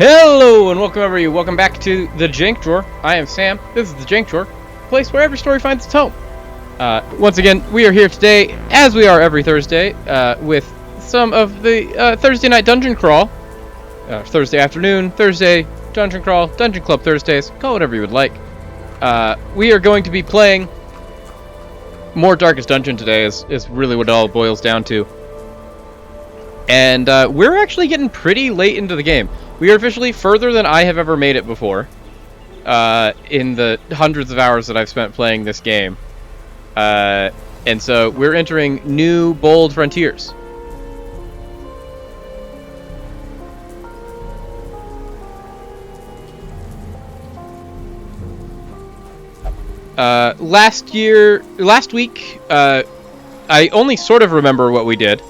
Hello and welcome everybody. Welcome back to the Jank Drawer. I am Sam. This is the Jank Drawer, a place where every story finds its home. Once again, we are here today, as we are every Thursday, with some of the Thursday night dungeon crawl, Thursday afternoon, Thursday dungeon crawl, Dungeon Club Thursdays, call it whatever you would like. We are going to be playing more Darkest Dungeon today, is really what it all boils down to. And we're actually getting pretty late into the game. We are officially further than I have ever made it before, in the hundreds of hours that I've spent playing this game. And so we're entering new, bold frontiers. Last week, I only sort of remember what we did,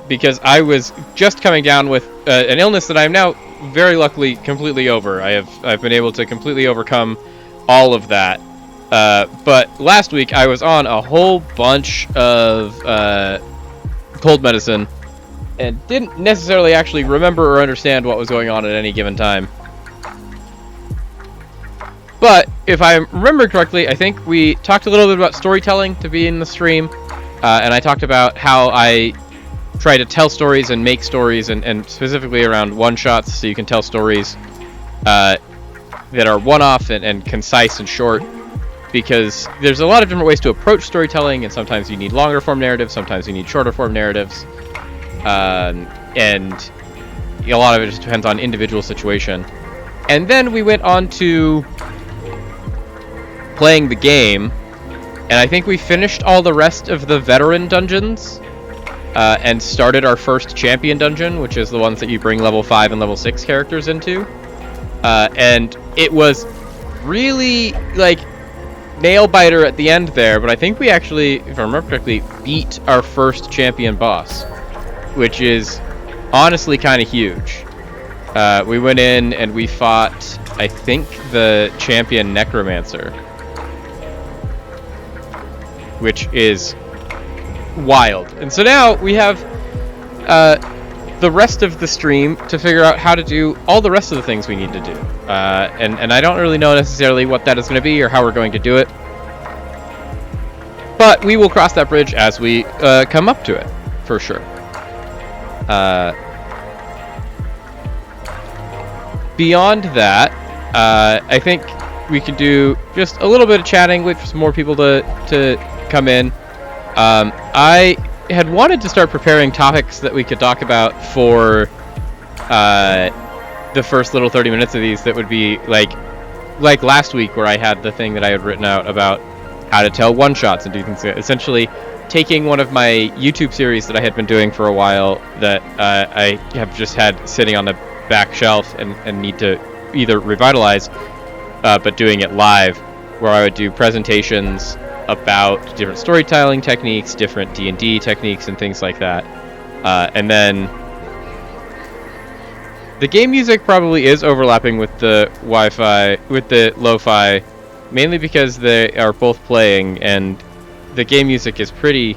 because I was just coming down with an illness that I'm now very luckily completely over. I've been able to completely overcome all of that. But last week I was on a whole bunch of cold medicine and didn't necessarily actually remember or understand what was going on at any given time. But if I remember correctly, I think we talked a little bit about storytelling to be in the stream, and I talked about how I try to tell stories and make stories, and specifically around one-shots, so you can tell stories that are one-off and concise and short, because there's a lot of different ways to approach storytelling, and sometimes you need longer-form narratives, sometimes you need shorter-form narratives, and a lot of it just depends on individual situation. And then we went on to playing the game, and I think we finished all the rest of the veteran dungeons, and started our first champion dungeon, which is the ones that you bring level 5 and level 6 characters into. And it was really, like, nail-biter at the end there, but I think we actually, if I remember correctly, beat our first champion boss, which is honestly kind of huge. We went in and we fought, I think, the champion Necromancer, which is wild. And so now we have the rest of the stream to figure out how to do all the rest of the things we need to do. And I don't really know necessarily what that is going to be or how we're going to do it. But we will cross that bridge as we come up to it, for sure. Beyond that, I think we could do just a little bit of chatting, wait for some more people to come in. I had wanted to start preparing topics that we could talk about for the first little 30 minutes of these that would be like last week, where I had the thing that I had written out about how to tell one-shots and do things, essentially taking one of my YouTube series that I had been doing for a while that I have just had sitting on the back shelf and need to either revitalize, but doing it live, where I would do presentations about different storytelling techniques, different D&D techniques, and things like that. And then the game music probably is overlapping with the Wi-Fi, with the lo-fi, mainly because they are both playing, and the game music is pretty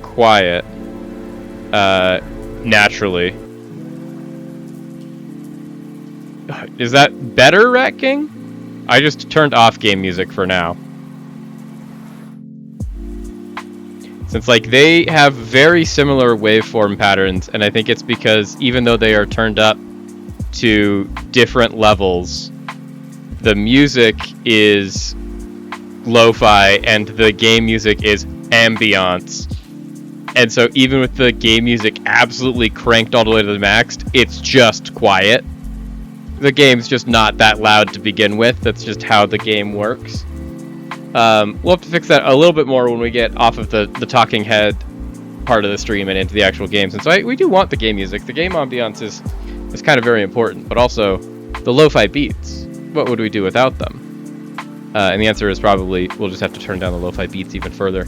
quiet, naturally. Is that better, Rat King? I just turned off game music for now. Since, like, they have very similar waveform patterns, and I think it's because even though they are turned up to different levels, the music is lo-fi and the game music is ambiance. And so even with the game music absolutely cranked all the way to the max, it's just quiet. The game's just not that loud to begin with. That's just how the game works. We'll have to fix that a little bit more when we get off of the talking head part of the stream and into the actual games. And so we do want the game music. The game ambiance is kind of very important, but also the lo-fi beats. What would we do without them? And the answer is probably we'll just have to turn down the lo-fi beats even further,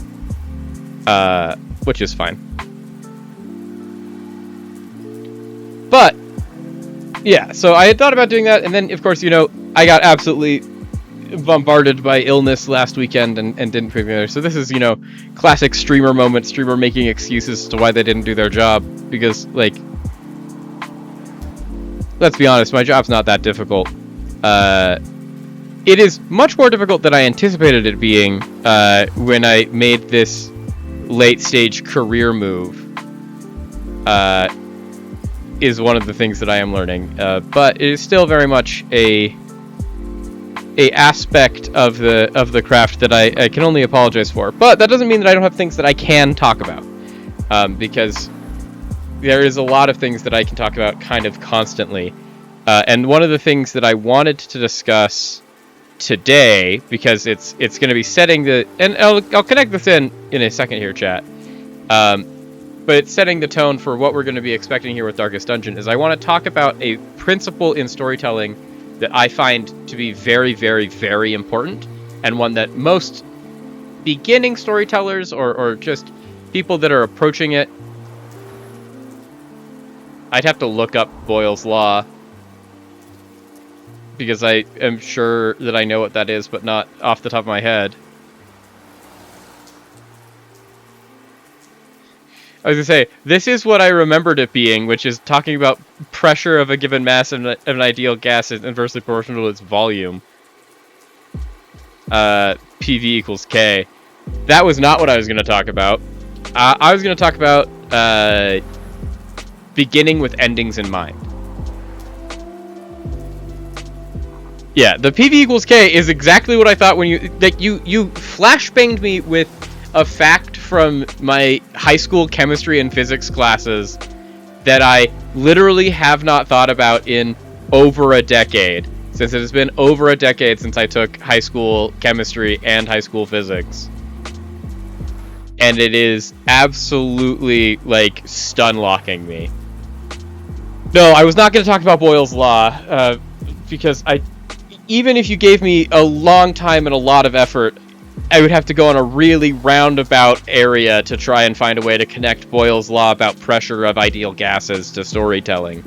which is fine. But yeah, so I had thought about doing that, and then, of course, you know, I got absolutely bombarded by illness last weekend and didn't premiere. So this is, classic streamer moment, streamer making excuses as to why they didn't do their job. Because, like, let's be honest, my job's not that difficult. It is much more difficult than I anticipated it being when I made this late-stage career move. Is one of the things that I am learning. But it is still very much a aspect of the craft that I can only apologize for. But that doesn't mean that I don't have things that I can talk about, because there is a lot of things that I can talk about kind of constantly. And one of the things that I wanted to discuss today, because it's going to be setting the, and I'll connect this in a second here, chat. But it's setting the tone for what we're going to be expecting here with Darkest Dungeon, is I want to talk about a principle in storytelling that I find to be very, very, very important, and one that most beginning storytellers or just people that are approaching it, I'd have to look up Boyle's Law, because I am sure that I know what that is, but not off the top of my head. I was going to say, this is what I remembered it being, which is talking about pressure of a given mass of an ideal gas is inversely proportional to its volume. PV equals K. That was not what I was going to talk about. I was going to talk about beginning with endings in mind. Yeah, the PV equals K is exactly what I thought when you flashbanged me with a fact from my high school chemistry and physics classes that I literally have not thought about in over a decade, since it has been over a decade since I took high school chemistry and high school physics. And it is absolutely, like, stun-locking me. No, I was not going to talk about Boyle's Law, because even if you gave me a long time and a lot of effort, I would have to go on a really roundabout area to try and find a way to connect Boyle's Law about pressure of ideal gases to storytelling.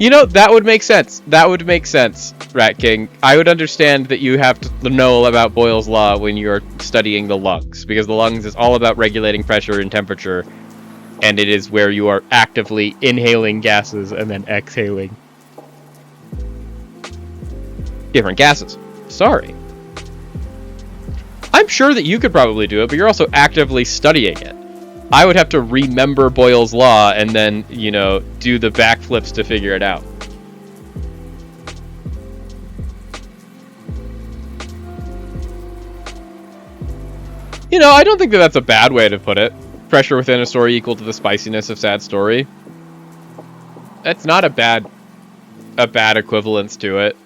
That would make sense. That would make sense, Rat King. I would understand that you have to know about Boyle's Law when you're studying the lungs, because the lungs is all about regulating pressure and temperature, and it is where you are actively inhaling gases and then exhaling different gases. Sorry. I'm sure that you could probably do it, but you're also actively studying it. I would have to remember Boyle's Law and then, do the backflips to figure it out. I don't think that that's a bad way to put it. Pressure within a story equal to the spiciness of sad story. That's not a bad equivalence to it.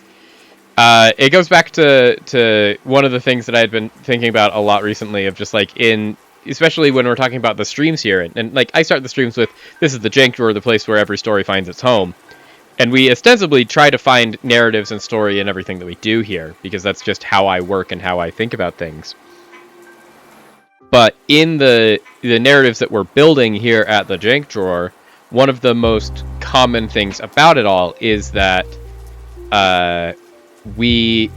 It goes back to one of the things that I had been thinking about a lot recently, of just like especially when we're talking about the streams here, and like I start the streams with, this is the Jank Drawer, the place where every story finds its home. And we ostensibly try to find narratives and story in everything that we do here, because that's just how I work and how I think about things. But in the narratives that we're building here at the Jank Drawer, one of the most common things about it all is that we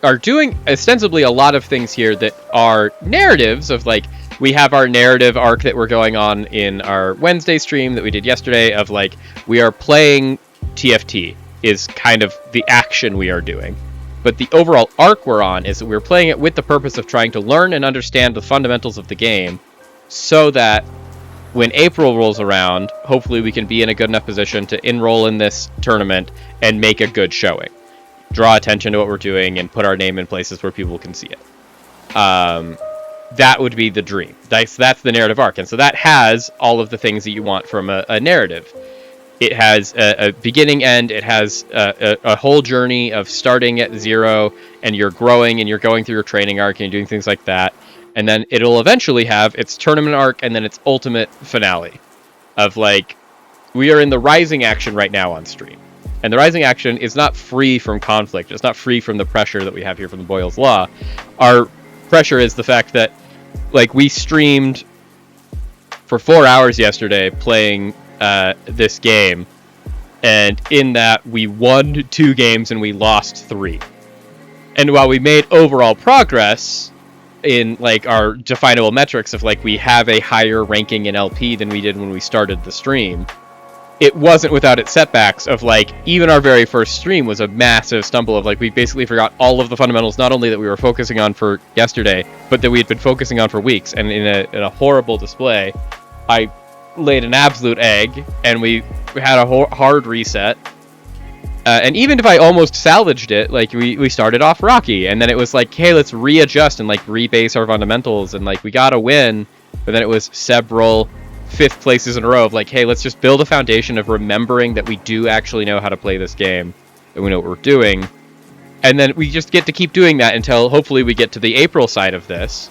are doing ostensibly a lot of things here that are narratives of, like, we have our narrative arc that we're going on in our Wednesday stream that we did yesterday of, like, we are playing TFT is kind of the action we are doing. But the overall arc we're on is that we're playing it with the purpose of trying to learn and understand the fundamentals of the game, so that when April rolls around, hopefully we can be in a good enough position to enroll in this tournament and make a good showing. Draw attention to what we're doing and put our name in places where people can see it. That would be the dream. That's the narrative arc. And so that has all of the things that you want from a narrative. It has a beginning, end. It has a whole journey of starting at 0, and you're growing, and you're going through your training arc, and you're doing things like that. And then it'll eventually have its tournament arc, and then its ultimate finale. Of, like, we are in the Rising action right now on stream. And the Rising action is not free from conflict. It's not free from the pressure that we have here from the Boyle's Law. Our pressure is the fact that, like, we streamed for 4 hours yesterday playing this game, And in that, we won 2 games and we lost 3. And while we made overall progress in like our definable metrics of like we have a higher ranking in LP than we did when we started the stream, it wasn't without its setbacks of like even our very first stream was a massive stumble of like we basically forgot all of the fundamentals, not only that we were focusing on for yesterday, but that we had been focusing on for weeks. And in a horrible display, I laid an absolute egg and we had a hard reset. And even if I almost salvaged it, like we started off rocky, and then it was like, hey, let's readjust and like rebase our fundamentals, and like we got a win, but then it was several 5th places in a row of like, hey, let's just build a foundation of remembering that we do actually know how to play this game, and we know what we're doing, and then we just get to keep doing that until hopefully we get to the April side of this,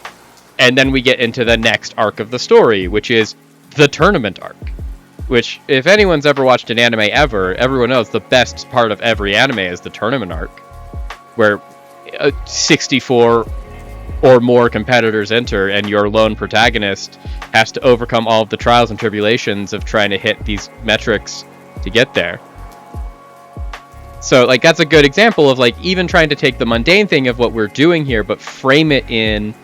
and then we get into the next arc of the story, which is the tournament arc. Which, if anyone's ever watched an anime ever, everyone knows the best part of every anime is the tournament arc, where 64 or more competitors enter, and your lone protagonist has to overcome all of the trials and tribulations of trying to hit these metrics to get there. So, like, that's a good example of, like, even trying to take the mundane thing of what we're doing here, but frame it in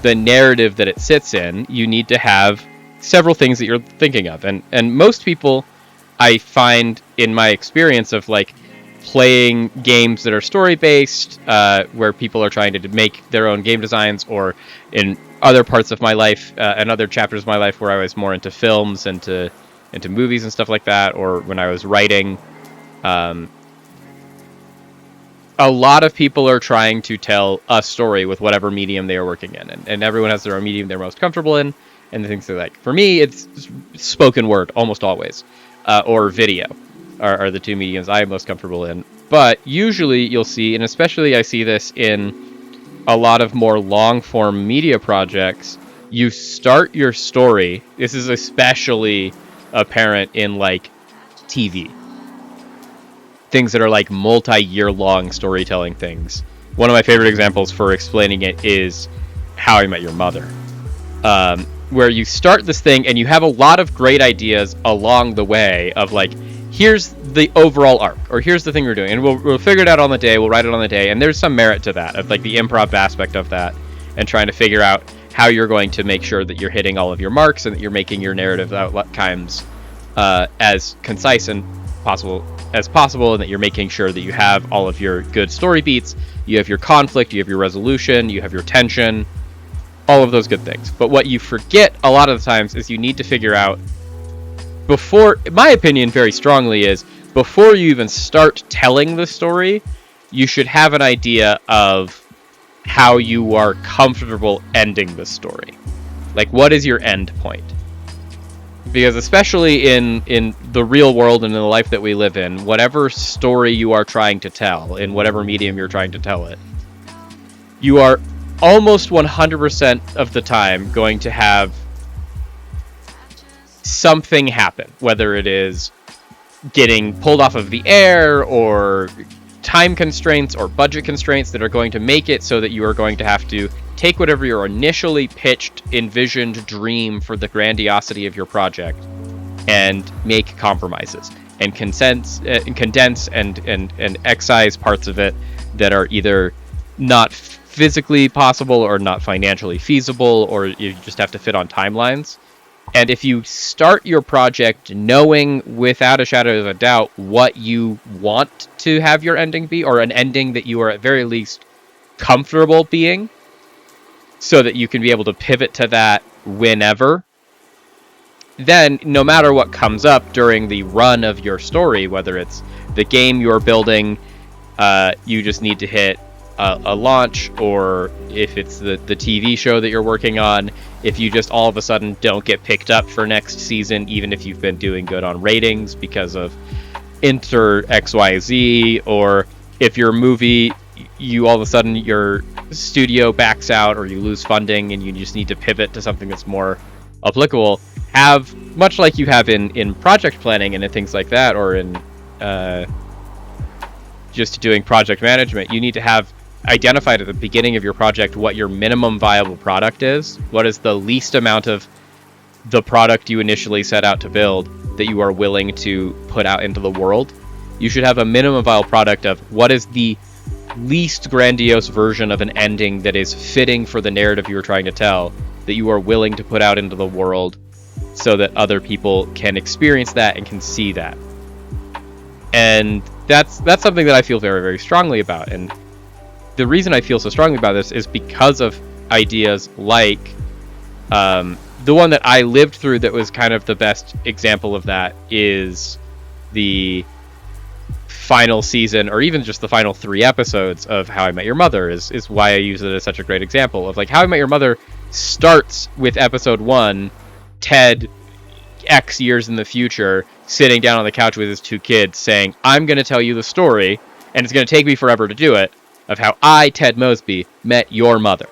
the narrative that it sits in. You need to have several things that you're thinking of, and most people, I find in my experience of like playing games that are story based, where people are trying to make their own game designs, or in other parts of my life and other chapters of my life where I was more into films and into movies and stuff like that, or when I was writing, a lot of people are trying to tell a story with whatever medium they are working in, and everyone has their own medium they're most comfortable in and the things they like. For me, it's spoken word almost always, or video are the 2 mediums I'm most comfortable in. But usually you'll see, and especially I see this in a lot of more long-form media projects, you start your story. This is especially apparent in like TV. Things that are like multi-year long storytelling things. One of my favorite examples for explaining it is How I Met Your Mother. Where you start this thing and you have a lot of great ideas along the way of like, here's the overall arc, or here's the thing we're doing, and we'll figure it out on the day, we'll write it on the day, and there's some merit to that, of like the improv aspect of that, and trying to figure out how you're going to make sure that you're hitting all of your marks and that you're making your narrative outcomes as concise and possible, and that you're making sure that you have all of your good story beats, you have your conflict, you have your resolution, you have your tension, all of those good things. But what you forget a lot of the times is you need to figure out before, in my opinion, very strongly is, before you even start telling the story, you should have an idea of how you are comfortable ending the story. Like, what is your end point? Because especially in the real world and in the life that we live in, whatever story you are trying to tell, in whatever medium you're trying to tell it, you are almost 100% of the time going to have something happen, whether it is getting pulled off of the air, or time constraints or budget constraints that are going to make it so that you are going to have to take whatever your initially pitched, envisioned dream for the grandiosity of your project and make compromises and condense and excise parts of it that are either not physically possible or not financially feasible, or you just have to fit on timelines. And if you start your project knowing without a shadow of a doubt what you want to have your ending be, or an ending that you are at very least comfortable being, so that you can be able to pivot to that whenever, then no matter what comes up during the run of your story, whether it's the game you're building, you just need to hit a launch, or if it's the TV show that you're working on, if you just all of a sudden don't get picked up for next season, even if you've been doing good on ratings because of enter XYZ, or if your movie, you all of a sudden your studio backs out or you lose funding and you just need to pivot to something that's more applicable, have, much like you have in project planning and in things like that, or in just doing project management, you need to have identified at the beginning of your project what your minimum viable product is, what is the least amount of the product you initially set out to build that you are willing to put out into the world. You should have a minimum viable product of what is the least grandiose version of an ending that is fitting for the narrative you are trying to tell, that you are willing to put out into the world so that other people can experience that and can see that. And that's something that I feel very, very strongly about. And the reason I feel so strongly about this is because of ideas like the one that I lived through that was kind of the best example of that is the final season, or even just the final 3 episodes of How I Met Your Mother is why I use it as such a great example of like How I Met Your Mother starts with episode 1, Ted X years in the future sitting down on the couch with his 2 kids saying, I'm going to tell you the story, and it's going to take me forever to do it, of how I, Ted Mosby, met your mother.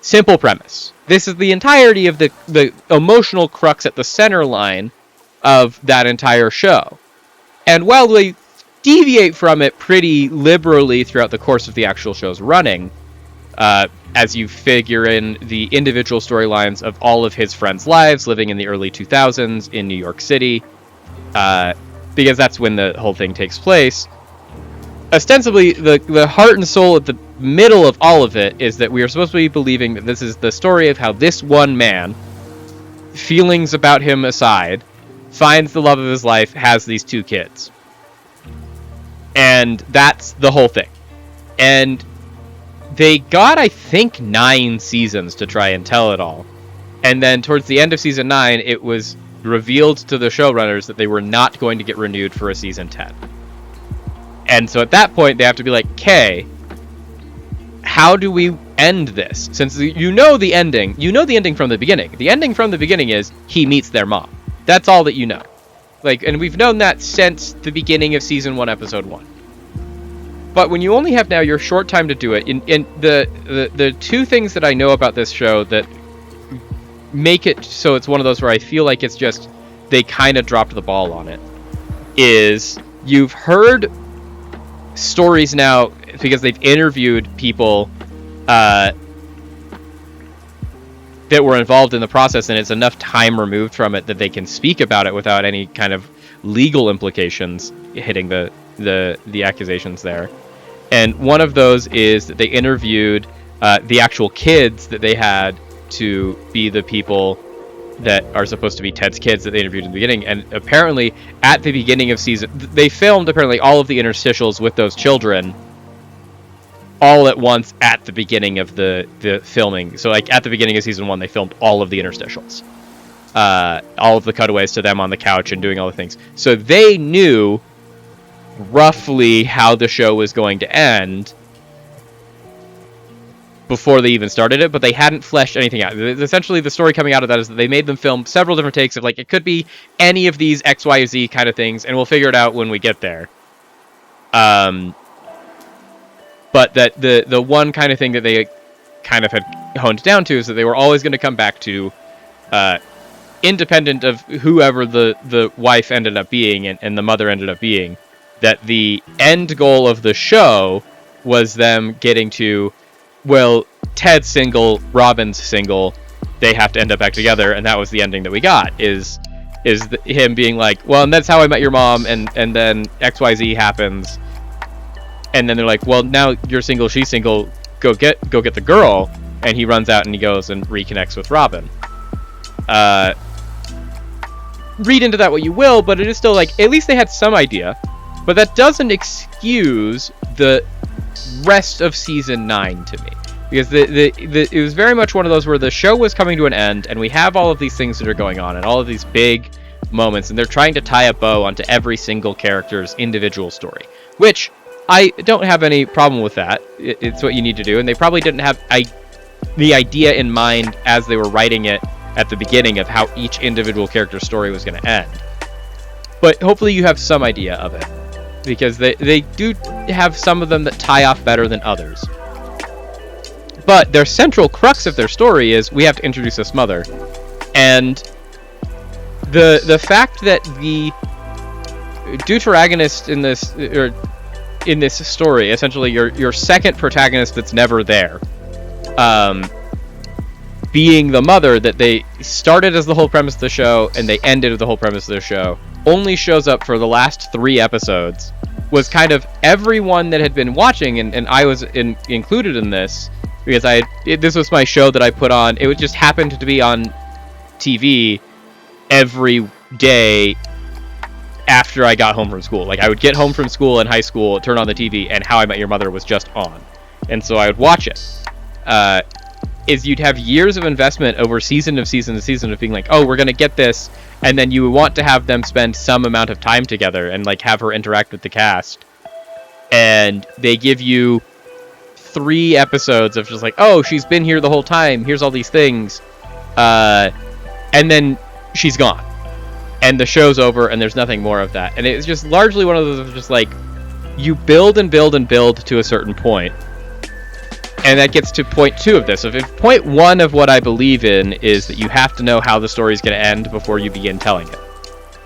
Simple premise. This is the entirety of the emotional crux at the center line of that entire show. And while they deviate from it pretty liberally throughout the course of the actual show's running, as you figure in the individual storylines of all of his friends' lives living in the early 2000s in New York City, because that's when the whole thing takes place. Ostensibly, the heart and soul at the middle of all of it is that we are supposed to be believing that this is the story of how this one man, feelings about him aside, finds the love of his life, has these 2 kids. And that's the whole thing. And they got, I think, 9 seasons to try and tell it all. And then towards the end of season 9, it was revealed to the showrunners that they were not going to get renewed for a season 10. And so at that point, they have to be like, okay, how do we end this? Since you know the ending from the beginning. The ending from the beginning is he meets their mom. That's all that you know. Like, and we've known that since the beginning of season 1, episode 1. But when you only have now your short time to do it, in the 2 things that I know about this show that make it so it's one of those where I feel like it's just they kind of dropped the ball on it, is you've heard stories now because they've interviewed people that were involved in the process, and it's enough time removed from it that they can speak about it without any kind of legal implications hitting the accusations there. And one of those is that they interviewed the actual kids that they had to be the people that are supposed to be Ted's kids that they interviewed in the beginning. And apparently at the beginning of season, they filmed apparently all of the interstitials with those children all at once at the beginning of the filming. So like at the beginning of season 1, they filmed all of the interstitials, all of the cutaways to them on the couch and doing all the things. So they knew roughly how the show was going to end before they even started it, but they hadn't fleshed anything out. Essentially, the story coming out of that is that they made them film several different takes of, like, it could be any of these X, Y, or Z kind of things, and we'll figure it out when we get there. But that the one kind of thing that they kind of had honed down to is that they were always going to come back to, independent of whoever the wife ended up being and the mother ended up being, that the end goal of the show was them getting to, well, Ted's single, Robin's single, they have to end up back together, and that was the ending that we got, is him being like, well, and that's how I met your mom, and then XYZ happens, and then they're like, well, now you're single, she's single, go get the girl, and he runs out and he goes and reconnects with Robin. Read into that what you will, but it is still like, at least they had some idea, but that doesn't excuse the rest of season 9 to me, because it was very much one of those where the show was coming to an end, and we have all of these things that are going on, and all of these big moments, and they're trying to tie a bow onto every single character's individual story, which I don't have any problem with that. It's what you need to do, and they probably didn't have the idea in mind as they were writing it at the beginning of how each individual character's story was going to end. But hopefully you have some idea of it, because they do have some of them that tie off better than others. But their central crux of their story is we have to introduce this mother. And the fact that the deuteragonist in this story, essentially your second protagonist that's never there, being the mother that they started as the whole premise of the show and they ended with the whole premise of the show only shows up for the last 3 episodes was kind of everyone that had been watching, and I was included in this because this was my show that I put on. It would just happened to be on TV every day after I got home from school. Like, I would get home from school in high school, turn on the TV, and How I Met Your Mother was just on, and so I would watch it. Is you'd have years of investment over season of being like, oh, we're gonna get this, and then you would want to have them spend some amount of time together and like have her interact with the cast, and they give you 3 episodes of just like, oh, she's been here the whole time, here's all these things, and then she's gone and the show's over and there's nothing more of that. And it's just largely one of those just like, you build and build and build to a certain point. And that gets to point 2 of this. So if point 1 of what I believe in is that you have to know how the story is going to end before you begin telling it,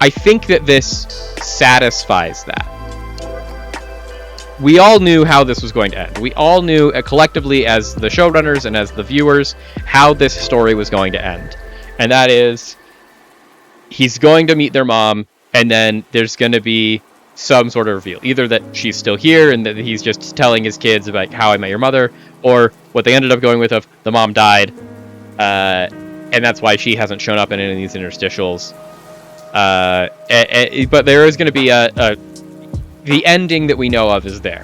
I think that this satisfies that. We all knew how this was going to end. We all knew collectively as the showrunners and as the viewers how this story was going to end. And that is, he's going to meet their mom, and then there's going to be some sort of reveal. Either that she's still here and that he's just telling his kids about How I Met Your Mother, or what they ended up going with of the mom died, and that's why she hasn't shown up in any of these interstitials. But there is going to be the ending that we know of is there.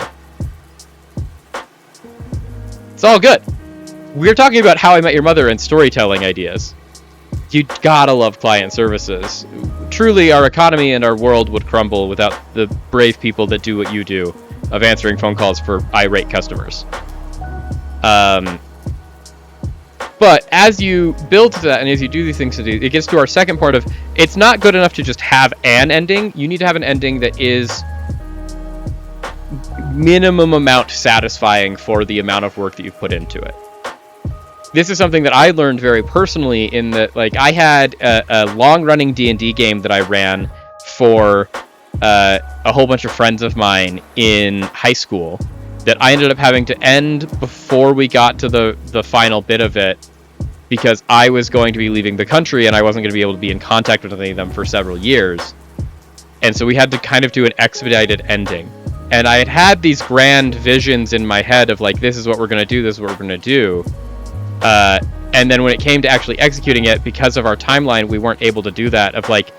It's all good. We're talking about How I Met Your Mother and storytelling ideas. You gotta love client services. Truly, our economy and our world would crumble without the brave people that do what you do, of answering phone calls for irate customers. But as you build to that and as you do these things, it gets to our second part of, it's not good enough to just have an ending. You need to have an ending that is minimum amount satisfying for the amount of work that you've put into it. This is something that I learned very personally in that, like, I had a long-running D&D game that I ran for a whole bunch of friends of mine in high school that I ended up having to end before we got to the final bit of it, because I was going to be leaving the country and I wasn't going to be able to be in contact with any of them for several years. And so we had to kind of do an expedited ending. And I had these grand visions in my head of like, this is what we're going to do, this is what we're going to do. And then when it came to actually executing it, because of our timeline, we weren't able to do that. Of like,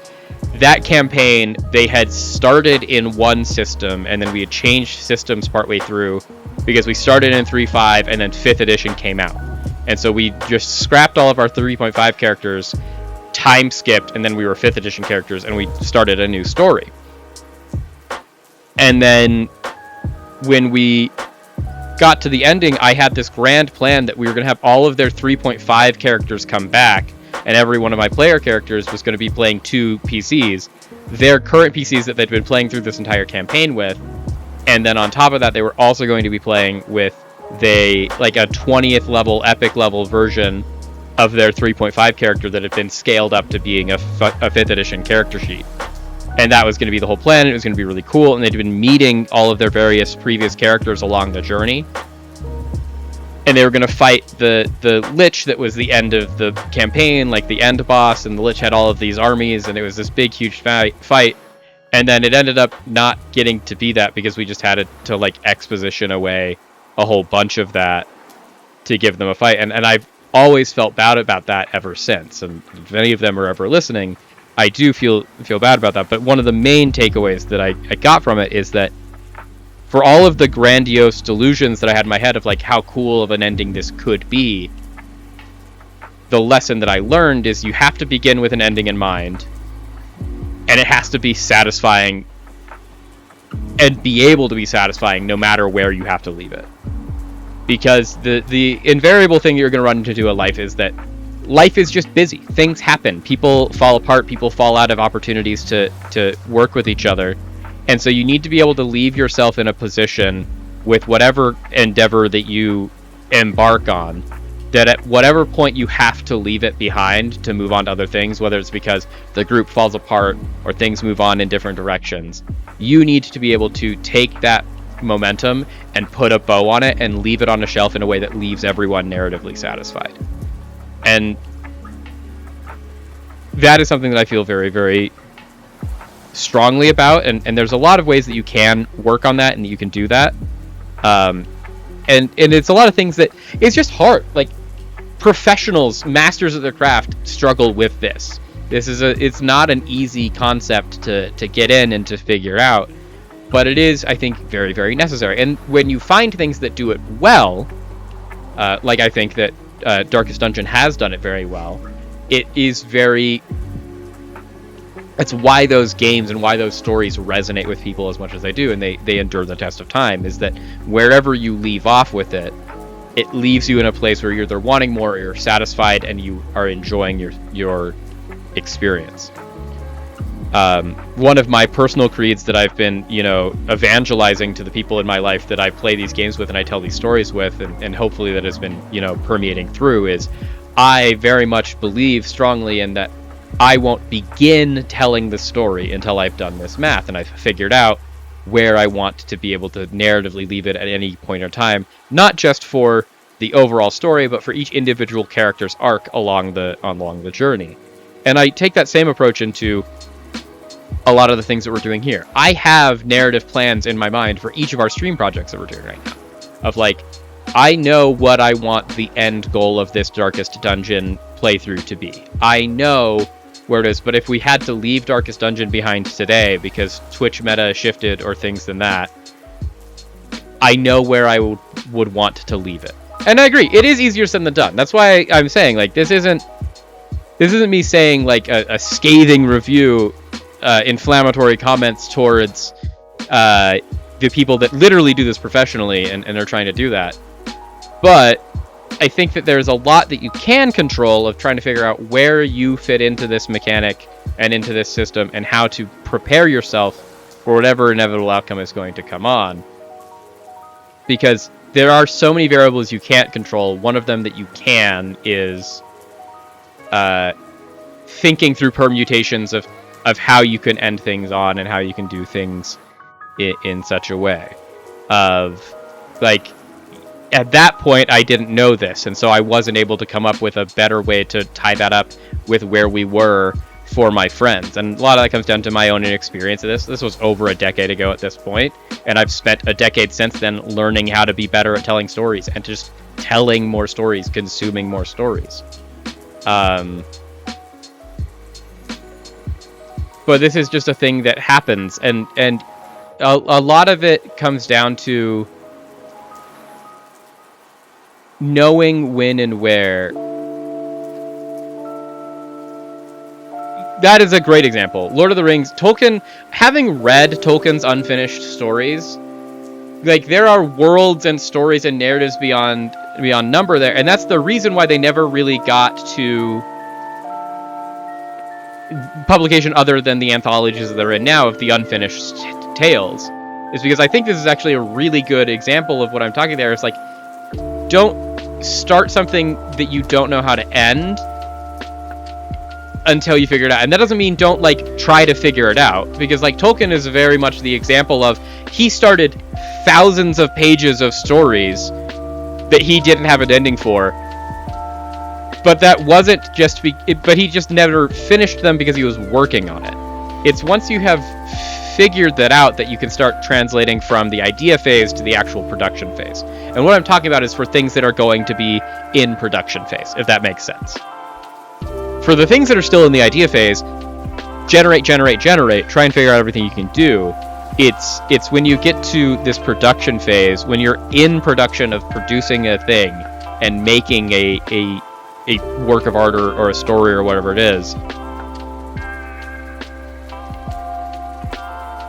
that campaign, they had started in one system, and then we had changed systems partway through, because we started in 3.5, and then 5th edition came out. And so we just scrapped all of our 3.5 characters, time skipped, and then we were 5th edition characters, and we started a new story. And then when we got to the ending, I had this grand plan that we were going to have all of their 3.5 characters come back, and every one of my player characters was going to be playing 2 PCs, their current PCs that they'd been playing through this entire campaign with, and then on top of that, they were also going to be playing with a 20th level, epic level version of their 3.5 character that had been scaled up to being a 5th edition character sheet. And that was going to be the whole plan. It was going to be really cool. And they'd been meeting all of their various previous characters along the journey. And they were going to fight the Lich that was the end of the campaign, like the end boss. And the Lich had all of these armies. And it was this big, huge fight. And then it ended up not getting to be that, because we just had to like exposition away a whole bunch of that to give them a fight. And I've always felt bad about that ever since. And if any of them are ever listening, I do feel bad about that. But one of the main takeaways that I got from it is that for all of the grandiose delusions that I had in my head of like how cool of an ending this could be, the lesson that I learned is you have to begin with an ending in mind, and it has to be satisfying and be able to be satisfying no matter where you have to leave it. Because the invariable thing you're going to run into in life is that life is just busy. Things happen. People fall apart. People fall out of opportunities to work with each other. And so you need to be able to leave yourself in a position with whatever endeavor that you embark on, that at whatever point you have to leave it behind to move on to other things, whether it's because the group falls apart or things move on in different directions, you need to be able to take that momentum and put a bow on it and leave it on a shelf in a way that leaves everyone narratively satisfied. And that is something that I feel very, very strongly about, and there's a lot of ways that you can work on that and you can do that. And it's a lot of things that it's just hard. Like, professionals, masters of their craft, struggle with this. It's not an easy concept to get in and to figure out, but it is, I think, very, very necessary. And when you find things that do it well, like I think that Darkest Dungeon has done it very well, it is very... That's why those games and why those stories resonate with people as much as they do, and they endure the test of time, is that wherever you leave off with it, it leaves you in a place where you're either wanting more or you're satisfied and you are enjoying your experience. One of my personal creeds that I've been, evangelizing to the people in my life that I play these games with and I tell these stories with, and hopefully that has been, permeating through, is I very much believe strongly in that I won't begin telling the story until I've done this math and I've figured out where I want to be able to narratively leave it at any point in time, not just for the overall story, but for each individual character's arc along the journey. And I take that same approach into a lot of the things that we're doing here. I have narrative plans in my mind for each of our stream projects that we're doing right now. Of like, I know what I want the end goal of this Darkest Dungeon playthrough to be. I know where it is, but if we had to leave Darkest Dungeon behind today because Twitch meta shifted or things than that, I know where I would want to leave it. And I agree, it is easier said than done. That's why I'm saying, like, this isn't me saying like a scathing review, inflammatory comments towards the people that literally do this professionally and are trying to do that. But I think that there's a lot that you can control of trying to figure out where you fit into this mechanic and into this system and how to prepare yourself for whatever inevitable outcome is going to come on. Because there are so many variables you can't control. One of them that you can is thinking through permutations of how you can end things on and how you can do things in such a way. Of, like, at that point, I didn't know this, and so I wasn't able to come up with a better way to tie that up with where we were for my friends. And a lot of that comes down to my own inexperience of this. This was over a decade ago at this point, and I've spent a decade since then learning how to be better at telling stories and just telling more stories, consuming more stories. But this is just a thing that happens, and a lot of it comes down to knowing when and where. That is a great example. Lord of the Rings, Tolkien, having read Tolkien's unfinished stories, like, there are worlds and stories and narratives beyond number there, and that's the reason why they never really got to publication other than the anthologies that they're in now of the unfinished tales, is because I think this is actually a really good example of what I'm talking there. It's like, don't start something that you don't know how to end until you figure it out. And that doesn't mean don't, like, try to figure it out, because, like, Tolkien is very much the example of, he started thousands of pages of stories that he didn't have an ending for, but that wasn't just but he just never finished them because he was working on it. It's once you have figured that out that you can start translating from the idea phase to the actual production phase. And what I'm talking about is for things that are going to be in production phase, if that makes sense. For the things that are still in the idea phase, generate, try and figure out everything you can do. It's when you get to this production phase, when you're in production of producing a thing and making a work of art or a story or whatever it is,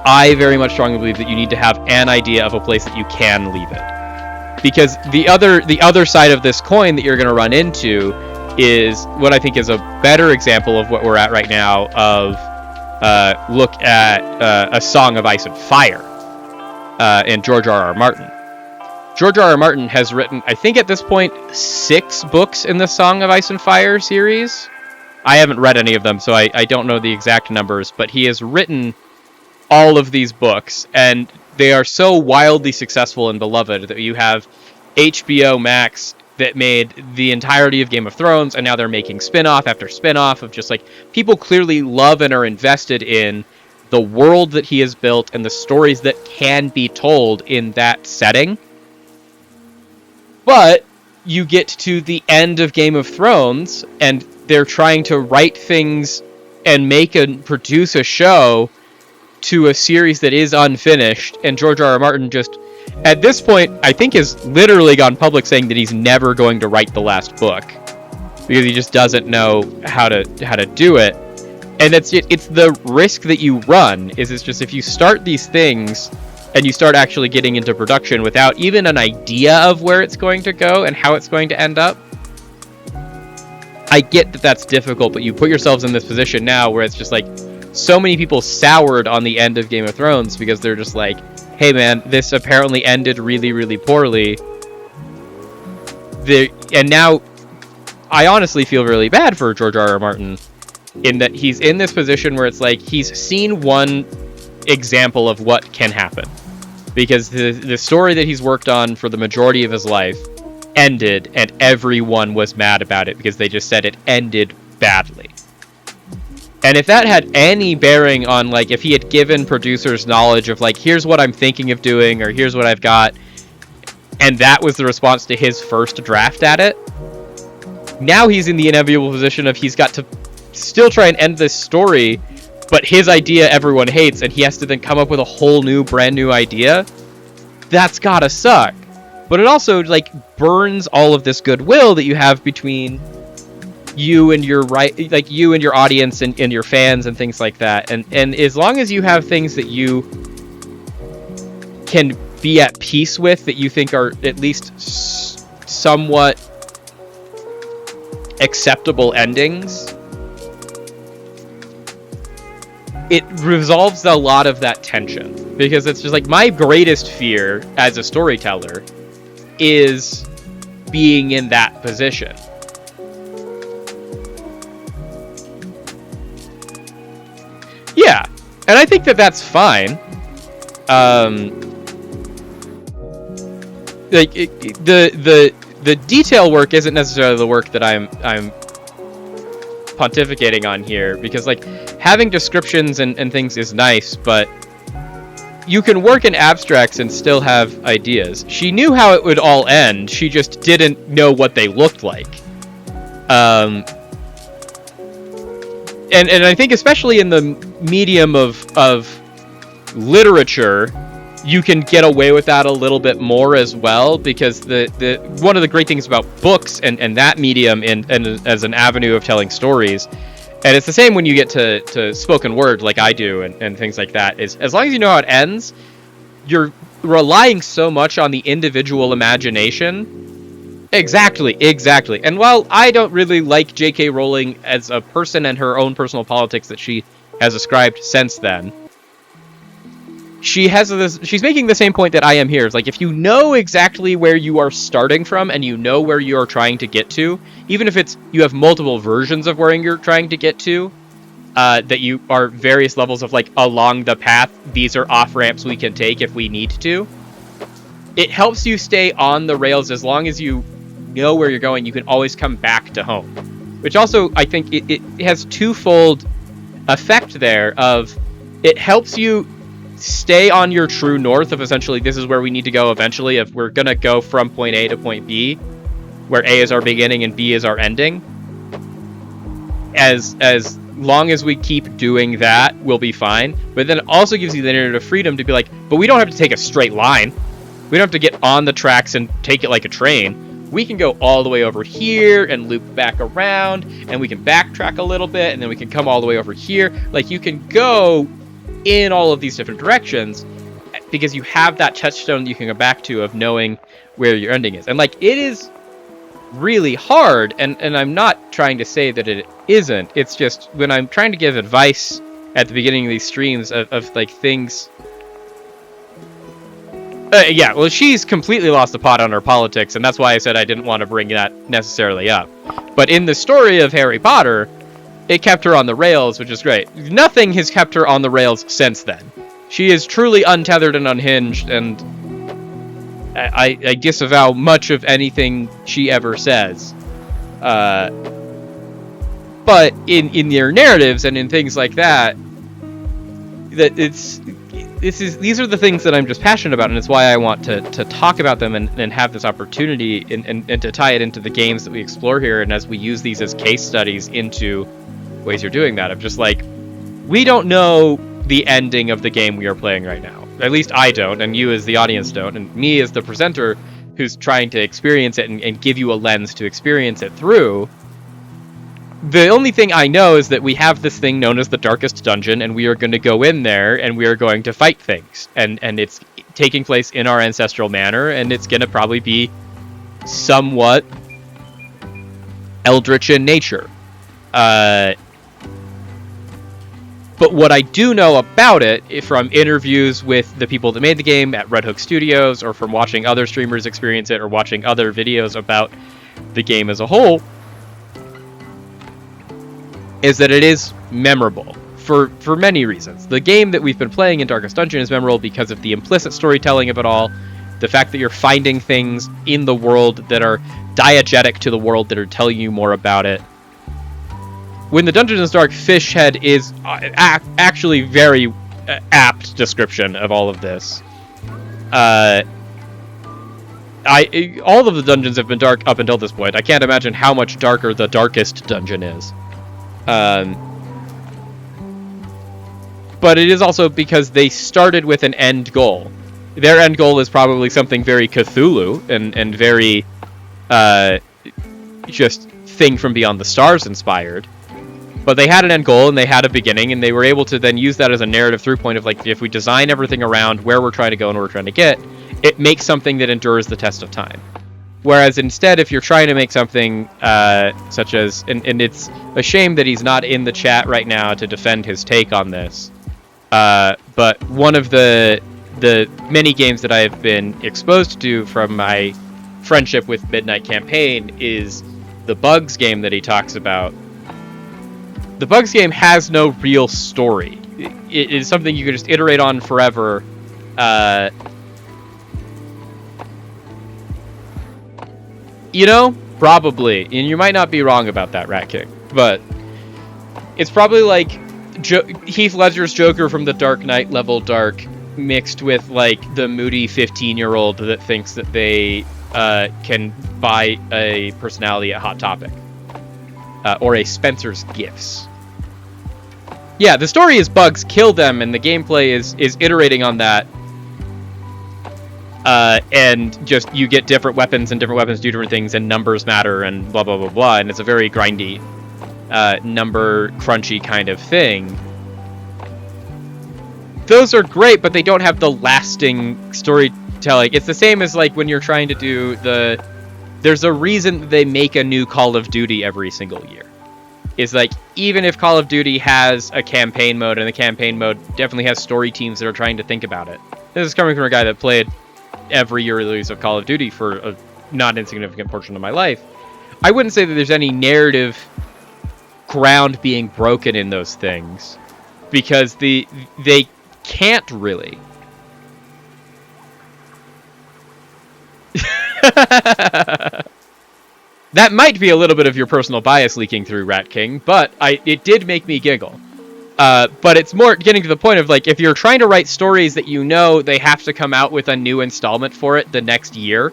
I very much strongly believe that you need to have an idea of a place that you can leave it. Because the other side of this coin that you're going to run into is what I think is a better example of what we're at right now of look at A Song of Ice and Fire and George R.R. Martin. George R.R. Martin has written, I think at this point, 6 books in the Song of Ice and Fire series. I haven't read any of them, so I don't know the exact numbers, but he has written all of these books, and they are so wildly successful and beloved that you have HBO Max that made the entirety of Game of Thrones, and now they're making spin-off after spin-off of just like people clearly love and are invested in the world that he has built and the stories that can be told in that setting. But you get to the end of Game of Thrones and they're trying to write things and produce a show to a series that is unfinished, and George R.R. Martin just, at this point, I think has literally gone public saying that he's never going to write the last book because he just doesn't know how to do it. And it's the risk that you run it's just if you start these things and you start actually getting into production without even an idea of where it's going to go and how it's going to end up. I get that that's difficult, but you put yourselves in this position now where it's just like so many people soured on the end of Game of Thrones because they're just like, hey man, this apparently ended really, really poorly. And now I honestly feel really bad for George R.R. Martin in that he's in this position where it's like he's seen one example of what can happen. Because the story that he's worked on for the majority of his life ended, and everyone was mad about it because they just said it ended badly. And if that had any bearing on, like, if he had given producers knowledge of, like, here's what I'm thinking of doing, or here's what I've got, and that was the response to his first draft at it, now he's in the inevitable position of he's got to still try and end this story, but his idea everyone hates, and he has to then come up with a whole new, brand new idea. That's gotta suck. But it also, like, burns all of this goodwill that you have between you and your you and your audience and your fans and things like that. And as long as you have things that you can be at peace with, that you think are at least somewhat acceptable endings, it resolves a lot of that tension. Because it's just like, my greatest fear as a storyteller is being in that position. Yeah, and I think that that's fine. The detail work isn't necessarily the work that I'm pontificating on here, because like having descriptions and things is nice, but you can work in abstracts and still have ideas. She knew how it would all end, she just didn't know what they looked like. And I think especially in the medium of literature, you can get away with that a little bit more as well, because the one of the great things about books and that medium and as an avenue of telling stories, and it's the same when you get to spoken word like I do and things like that, is as long as you know how it ends, you're relying so much on the individual imagination. Exactly. And while I don't really like J.K. Rowling as a person and her own personal politics that she has ascribed since then, she's making the same point that I am here. It's like, if you know exactly where you are starting from and you know where you are trying to get to, even if it's you have multiple versions of where you're trying to get to, that you are various levels of like along the path, these are off ramps we can take if we need to, it helps you stay on the rails. As long as you know where you're going, you can always come back to home. Which also, I think it has twofold effect there of, it helps you stay on your true north of essentially this is where we need to go eventually, if we're gonna go from point A to point B, where A is our beginning and B is our ending. As long as we keep doing that, we'll be fine. But then it also gives you the narrative freedom to be like, but we don't have to take a straight line. We don't have to get on the tracks and take it like a train. We can go all the way over here and loop back around, and we can backtrack a little bit, and then we can come all the way over here. Like, you can go in all of these different directions because you have that touchstone you can go back to of knowing where your ending is. And like, it is really hard, and I'm not trying to say that it isn't. It's just when I'm trying to give advice at the beginning of these streams of like things. Yeah, well, she's completely lost the plot on her politics, and that's why I said I didn't want to bring that necessarily up. But in the story of Harry Potter, it kept her on the rails, which is great. Nothing has kept her on the rails since then. She is truly untethered and unhinged, and I disavow much of anything she ever says. But in their narratives and in things like that, these are the things that I'm just passionate about, and it's why I want to talk about them and have this opportunity and to tie it into the games that we explore here, and as we use these as case studies into ways you're doing that. I'm just like, we don't know the ending of the game we are playing right now. At least I don't, and you as the audience don't, and me as the presenter who's trying to experience it and give you a lens to experience it through. The only thing I know is that we have this thing known as the Darkest Dungeon, and we are going to go in there, and we are going to fight things. And it's taking place in our ancestral manner, and it's going to probably be somewhat eldritch in nature. But what I do know about it, from interviews with the people that made the game at Red Hook Studios, or from watching other streamers experience it, or watching other videos about the game as a whole, is that it is memorable for many reasons. The game that we've been playing in Darkest Dungeon is memorable because of the implicit storytelling of it all, the fact that you're finding things in the world that are diegetic to the world, that are telling you more about it. When the Dungeon is Dark, Fishhead is actually very apt description of all of this. All of the dungeons have been dark up until this point. I can't imagine how much darker the Darkest Dungeon is. But it is also because they started with an end goal. Their end goal is probably something very Cthulhu and very just Thing from Beyond the Stars inspired. But they had an end goal and they had a beginning, and they were able to then use that as a narrative through point of, like, if we design everything around where we're trying to go and where we're trying to get, it makes something that endures the test of time. Whereas instead, if you're trying to make something such as, and it's a shame that he's not in the chat right now to defend his take on this, but one of the many games that I have been exposed to from my friendship with Midnight Campaign is the Bugs game that he talks about. The Bugs game has no real story. It is something you can just iterate on forever. You know, probably, and you might not be wrong about that, Rat King, but it's probably like Heath Ledger's Joker from The Dark Knight level dark, mixed with, like, the moody 15-year-old that thinks that they can buy a personality at Hot Topic, or a Spencer's Gifts. Yeah, the story is Bugs kill them, and the gameplay is iterating on that. And just, you get different weapons, and different weapons do different things, and numbers matter, and blah, blah, blah, blah, and it's a very grindy, number crunchy kind of thing. Those are great, but they don't have the lasting storytelling. It's the same as, like, when you're trying to do there's a reason they make a new Call of Duty every single year. It's like, even if Call of Duty has a campaign mode, and the campaign mode definitely has story teams that are trying to think about it. This is coming from a guy that played every year release of Call of Duty for a not insignificant portion of my life. I wouldn't say that there's any narrative ground being broken in those things, because they can't really. That might be a little bit of your personal bias leaking through, Rat King, but it did make me giggle. But it's more getting to the point of, like, if you're trying to write stories that you know they have to come out with a new installment for it the next year,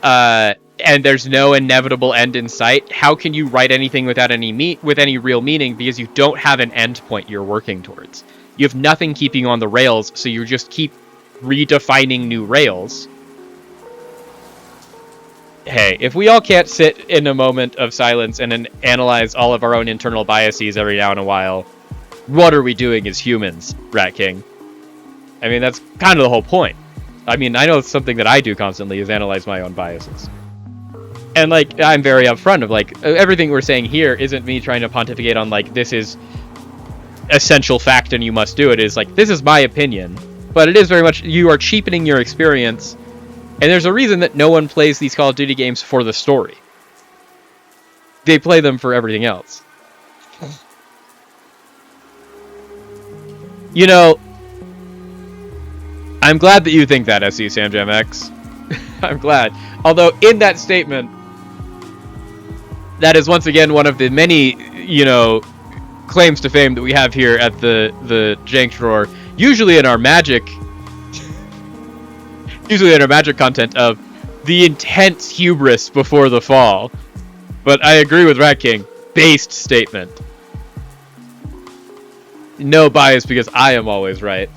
and there's no inevitable end in sight, how can you write anything without with any real meaning, because you don't have an end point you're working towards? You have nothing keeping you on the rails, so you just keep redefining new rails. Hey, if we all can't sit in a moment of silence and analyze all of our own internal biases every now and a while, what are we doing as humans, Rat King? I mean, that's kind of the whole point. I mean, I know it's something that I do constantly, is analyze my own biases. And, like, I'm very upfront of, like, everything we're saying here isn't me trying to pontificate on, like, this is essential fact and you must do it. It's like, this is my opinion. But it is very much, you are cheapening your experience. And there's a reason that no one plays these Call of Duty games for the story. They play them for everything else. You know, I'm glad that you think that, SC Samjam X. I'm glad. Although, in that statement, that is once again one of the many, claims to fame that we have here at the Jank Drawer. Usually in our magic content of the intense hubris before the fall. But I agree with Rat King. Based statement. No bias because I am always right.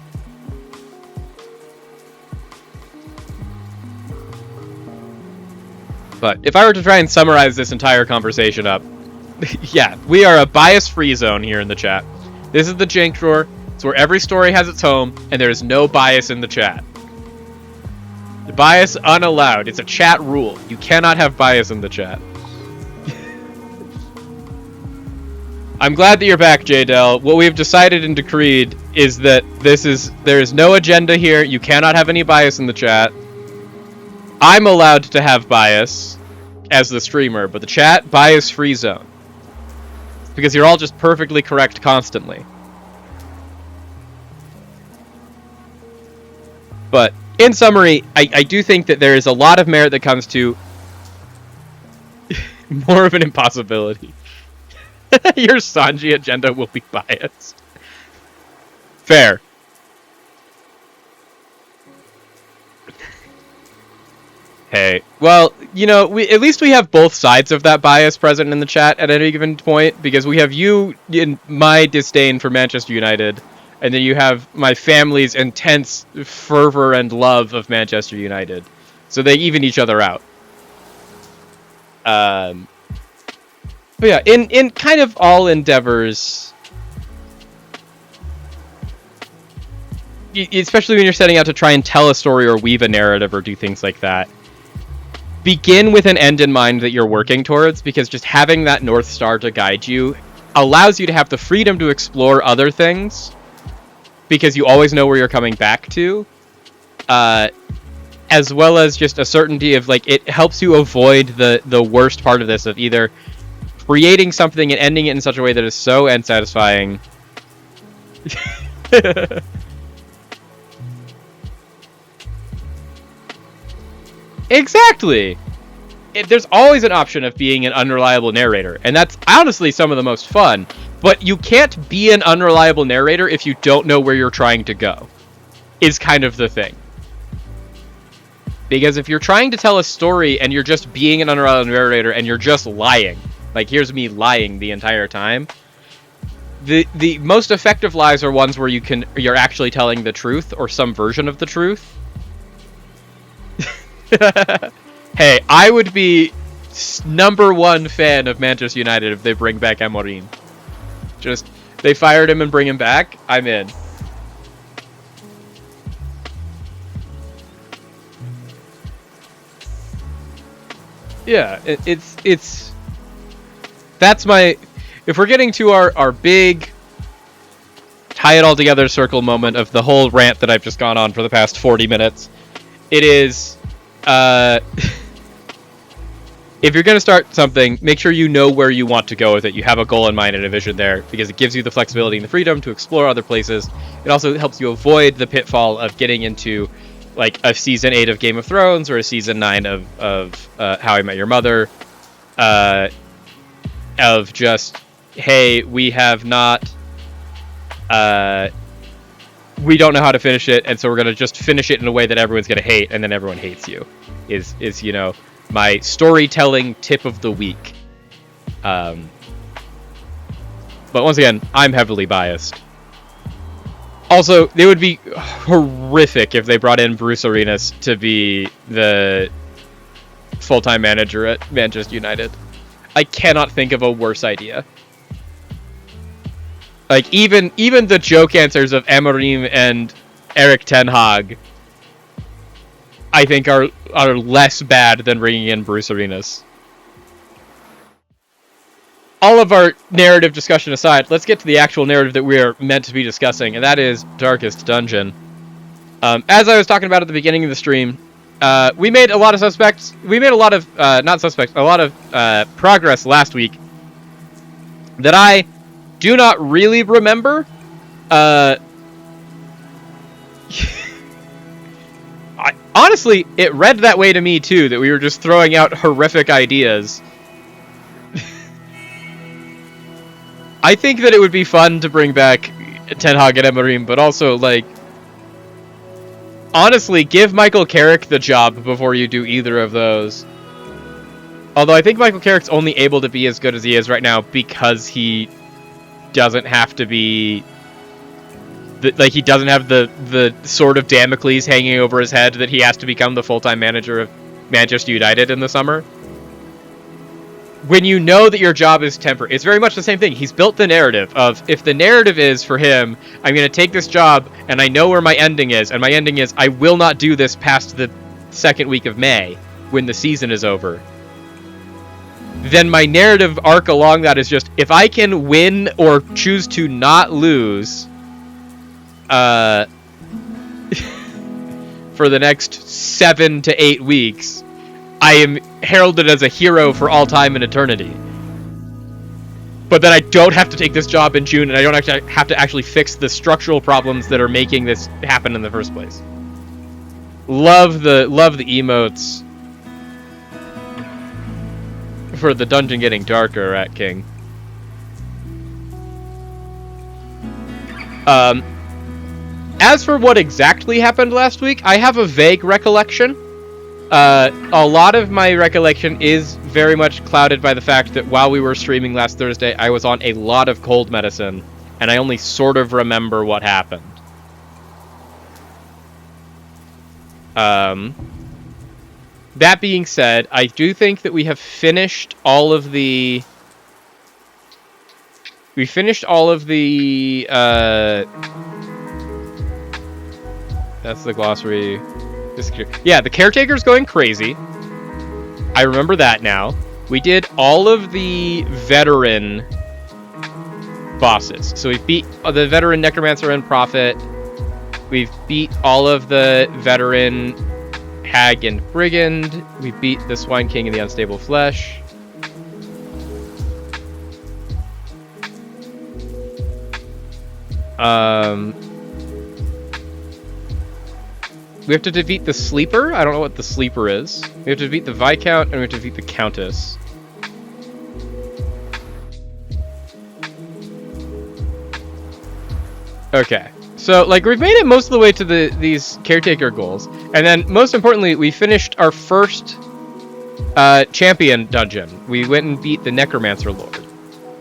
But if I were to try and summarize this entire conversation up, yeah, we are a bias-free zone here in the chat. This is the Jank Drawer. It's where every story has its home, and there is no bias in the chat. The bias unallowed. It's a chat rule. You cannot have bias in the chat. I'm glad that you're back, J-Del. What we've decided and decreed is that there is no agenda here. You cannot have any bias in the chat. I'm allowed to have bias as the streamer, but the chat, bias-free zone. Because you're all just perfectly correct constantly. But, in summary, I do think that there is a lot of merit that comes to more of an impossibility. Your Sanji agenda will be biased. Fair. Hey, well, at least we have both sides of that bias present in the chat at any given point, because we have you in my disdain for Manchester United, and then you have my family's intense fervor and love of Manchester United. So they even each other out. But yeah, in kind of all endeavors, especially when you're setting out to try and tell a story or weave a narrative or do things like that, begin with an end in mind that you're working towards, because just having that North Star to guide you allows you to have the freedom to explore other things, because you always know where you're coming back to, as well as just a certainty of, it helps you avoid the worst part of this, of either creating something and ending it in such a way that is so unsatisfying. Exactly! There's always an option of being an unreliable narrator, and that's honestly some of the most fun, but you can't be an unreliable narrator if you don't know where you're trying to go, is kind of the thing. Because if you're trying to tell a story and you're just being an unreliable narrator and you're just lying, here's me lying the entire time, the most effective lies are ones where you're actually telling the truth or some version of the truth. Hey, I would be #1 fan of Manchester United if they bring back Amorim. Just, they fired him and bring him back, I'm in. Yeah, it's that's my, if we're getting to our big tie it all together circle moment of the whole rant that I've just gone on for the past 40 minutes, it is, if you're going to start something, make sure you know where you want to go with it. You have a goal in mind and a vision there, because it gives you the flexibility and the freedom to explore other places. It also helps you avoid the pitfall of getting into, a season 8 of Game of Thrones or a season 9 of How I Met Your Mother, of just, hey, we have not, we don't know how to finish it, and so we're going to just finish it in a way that everyone's going to hate, and then everyone hates you, is my storytelling tip of the week. But once again, I'm heavily biased. Also, it would be horrific if they brought in Bruce Arenas to be the full-time manager at Manchester United. I cannot think of a worse idea. Even the joke answers of Amorim and Erik ten Hag, I think are less bad than bringing in Bruce Arenas. All of our narrative discussion aside, let's get to the actual narrative that we are meant to be discussing, and that is Darkest Dungeon. As I was talking about at the beginning of the stream, we made a lot of progress last week that I do not really remember. honestly, it read that way to me too, that we were just throwing out horrific ideas. I think that it would be fun to bring back Ten Hag and Emerim, but also, like, honestly, give Michael Carrick the job before you do either of those. Although I think Michael Carrick's only able to be as good as he is right now because he doesn't have to be... Like, he doesn't have the sword of Damocles hanging over his head that he has to become the full-time manager of Manchester United in the summer. When you know that your job is temporary, it's very much the same thing. He's built the narrative of, if the narrative is for him, I'm going to take this job and I know where my ending is, and my ending is I will not do this past the second week of May when the season is over. Then my narrative arc along that is just, if I can win or choose to not lose for the next 7 to 8 weeks, I am heralded as a hero for all time and eternity. But then I don't have to take this job in June, and I don't actually have to actually fix the structural problems that are making this happen in the first place. Love the emotes for the dungeon getting darker, Rat King. As for what exactly happened last week, I have a vague recollection. A lot of my recollection is very much clouded by the fact that while we were streaming last Thursday, I was on a lot of cold medicine, and I only sort of remember what happened. That being said, I do think that we have finished all of the... That's the glossary. Yeah, the Caretaker's going crazy. I remember that now. We did all of the veteran bosses. So we've beat the veteran Necromancer and Prophet. We've beat all of the veteran Hag and Brigand. We beat the Swine King and the Unstable Flesh. We have to defeat the Sleeper. I don't know what the Sleeper is. We have to defeat the Viscount, and we have to defeat the Countess. Okay. So, like, we've made it most of the way to these Caretaker goals. And then, most importantly, we finished our first champion dungeon. We went and beat the Necromancer Lord.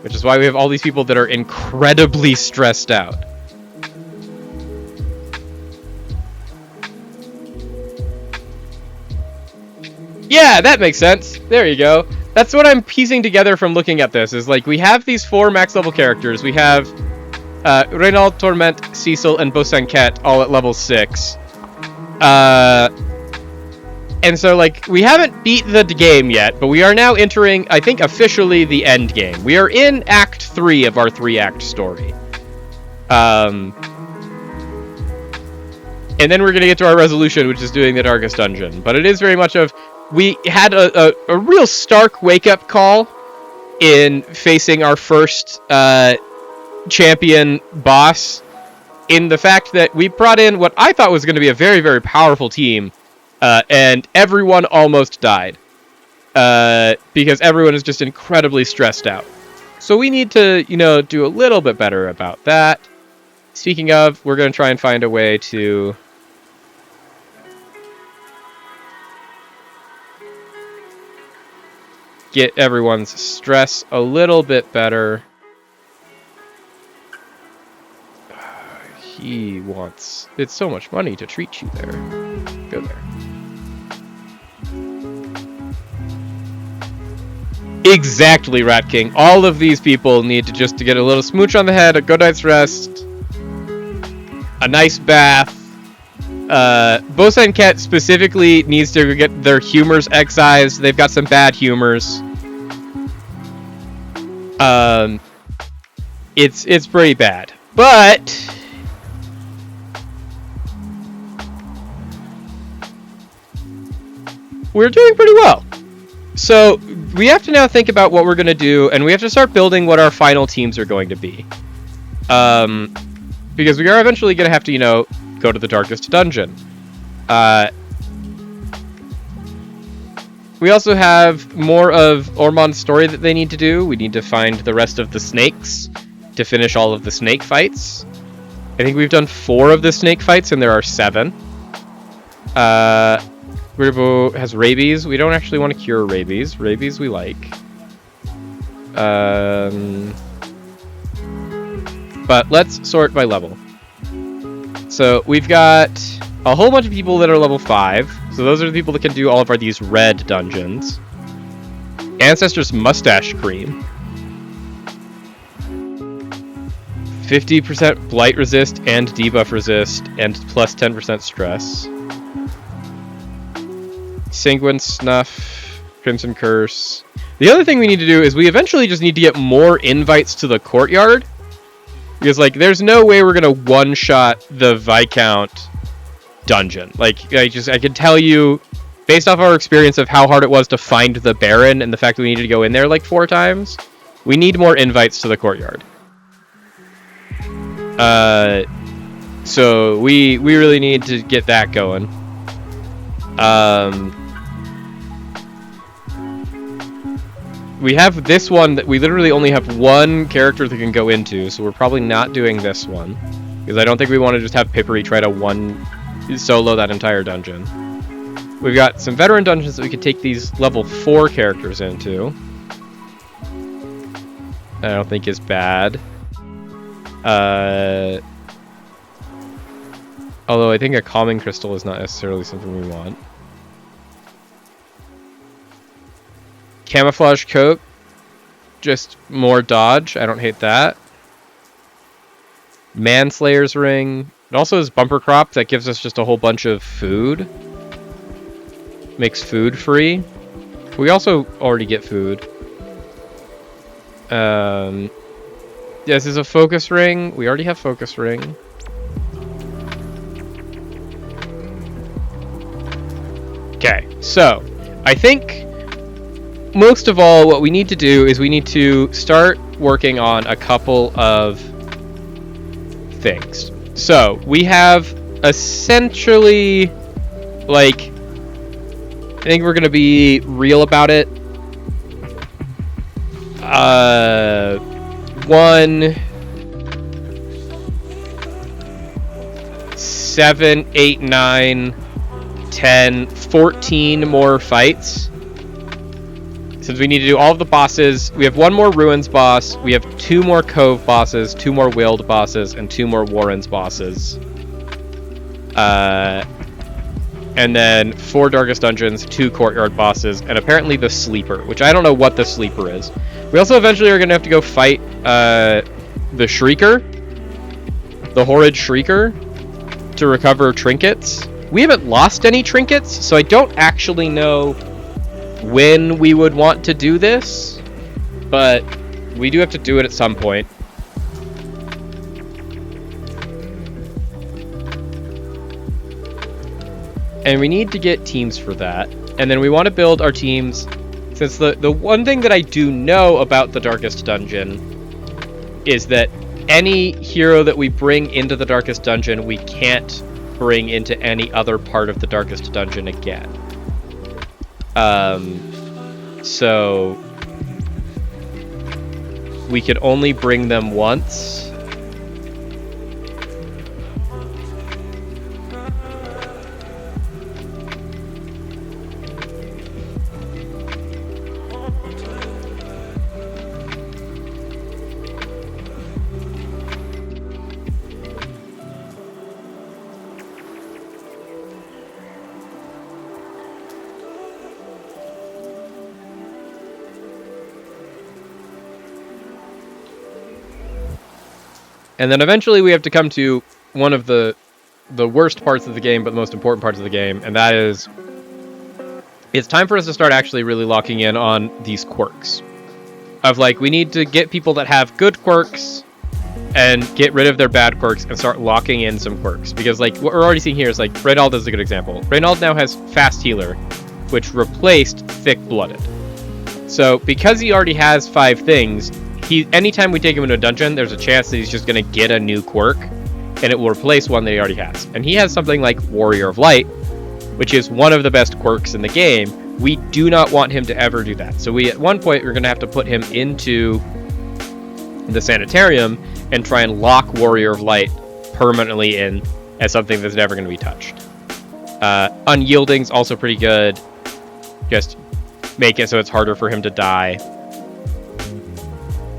Which is why we have all these people that are incredibly stressed out. Yeah, that makes sense. There you go. That's what I'm piecing together from looking at this, is like, we have these 4 max level characters. We have Reynald, Torment, Cecil, and Bosanquet all at level 6. And so, like, we haven't beat the game yet, but we are now entering, I think, officially the end game. We are in Act 3 of our 3-act story. And then we're going to get to our resolution, which is doing the Darkest Dungeon. But it is very much of... We had a real stark wake-up call in facing our first champion boss, in the fact that we brought in what I thought was going to be a very, very powerful team, and everyone almost died. Because everyone is just incredibly stressed out. So we need to, do a little bit better about that. Speaking of, we're going to try and find a way to... get everyone's stress a little bit better. He wants... It's so much money to treat you there. Go there. Exactly, Rat King. All of these people need to just get a little smooch on the head, a good night's rest, a nice bath. Bosanquet specifically needs to get their humors excised. They've got some bad humors. It's pretty bad. But we're doing pretty well. So we have to now think about what we're going to do, and we have to start building what our final teams are going to be. Because we are eventually going to have to, go to the Darkest Dungeon. We also have more of Ormond's story that they need to do. We need to find the rest of the snakes to finish all of the snake fights. I think we've done 4 of the snake fights, and there are 7. Weirbo has rabies. We don't actually want to cure rabies. Rabies we like. But let's sort by level. So we've got a whole bunch of people that are level 5. So those are the people that can do all of these red dungeons. Ancestor's Mustache Cream. 50% blight resist and debuff resist and plus 10% stress. Sanguine Snuff, Crimson Curse. The other thing we need to do is we eventually just need to get more invites to the courtyard. Because, like, there's no way we're going to one-shot the Viscount dungeon. Like, I can tell you, based off our experience of how hard it was to find the Baron and the fact that we needed to go in there, like, 4 times, we need more invites to the courtyard. So we really need to get that going. We have this one that we literally only have one character that can go into, so we're probably not doing this one. Because I don't think we want to just have Pippery try to solo that entire dungeon. We've got some veteran dungeons that we can take these level 4 characters into. I don't think is bad. Although I think a calming crystal is not necessarily something we want. Camouflage coat, just more dodge. I don't hate that. Manslayer's ring. It also has bumper crop that gives us just a whole bunch of food. Makes food free. We also already get food. This is a focus ring. We already have focus ring. Okay, so I think most of all what we need to do is we need to start working on a couple of things. So we have essentially, like, I think we're gonna be real about it. 1, 7, 8, 9, 10, 14 more fights. Since we need to do all of the bosses, we have 1 more Ruins boss, we have 2 more Cove bosses, 2 more Willed bosses, and 2 more Warrens bosses. And then 4 Darkest Dungeons, 2 Courtyard bosses, and apparently the Sleeper, which I don't know what the Sleeper is. We also eventually are going to have to go fight the Shrieker, the Horrid Shrieker, to recover trinkets. We haven't lost any trinkets, so I don't actually know when we would want to do this, but we do have to do it at some point. And we need to get teams for that. And then we want to build our teams, since the one thing that I do know about the Darkest Dungeon is that any hero that we bring into the Darkest Dungeon, we can't bring into any other part of the Darkest Dungeon again. So we could only bring them once. And then eventually we have to come to one of the worst parts of the game, but the most important parts of the game, and that is, it's time for us to start actually really locking in on these quirks. Of, like, we need to get people that have good quirks and get rid of their bad quirks and start locking in some quirks. Because, like, what we're already seeing here is, like, Reynald is a good example. Reynald now has Fast Healer, which replaced Thick Blooded. So, because he already has 5 things, anytime we take him into a dungeon, there's a chance that he's just going to get a new quirk, and it will replace one that he already has. And he has something like Warrior of Light, which is one of the best quirks in the game, We do not want him to ever do that. So we, at one point, we're going to have to put him into the sanitarium and try and lock Warrior of Light permanently in as something that's never going to be touched. Unyielding's also pretty good. Just make it so it's harder for him to die.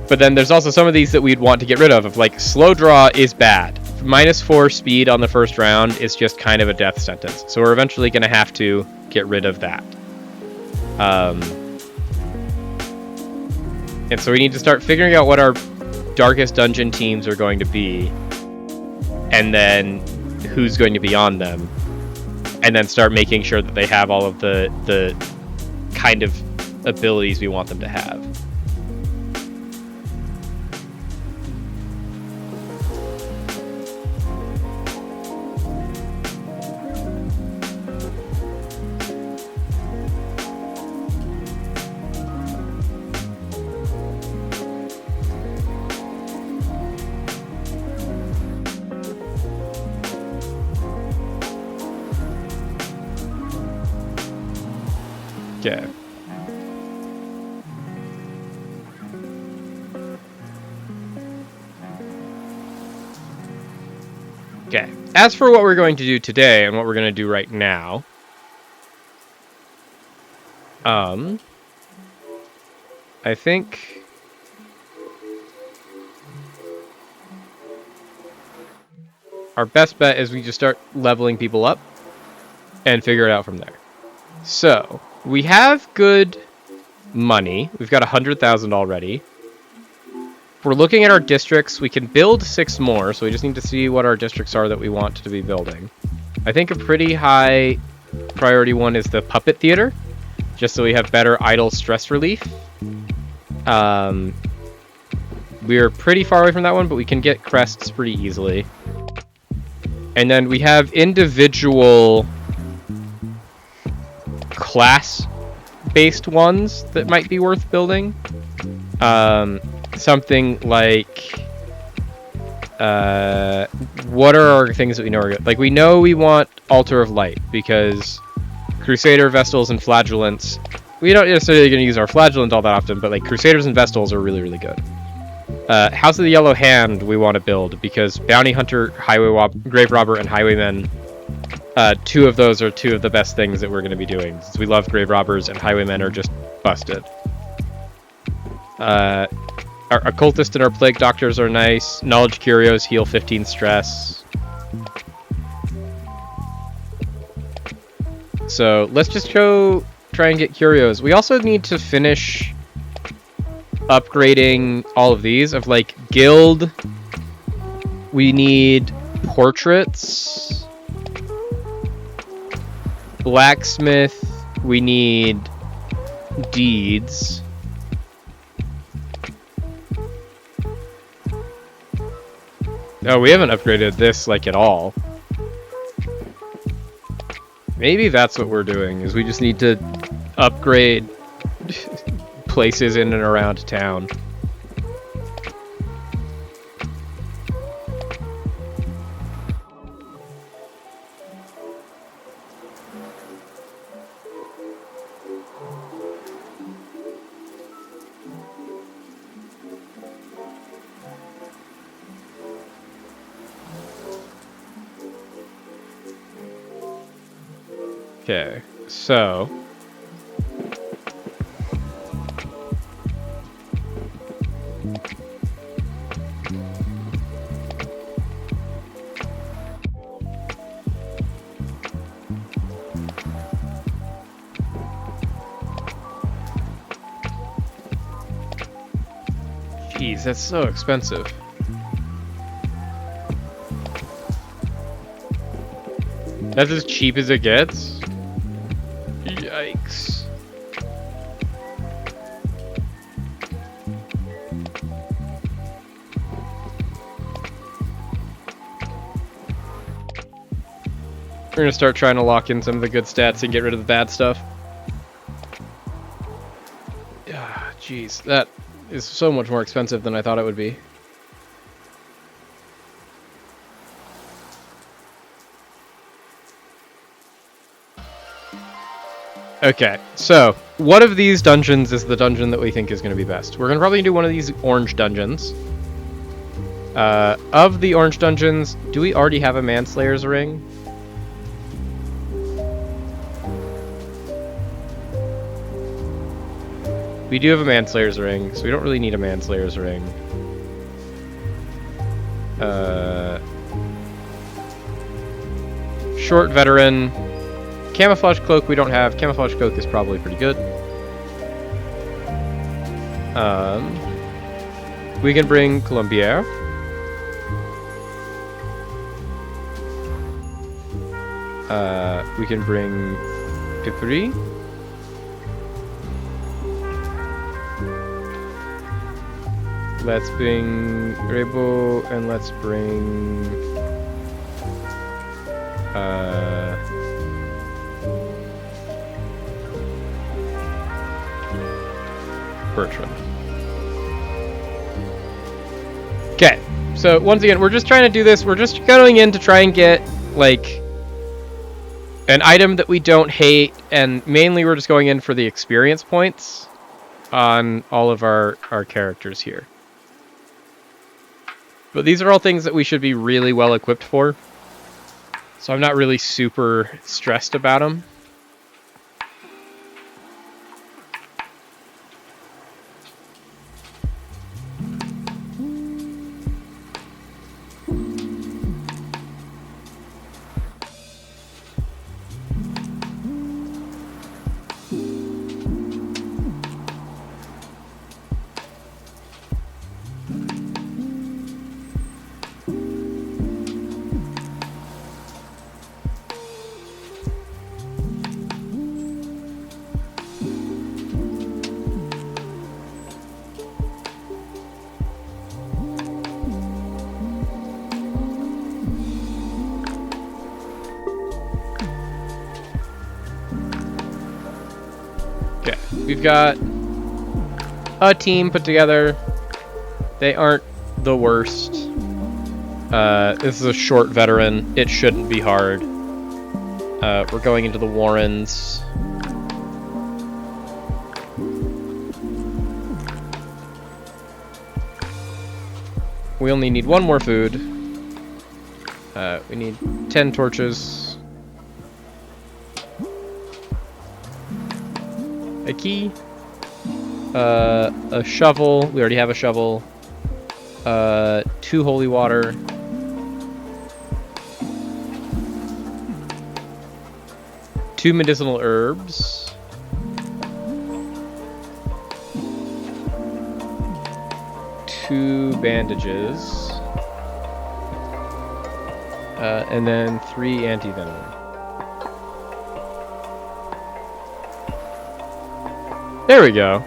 But then there's also some of these that we'd want to get rid of. Like, Slow Draw is bad. -4 speed on the first round is just kind of a death sentence. So we're eventually going to have to get rid of that. And so we need to start figuring out what our darkest dungeon teams are going to be, and then who's going to be on them, and then start making sure that they have all of the kind of abilities we want them to have. Okay. Okay. As for what we're going to do today and what we're going to do right now, I think our best bet is we just start leveling people up and figure it out from there. So, we have good money. We've got 100,000 already. If we're looking at our districts, we can build 6 more, so we just need to see what our districts are that we want to be building. I think a pretty high priority one is the Puppet Theater, just so we have better idle stress relief. We're pretty far away from that one, but we can get crests pretty easily. And then we have individual class-based ones that might be worth building. Something like... what are our things that we know are good? Like, we know we want Altar of Light, because Crusader, Vestals, and Flagellants... We don't necessarily going to use our Flagellant all that often, but like Crusaders and Vestals are really, really good. House of the Yellow Hand we want to build, because Bounty Hunter, Grave Robber, and Highwaymen, 2 of those are 2 of the best things that we're going to be doing, since we love Grave Robbers and Highwaymen are just busted. Our Occultist and our Plague Doctors are nice. Knowledge Curios heal 15 stress. So let's just try and get Curios. We also need to finish upgrading all of these. Of like Guild, we need Portraits. Blacksmith, we need Deeds. Oh, we haven't upgraded this like at all. Maybe that's what we're doing, is we just need to upgrade places in and around town. Okay, so... Jeez, that's so expensive. That's as cheap as it gets? Yikes. We're gonna start trying to lock in some of the good stats and get rid of the bad stuff. Ah, jeez, that is so much more expensive than I thought it would be. Okay, so one of these dungeons is the dungeon that we think is going to be best. We're going to probably do one of these orange dungeons. Of the orange dungeons, do we already have a Manslayer's Ring? We do have a Manslayer's Ring, so we don't really need a Manslayer's Ring. Short Veteran. Camouflage Cloak we don't have. Camouflage Cloak is probably pretty good. We can bring Colombier. We can bring Pipri. Let's bring Rebo, and let's bring Bertrand. Okay, so once again, we're just trying to do this. We're just going in to try and get, like, an item that we don't hate, and mainly we're just going in for the experience points on all of our characters here. But these are all things that we should be really well equipped for, so I'm not really super stressed about them. We've got a team put together. They aren't the worst. This is a short veteran. It shouldn't be hard. We're going into the Warrens. We only need one more food. We need 10 torches. A key, a shovel. We already have a shovel. 2 holy water. Two medicinal herbs. Two bandages. And then 3 anti-venom. There we go.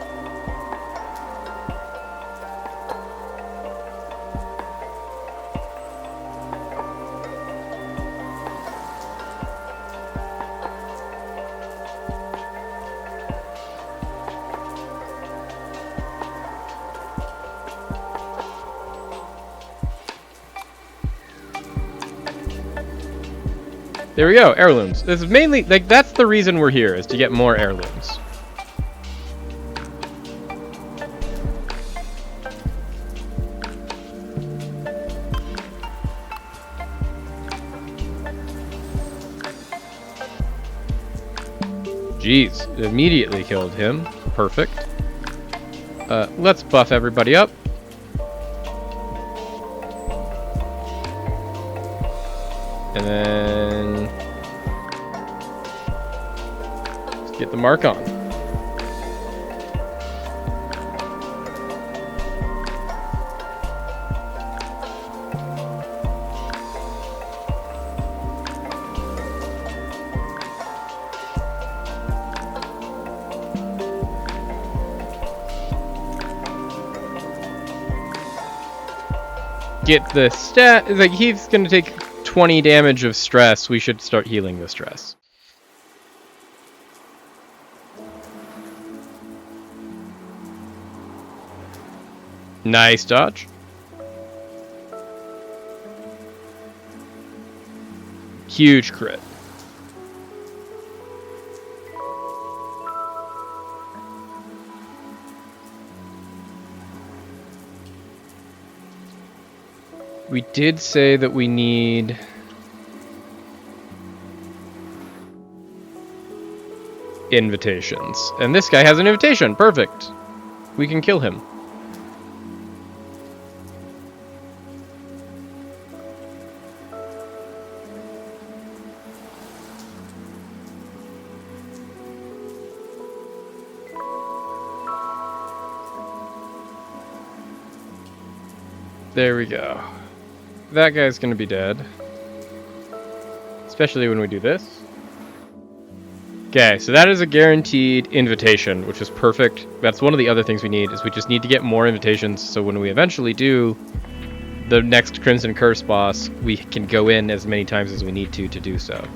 There we go, heirlooms. This is mainly, like, that's the reason we're here, is to get more heirlooms. Jeez, immediately killed him. Perfect. Let's buff everybody up. And then let's get the mark on. Get the stat. Like, he's gonna take 20 damage of stress. We should start healing the stress. Nice dodge. Huge crit. We did say that we need... invitations. And this guy has an invitation. Perfect. We can kill him. There we go. That guy's gonna be dead. Especially when we do this. Okay, so that is a guaranteed invitation, which is perfect. That's one of the other things we need, is we just need to get more invitations, so when we eventually do the next Crimson Curse boss, we can go in as many times as we need to do so.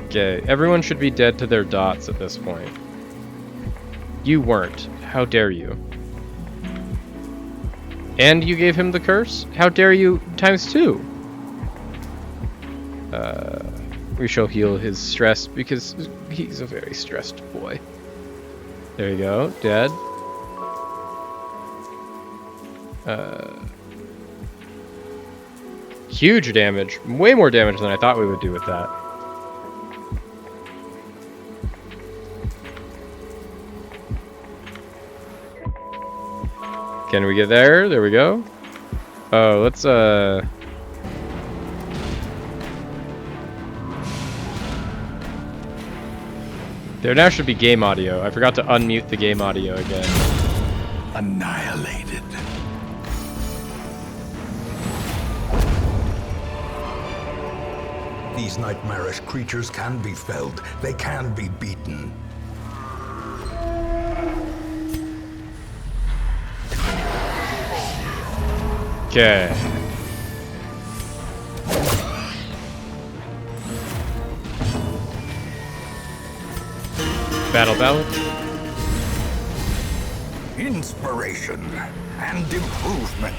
Okay, everyone should be dead to their dots at this point. You weren't. How dare you? And you gave him the curse? How dare you times 2? We shall heal his stress because he's a very stressed boy. There you go, dead. Huge damage. Way more damage than I thought we would do with that. Can we get there? There we go. Oh, let's There now should be game audio. I forgot to unmute the game audio again. Annihilated. These nightmarish creatures can be felled. They can be beaten. Okay. Battle ballad. Inspiration and improvement.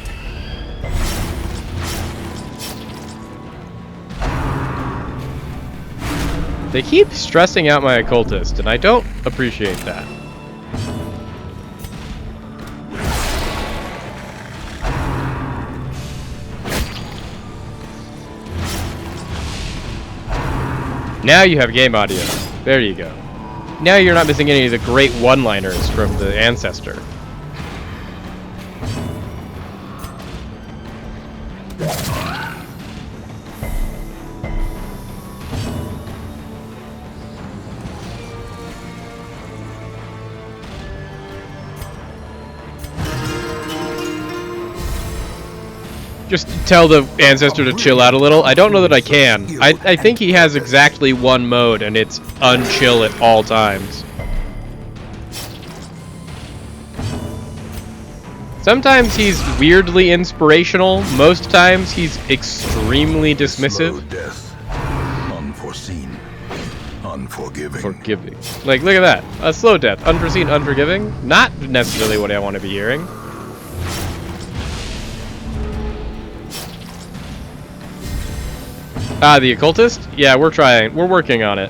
They keep stressing out my occultist, and I don't appreciate that. Now you have game audio. There you go. Now you're not missing any of the great one-liners from the Ancestor. Just tell the Ancestor to chill out a little. I don't know that I can. I think he has exactly one mode, and it's unchill at all times. Sometimes he's weirdly inspirational. Most times he's extremely dismissive. Slow death. Unforeseen. Unforgiving. Forgiving. Like, look at that. A slow death. Unforeseen, unforgiving. Not necessarily what I want to be hearing. Ah, the occultist? Yeah, we're trying. We're working on it.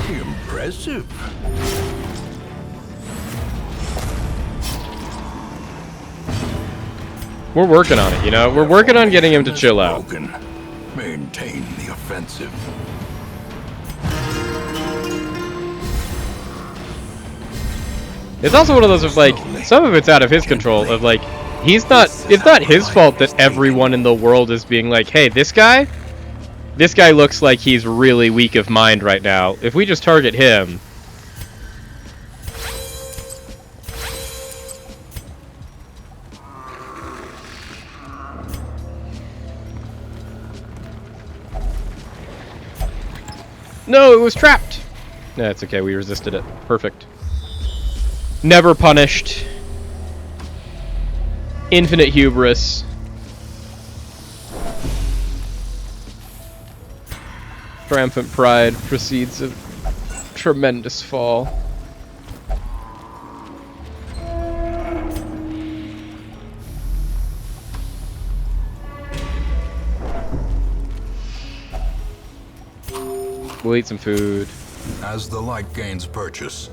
Impressive. We're working on it, you know? We're working on getting him to chill out. Maintain the offensive. It's also one of those of, like, some of it's out of his control, of, like, it's not his fault that everyone in the world is being like, hey, this guy looks like he's really weak of mind right now. If we just target him... No, it was trapped! That's okay, we resisted it. Perfect. Never punished. Infinite hubris. Triumphant pride precedes a tremendous fall. We'll eat some food. As the light gains purchase,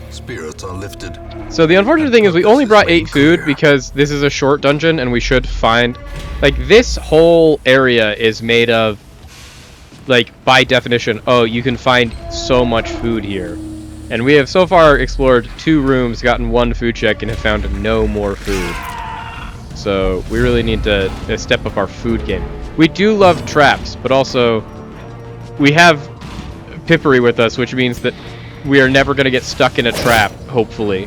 spirits are lifted. So the unfortunate thing is we only brought 8 food because this is a short dungeon and we should find... Like, this whole area is made of, like, by definition, oh, you can find so much food here. And we have so far explored 2 rooms, gotten 1 food check, and have found no more food. So we really need to step up our food game. We do love traps, but also we have Pippery with us, which means that we are never going to get stuck in a trap, hopefully.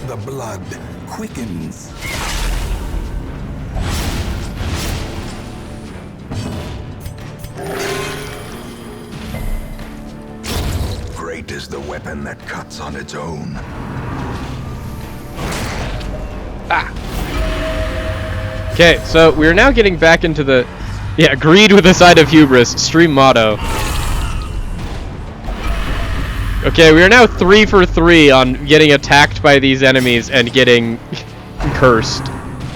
The blood quickens. Great is the weapon that cuts on its own. Okay, so we're now getting back into the... Yeah, greed with a side of hubris. Stream motto. Okay, we are now 3 for 3 on getting attacked by these enemies and getting cursed.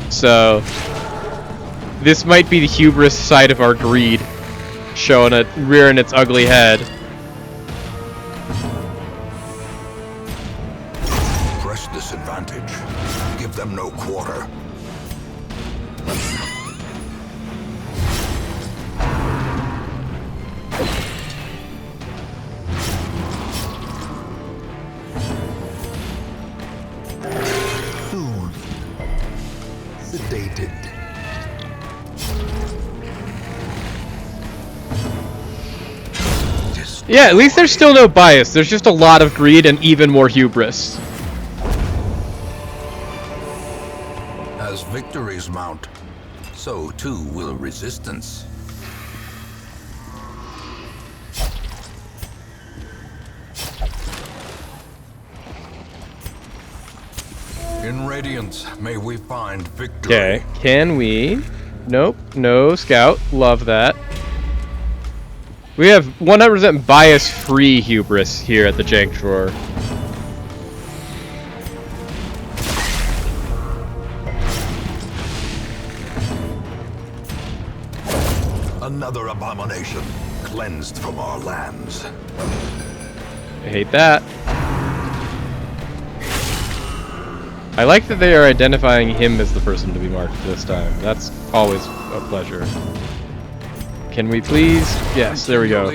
So, this might be the hubris side of our greed, showing it, rearing its ugly head. Press this advantage. Give them no quarter. Sedated. Yeah, at least there's still no bias. There's just a lot of greed and even more hubris. As victories mount, so too will resistance. In Radiance, may we find victory. Okay, can we? Nope, no scout. Love that. We have 100% bias-free hubris here at the Jank Drawer. Another abomination cleansed from our lands. I hate that. I like that they are identifying him as the person to be marked this time. That's always a pleasure. Can we please? Yes, there we go.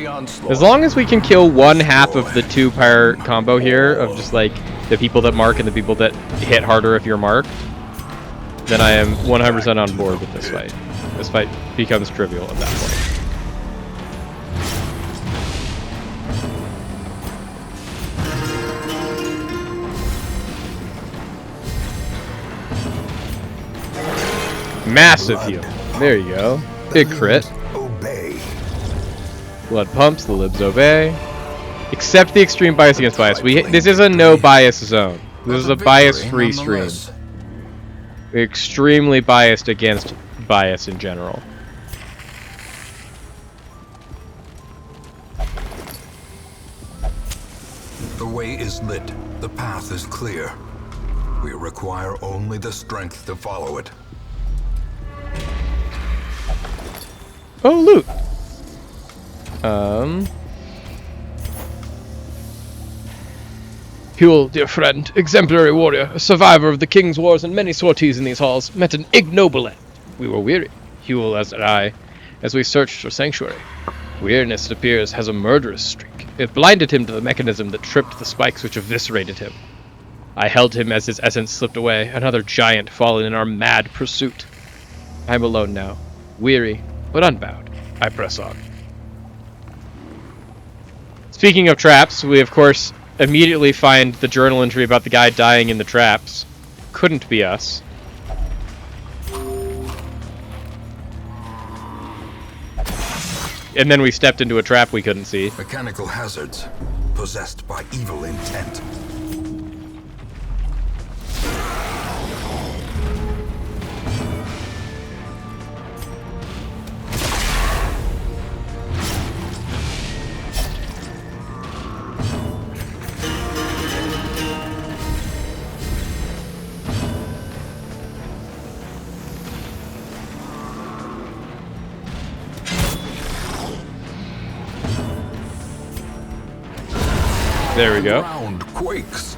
As long as we can kill 1/2 of the 2-pair combo here, of just like the people that mark and the people that hit harder if you're marked, then I am 100% on board with this fight. This fight becomes trivial at that point. Massive heal. There you go. Big crit. Obey. Blood pumps, the libs obey. Except the extreme bias against bias. This is a no bias zone. This is a bias-free stream. We're extremely biased against bias in general. The way is lit. The path is clear. We require only the strength to follow it. Oh, loot. Huel, dear friend, exemplary warrior, a survivor of the King's Wars and many sorties in these halls, met an ignoble end. We were weary, Huel as and I, as we searched for sanctuary. Weariness, it appears, has a murderous streak. It blinded him to the mechanism that tripped the spikes which eviscerated him. I held him as his essence slipped away, another giant fallen in our mad pursuit. I am alone now, weary, but unbowed. I press on. Speaking of traps, we of course immediately find the journal entry about the guy dying in the traps. Couldn't be us. And then we stepped into a trap we couldn't see. Mechanical hazards, possessed by evil intent. There we go. Ground quakes.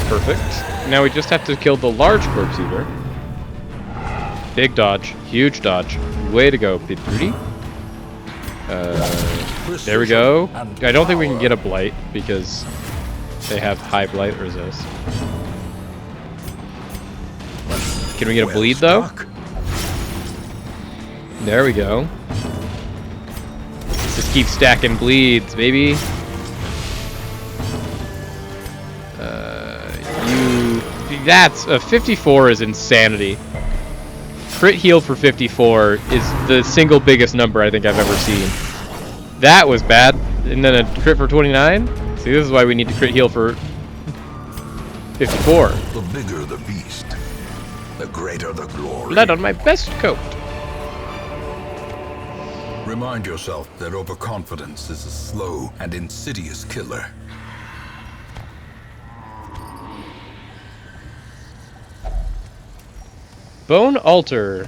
Perfect. Now we just have to kill the large corpse eater. Big dodge. Huge dodge. Way to go, Pipruti. There we go. I don't think we can get a blight because they have high blight resist. Can we get a bleed though? There we go. Just keep stacking bleeds, baby. That's a 54 is insanity. Crit heal for 54 is the single biggest number I think I've ever seen. That was bad. And then a crit for 29? See, this is why we need to crit heal for 54. The bigger the beast, the greater the glory. Blood on my best coat. Remind yourself that overconfidence is a slow and insidious killer. Bone Altar.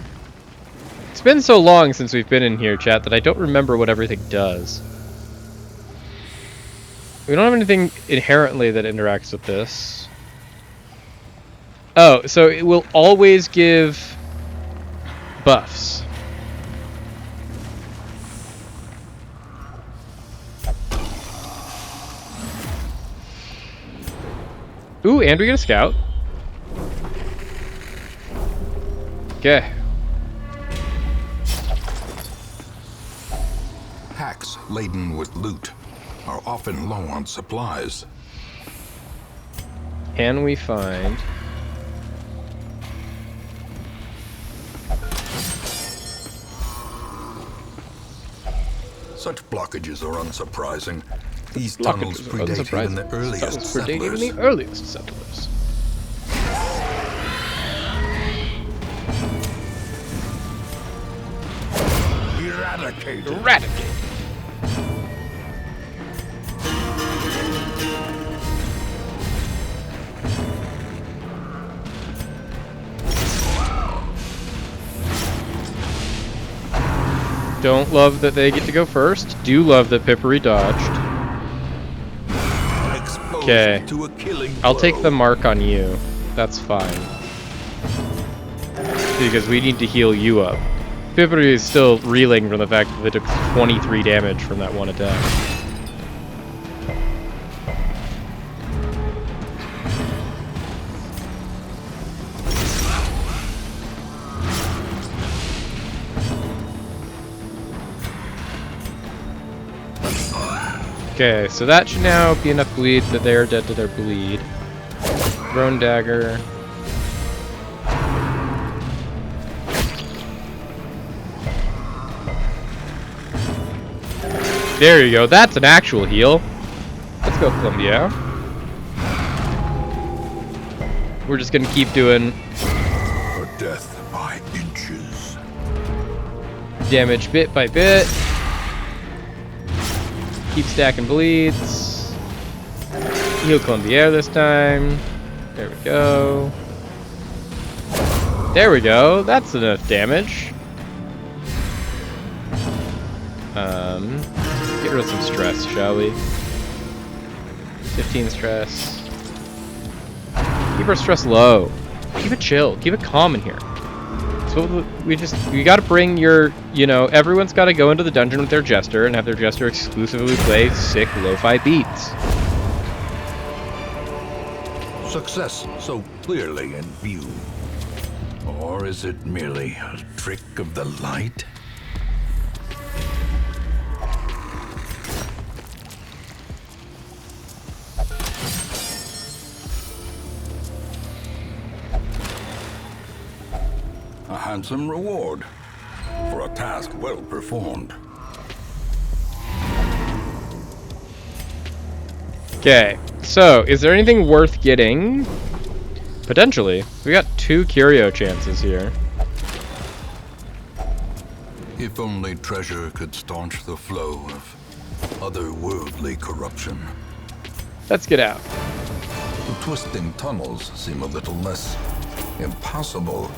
It's been so long since we've been in here, chat, that I don't remember what everything does. We don't have anything inherently that interacts with this. Oh, so it will always give buffs. Ooh, and we get a scout. Okay. Packs laden with loot are often low on supplies. Can we find... Such blockages are unsurprising. These tunnels predated even the earliest settlers. Even the earliest settlers. Eradicate. Don't love that they get to go first. Do love that Pippery dodged. Okay. I'll take the mark on you. That's fine. Because we need to heal you up. Pippery is still reeling from the fact that they took 23 damage from that one attack. Okay, so that should now be enough bleed that they are dead to their bleed. Throne dagger. There you go, that's an actual heal. Let's go, Columbia. We're just gonna keep doing For death by inches. damage bit by bit. Keep stacking bleeds. Heal Columbia this time. There we go. There we go, that's enough damage. Get rid of some stress, shall we? 15 stress. Keep our stress low. Keep it chill. Keep it calm in here. So we gotta bring your, you know, everyone's gotta go into the dungeon with their jester and have their jester exclusively play sick lo-fi beats. Success so clearly in view. Or is it merely a trick of the light? A handsome reward for a task well performed. Okay, so is there anything worth getting? Potentially. We got 2 curio chances here. If only treasure could staunch the flow of otherworldly corruption. Let's get out. The twisting tunnels seem a little less impossible.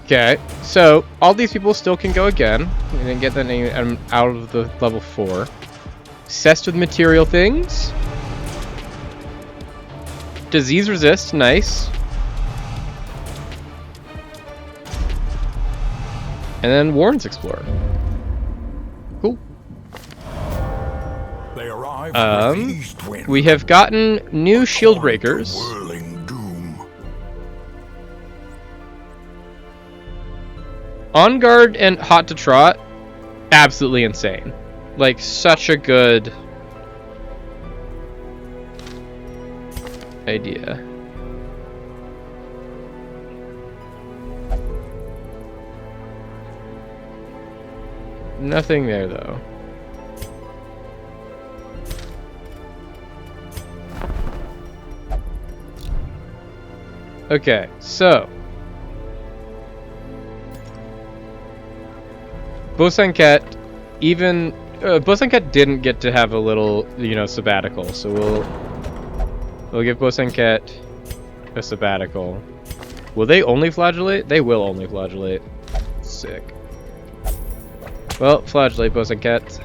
Okay, so all these people still can go again. We didn't get the name out of the level 4. Obsessed with material things. Disease resist, nice. And then Warren's Explorer. Cool. They arrive with these twins. We have gotten new shield breakers. Whirling doom. On Guard and Hot to Trot, absolutely insane. Like, such a good idea. Nothing there, though. Okay, so Bosanket, even Bosanket didn't get to have a little, sabbatical, so we'll give Bosanket a sabbatical. Will they only flagellate? They will only flagellate. Sick. Well, flagellate Bosanket.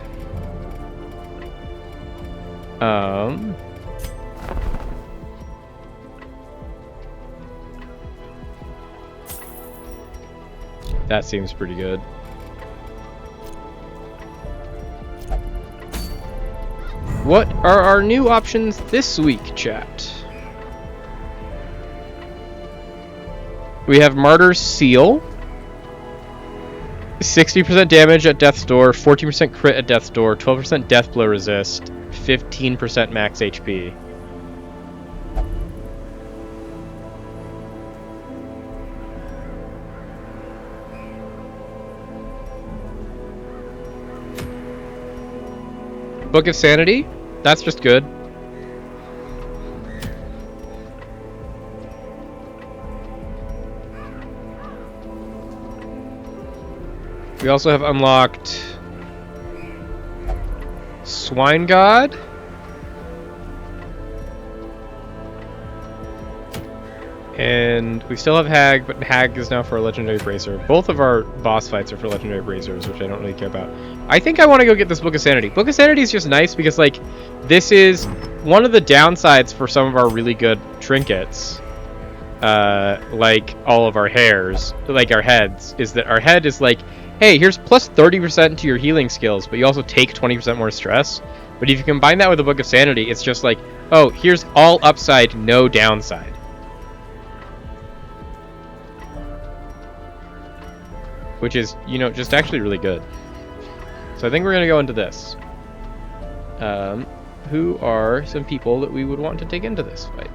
That seems pretty good. What are our new options this week, chat? We have Martyr's Seal. 60% damage at Death's Door, 14% crit at Death's Door, 12% death blow resist, 15% max HP. Book of Sanity, that's just good. We also have unlocked Swine God. And we still have Hag, but Hag is now for a Legendary Bracer. Both of our boss fights are for Legendary Bracers, which I don't really care about. I think I want to go get this Book of Sanity. Book of Sanity is just nice because, like, this is one of the downsides for some of our really good trinkets. Like all of our hairs, like our heads, is that our head is like, hey, here's plus 30% to your healing skills, but you also take 20% more stress. But if you combine that with the Book of Sanity, it's just like, oh, here's all upside, no downside. Which is, just actually really good. So I think we're going to go into this. Who are some people that we would want to take into this fight?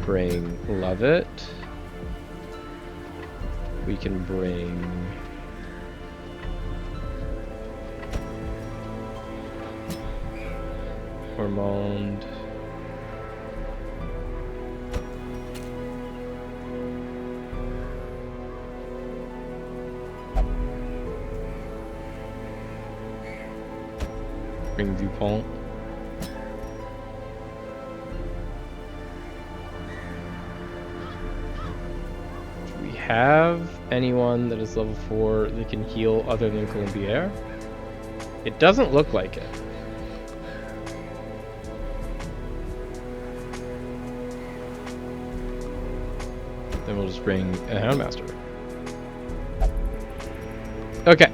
Bring Lovett. We can bring... Ormond. Bring Dupont. Do we have anyone that is level 4 that can heal other than Colombier? It doesn't look like it. Then we'll just bring a Houndmaster. Okay.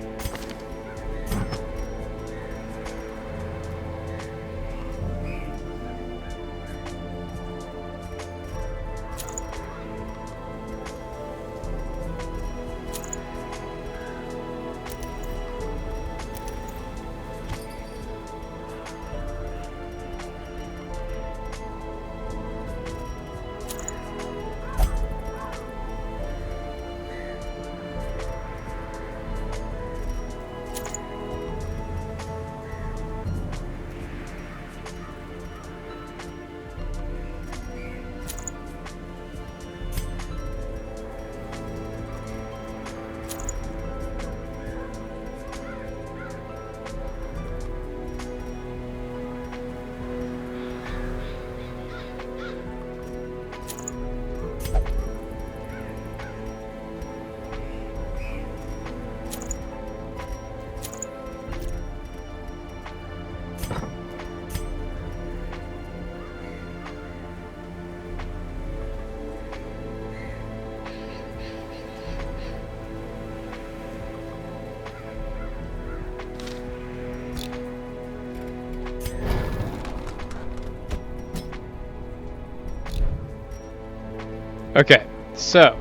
Okay, so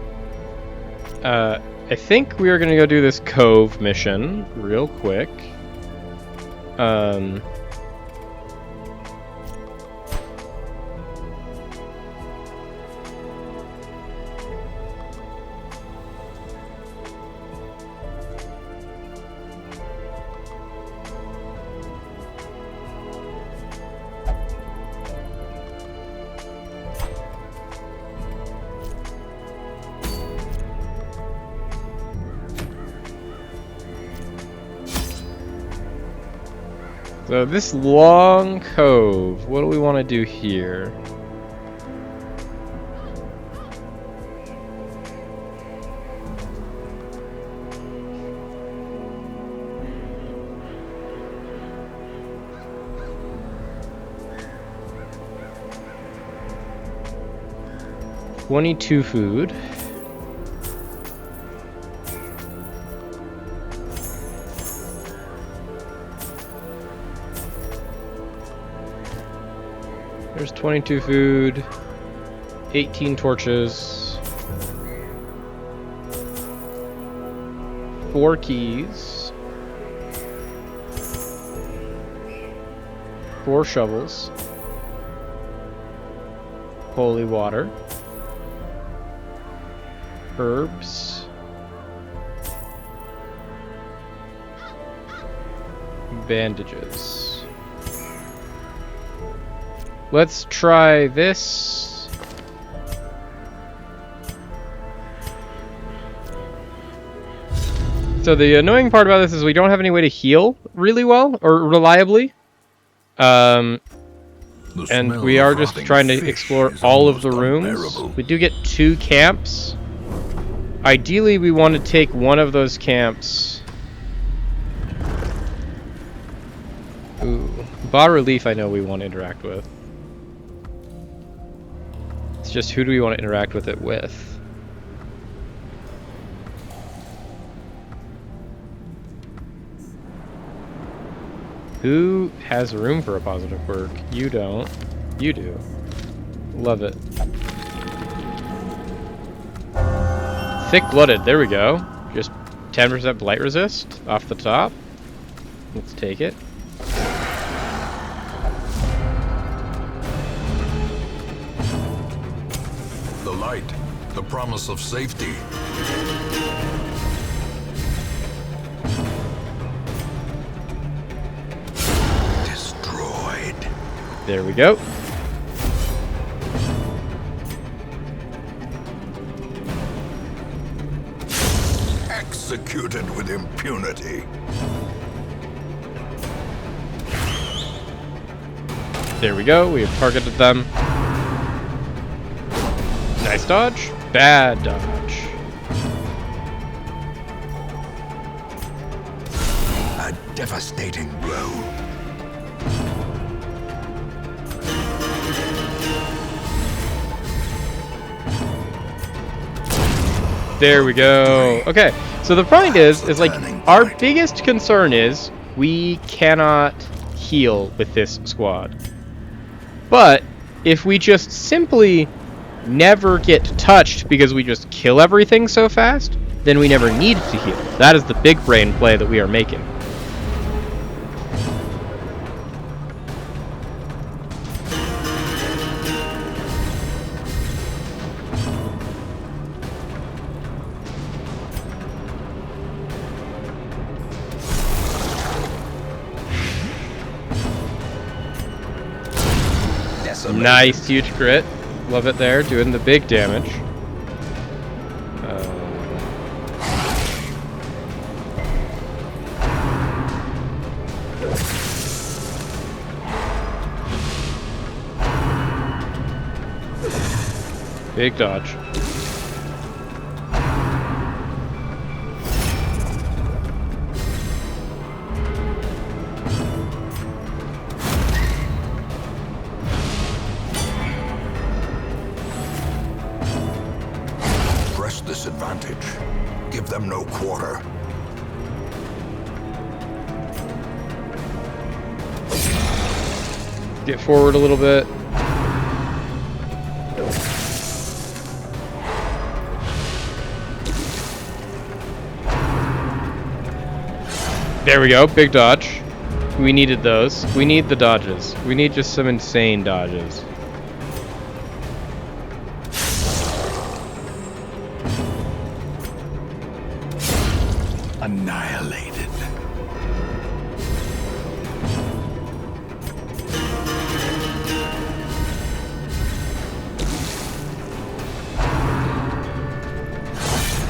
I think we are gonna go do this cove mission real quick. So this long cove, what do we want to do here? $22 food. There's 22 food, 18 torches, 4 keys, 4 shovels, holy water, herbs, bandages. Let's try this. So the annoying part about this is we don't have any way to heal really well or reliably. And we are just trying to explore all of the rooms. Unbearable. We do get 2 camps. Ideally, we want to take one of those camps. Ooh, bas-relief I know we want to interact with. It's just who do we want to interact with it with? Who has room for a positive quirk? You don't. You do. Love it. Thick-blooded, there we go. Just 10% blight resist off the top. Let's take it. The light, the promise of safety. Destroyed. There we go. Executed with impunity. There we go. We have targeted them. Nice dodge. Bad dodge. A devastating blow. There we go. Okay, so the point is like our biggest concern is we cannot heal with this squad. But if we just simply never get touched because we just kill everything so fast, then we never need to heal. That is the big brain play that we are making. Nice, huge crit. Love it there, doing the big damage. Big dodge. Press this advantage. Give them no quarter. Get forward a little bit. There we go, big dodge. We needed those. We need the dodges. We need just some insane dodges. Annihilated.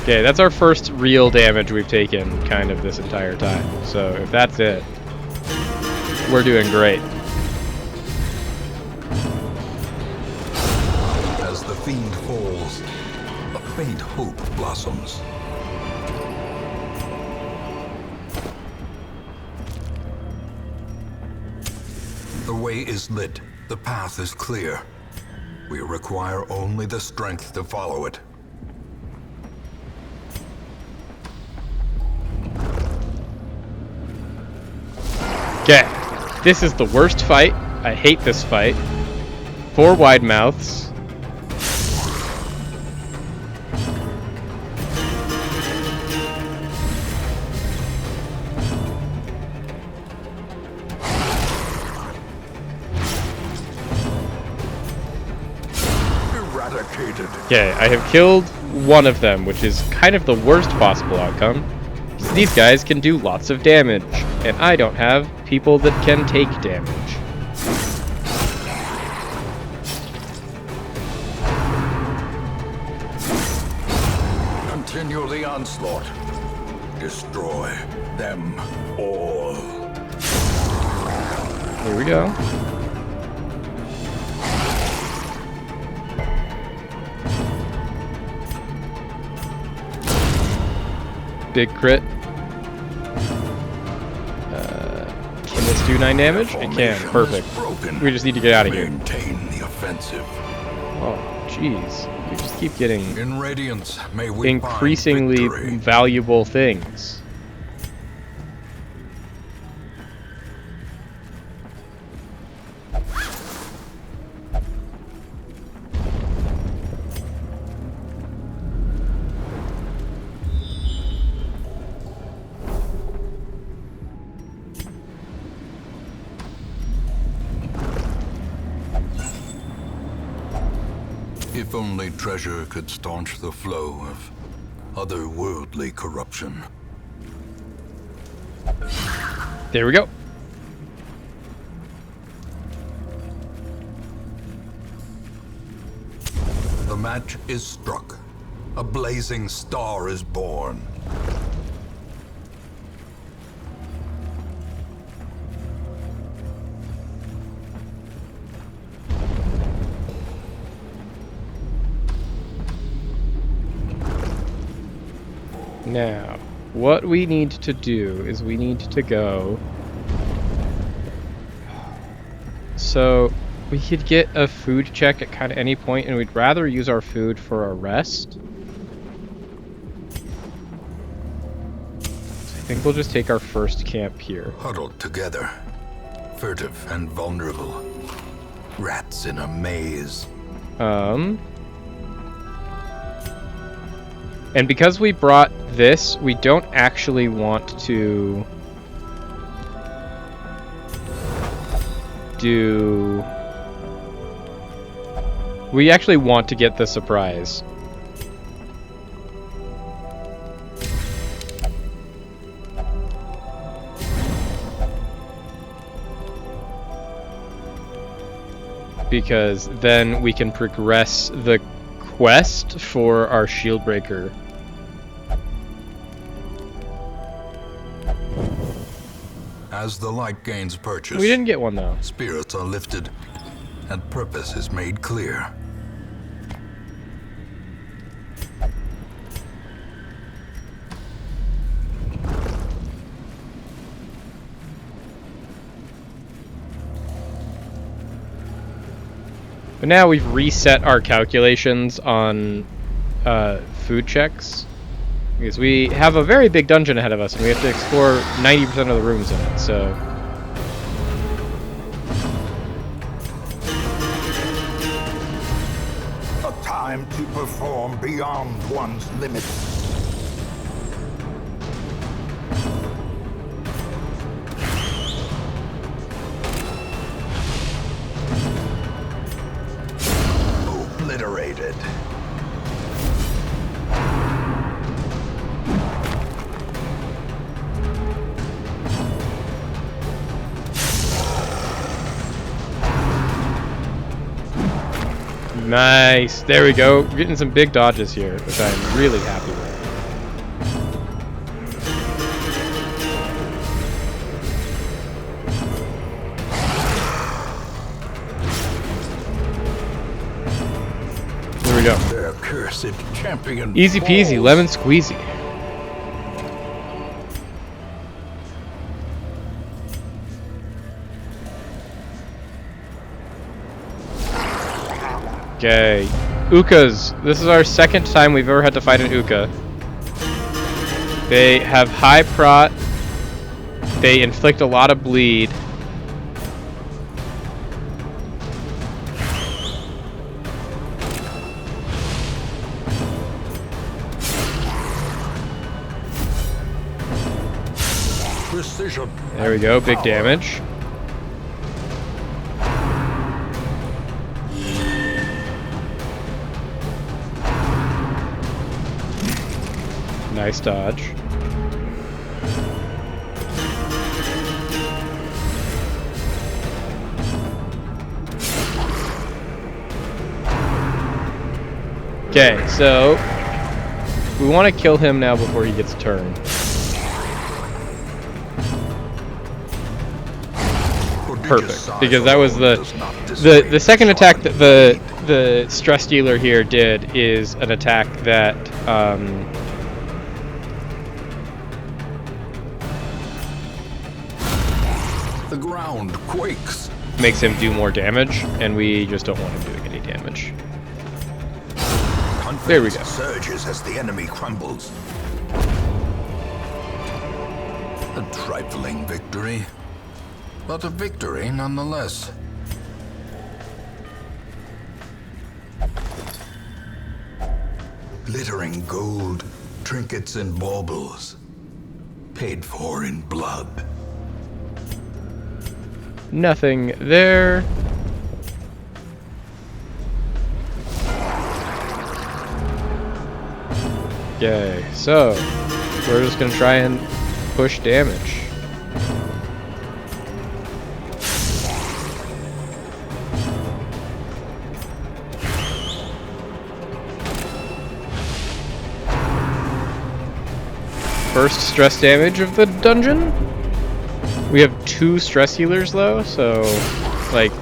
Okay, that's our first real damage we've taken kind of this entire time. So if that's it, we're doing great. As the fiend falls, a faint hope blossoms. The way is lit. The path is clear. We require only the strength to follow it. Okay, this is the worst fight. I hate this fight. 4 wide mouths. Eradicated. Okay, I have killed one of them, which is kind of the worst possible outcome. These guys can do lots of damage, and I don't have people that can take damage. Continue the onslaught. Destroy them all. Here we go. Big crit. Can this do 9 damage? It can. Perfect. We just need to get out of here. Maintain the offensive. Oh, jeez. We just keep getting In Radiance, may we increasingly find victory. valuable things. If only treasure could staunch the flow of otherworldly corruption. There we go. The match is struck. A blazing star is born. Now, what we need to do is we need to go. So, we could get a food check at kind of any point, and we'd rather use our food for a rest. I think we'll just take our first camp here. Huddled together, furtive and vulnerable. Rats in a maze. And because we brought this, we don't actually want to do... We actually want to get the surprise. Because then we can progress the quest for our shield breaker. As the light gains purchase, We didn't get one though. spirits are lifted, and purpose is made clear. But now we've reset our calculations on food checks. Because we have a very big dungeon ahead of us, and we have to explore 90% of the rooms in it, so... A time to perform beyond one's limits. dead. Nice. There we go. We're getting some big dodges here, which I'm really happy with. There we go. Their cursed champion. Easy peasy, falls. lemon squeezy. Okay. Ukas. This is our second time we've ever had to fight an Uka. They have high prot. They inflict a lot of bleed. Precision. There we go, big damage. Nice dodge. Okay, so we want to kill him now before he gets a turn. Perfect, because that was the second attack that the stress dealer here did is an attack that The ground quakes. makes him do more damage, and we just don't want him doing any damage. There we go. Surges as the enemy crumbles. A trifling victory, but a victory nonetheless. Glittering gold, trinkets and baubles, paid for in blood. Nothing there. Okay, so we're just gonna try and push damage. First stress damage of the dungeon. We have 2 stress healers though, so like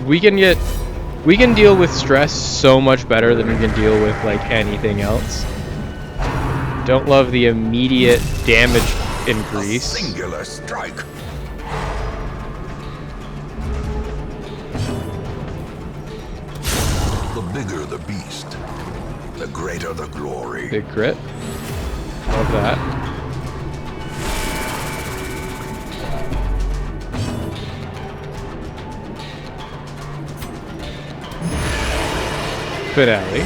we can deal with stress so much better than we can deal with like anything else. Don't love the immediate damage A increase. singular strike. The bigger the beast, The greater the glory. Big crit. Love that. Finale.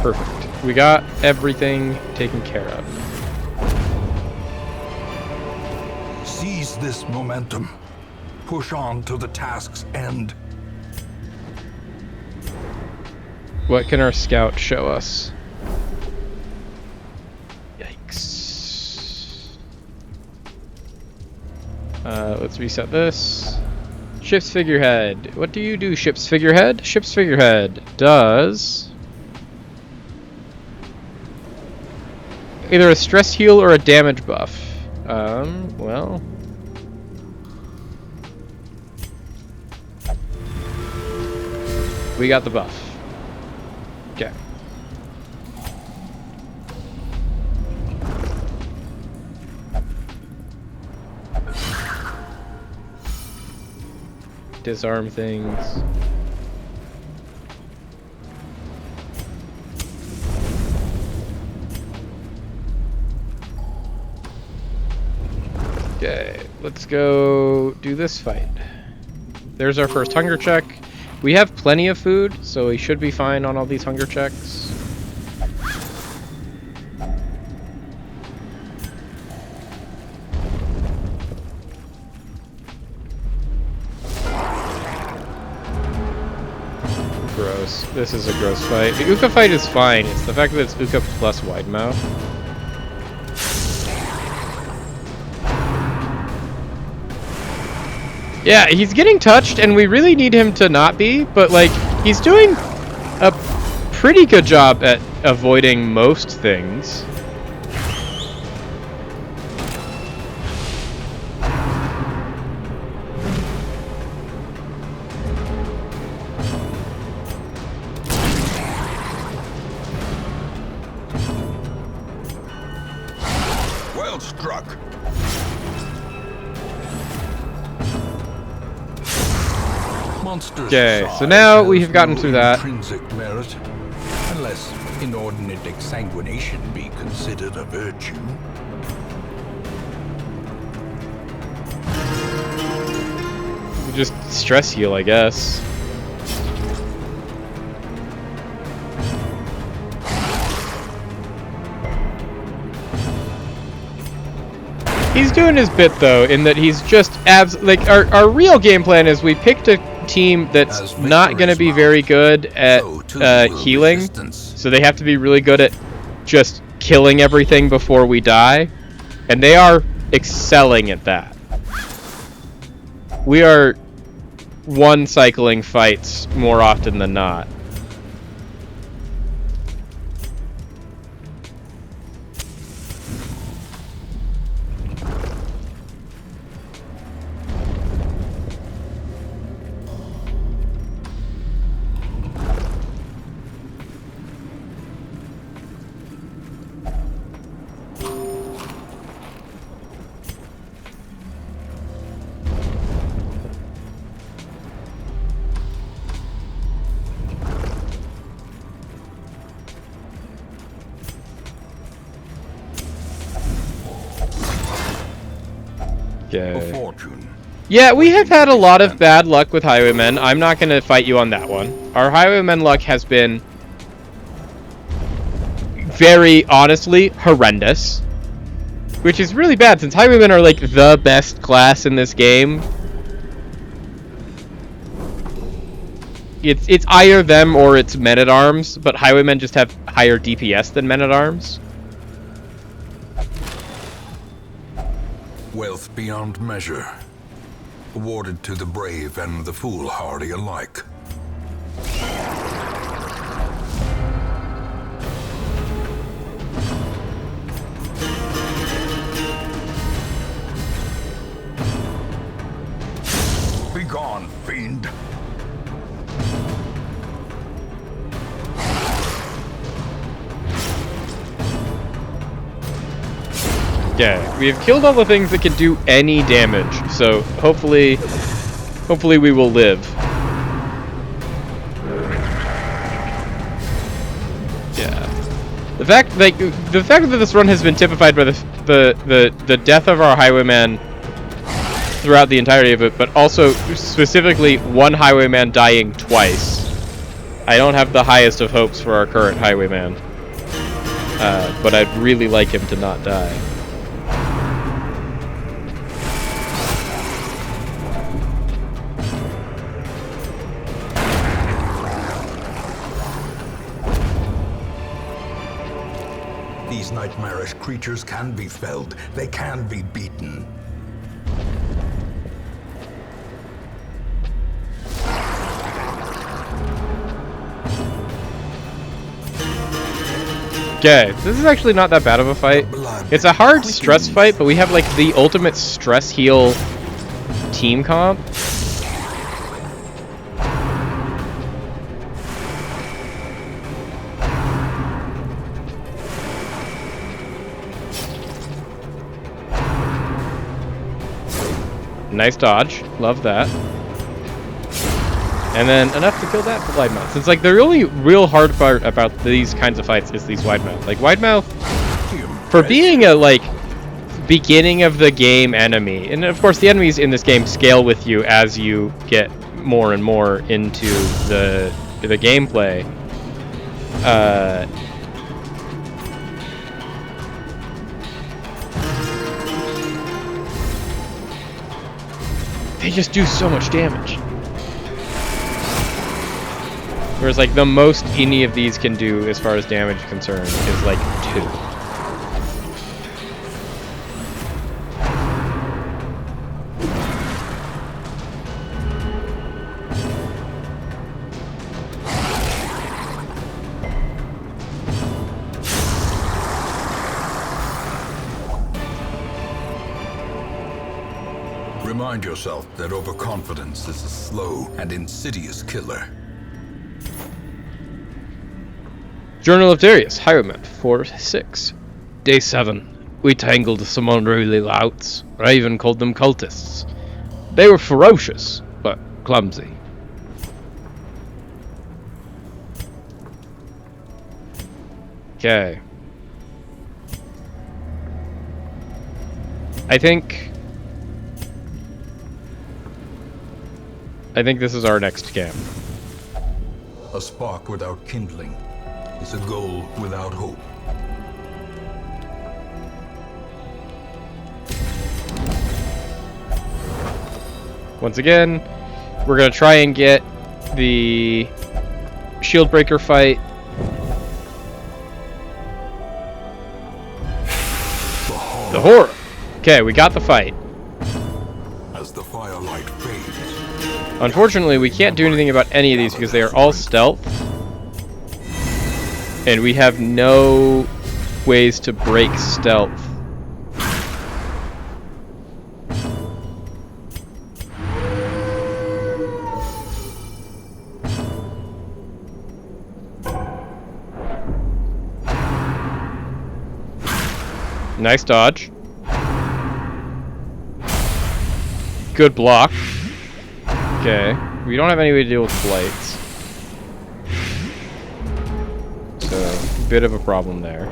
Perfect. We got everything taken care of. Seize this momentum. Push on to the task's end. What can our scout show us? Yikes. Let's reset this. Ship's figurehead. What do you do, ship's figurehead? Ship's figurehead does either a stress heal or a damage buff. Well, we got the buff. Okay. Disarm things. Okay, let's go do this fight. There's our first hunger check. We have plenty of food, so we should be fine on all these hunger checks. Gross. This is a gross fight. The Uka fight is fine. It's the fact that it's Uka plus Widemouth. Yeah, he's getting touched, and we really need him to not be, but, like, he's doing a pretty good job at avoiding most things. Well struck. Monsters Okay, so size now has we have gotten no through that. Intrinsic merit, unless inordinate exsanguination be considered a virtue. Just stress heal, I guess. He's doing his bit though, in that he's just like our real game plan is we picked a team that's As not going to be victories very good at so too will healing, resistance. so they have to be really good at just killing everything before we die, and they are excelling at that. We are one-cycling fights more often than not. A Okay. fortune. Yeah, we have had a lot of bad luck with Highwaymen. I'm not going to fight you on that one. Our Highwaymen luck has been very, honestly, horrendous. Which is really bad, since Highwaymen are, like, the best class in this game. It's either them or it's Men-at-Arms, but Highwaymen just have higher DPS than Men-at-Arms. Wealth beyond measure, awarded to the brave and the foolhardy alike. Begone, fiend! Yeah, we have killed all the things that can do any damage, so hopefully we will live. Yeah. The fact that this run has been typified by the death of our Highwayman throughout the entirety of it, but also specifically one Highwayman dying twice. I don't have the highest of hopes for our current Highwayman, but I'd really like him to not die. These nightmarish creatures can be felled. They can be beaten. Okay, this is actually not that bad of a fight. It's a hard stress fight, but we have like the ultimate stress heal team comp. Nice dodge. Love that. And then enough to kill that for Widemouth. It's like the only real hard part about these kinds of fights is these Widemouth. Like Widemouth, for being a like beginning of the game enemy. And of course the enemies in this game scale with you as you get more and more into the gameplay. They just do so much damage. Whereas like the most any of these can do as far as damage is concerned is like 2. Remind yourself that overconfidence is a slow and insidious killer. Journal of Darius, Highwayman 4-6. Day 7. We tangled some unruly louts. Raven called them cultists. They were ferocious, but clumsy. Okay. I think this is our next camp. A spark without kindling is a goal without hope. Once again, we're gonna try and get the shield breaker fight. The horror. Okay, we got the fight. As the firelight fades, Unfortunately, we can't do anything about any of these because they are all stealth. And we have no ways to break stealth. Nice dodge. Good block. Okay. We don't have any way to deal with blights. So, bit of a problem there.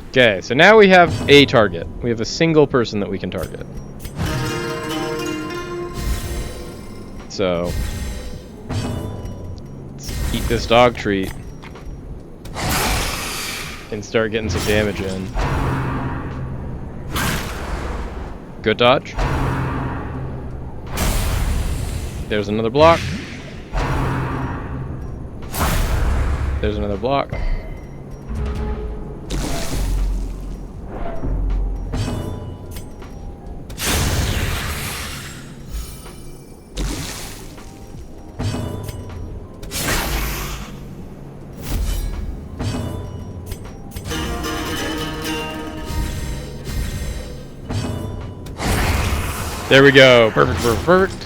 Okay, so now we have a target. We have a single person that we can target. So, let's eat this dog treat and start getting some damage in. Good dodge. There's another block. There's another block. There we go. Perfect, perfect, perfect.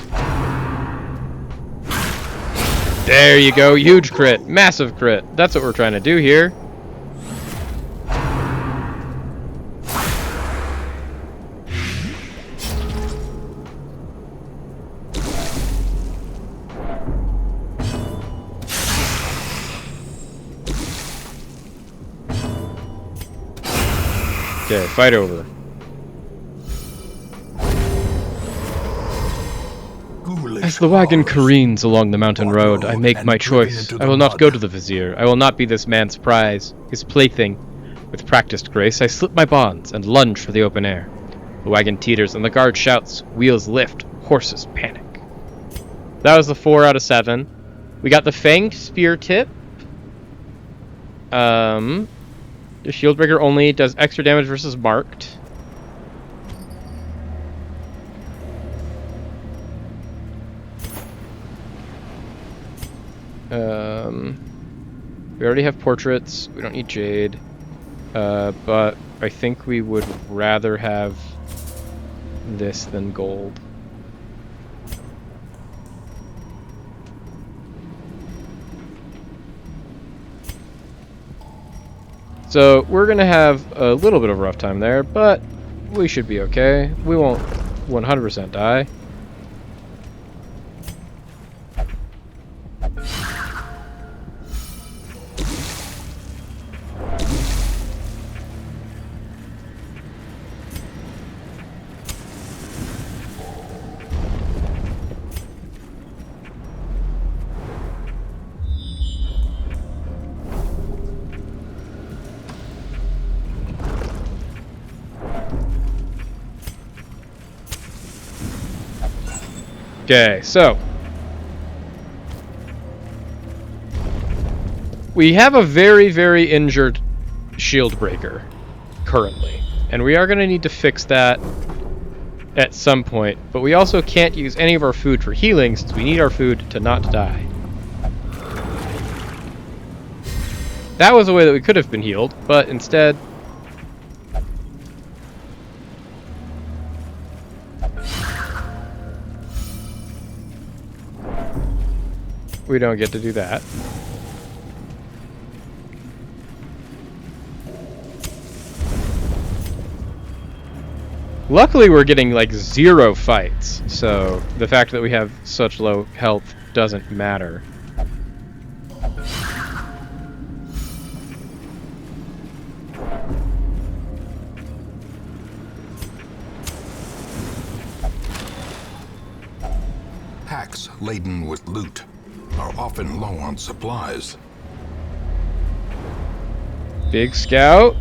There you go. Huge crit. Massive crit. That's what we're trying to do here. Okay, fight over. As the wagon careens along the mountain road, I make my choice. I will not go to the Vizier. I will not be this man's prize, his plaything. With practiced grace, I slip my bonds and lunge for the open air. The wagon teeters and the guard shouts. Wheels lift. Horses panic. That was the 4 out of 7. We got the Fanged Spear tip. The Shieldbreaker only does extra damage versus marked. We already have portraits. We don't need jade. But I think we would rather have this than gold. So we're gonna have a little bit of a rough time there, but we should be okay. We won't 100% die. Okay, so we have a very, very injured shield breaker currently, and we are going to need to fix that at some point, but we also can't use any of our food for healing since we need our food to not die. That was a way that we could have been healed, but instead we don't get to do that. Luckily, we're getting like 0 fights, so the fact that we have such low health doesn't matter. Packs laden with loot are often low on supplies. Big Scout.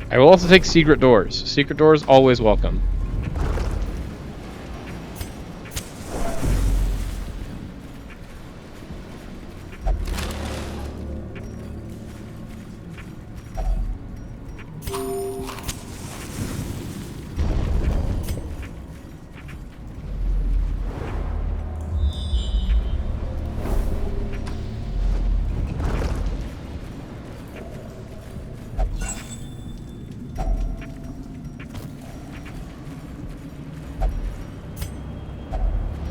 I will also take secret doors. Secret doors always welcome.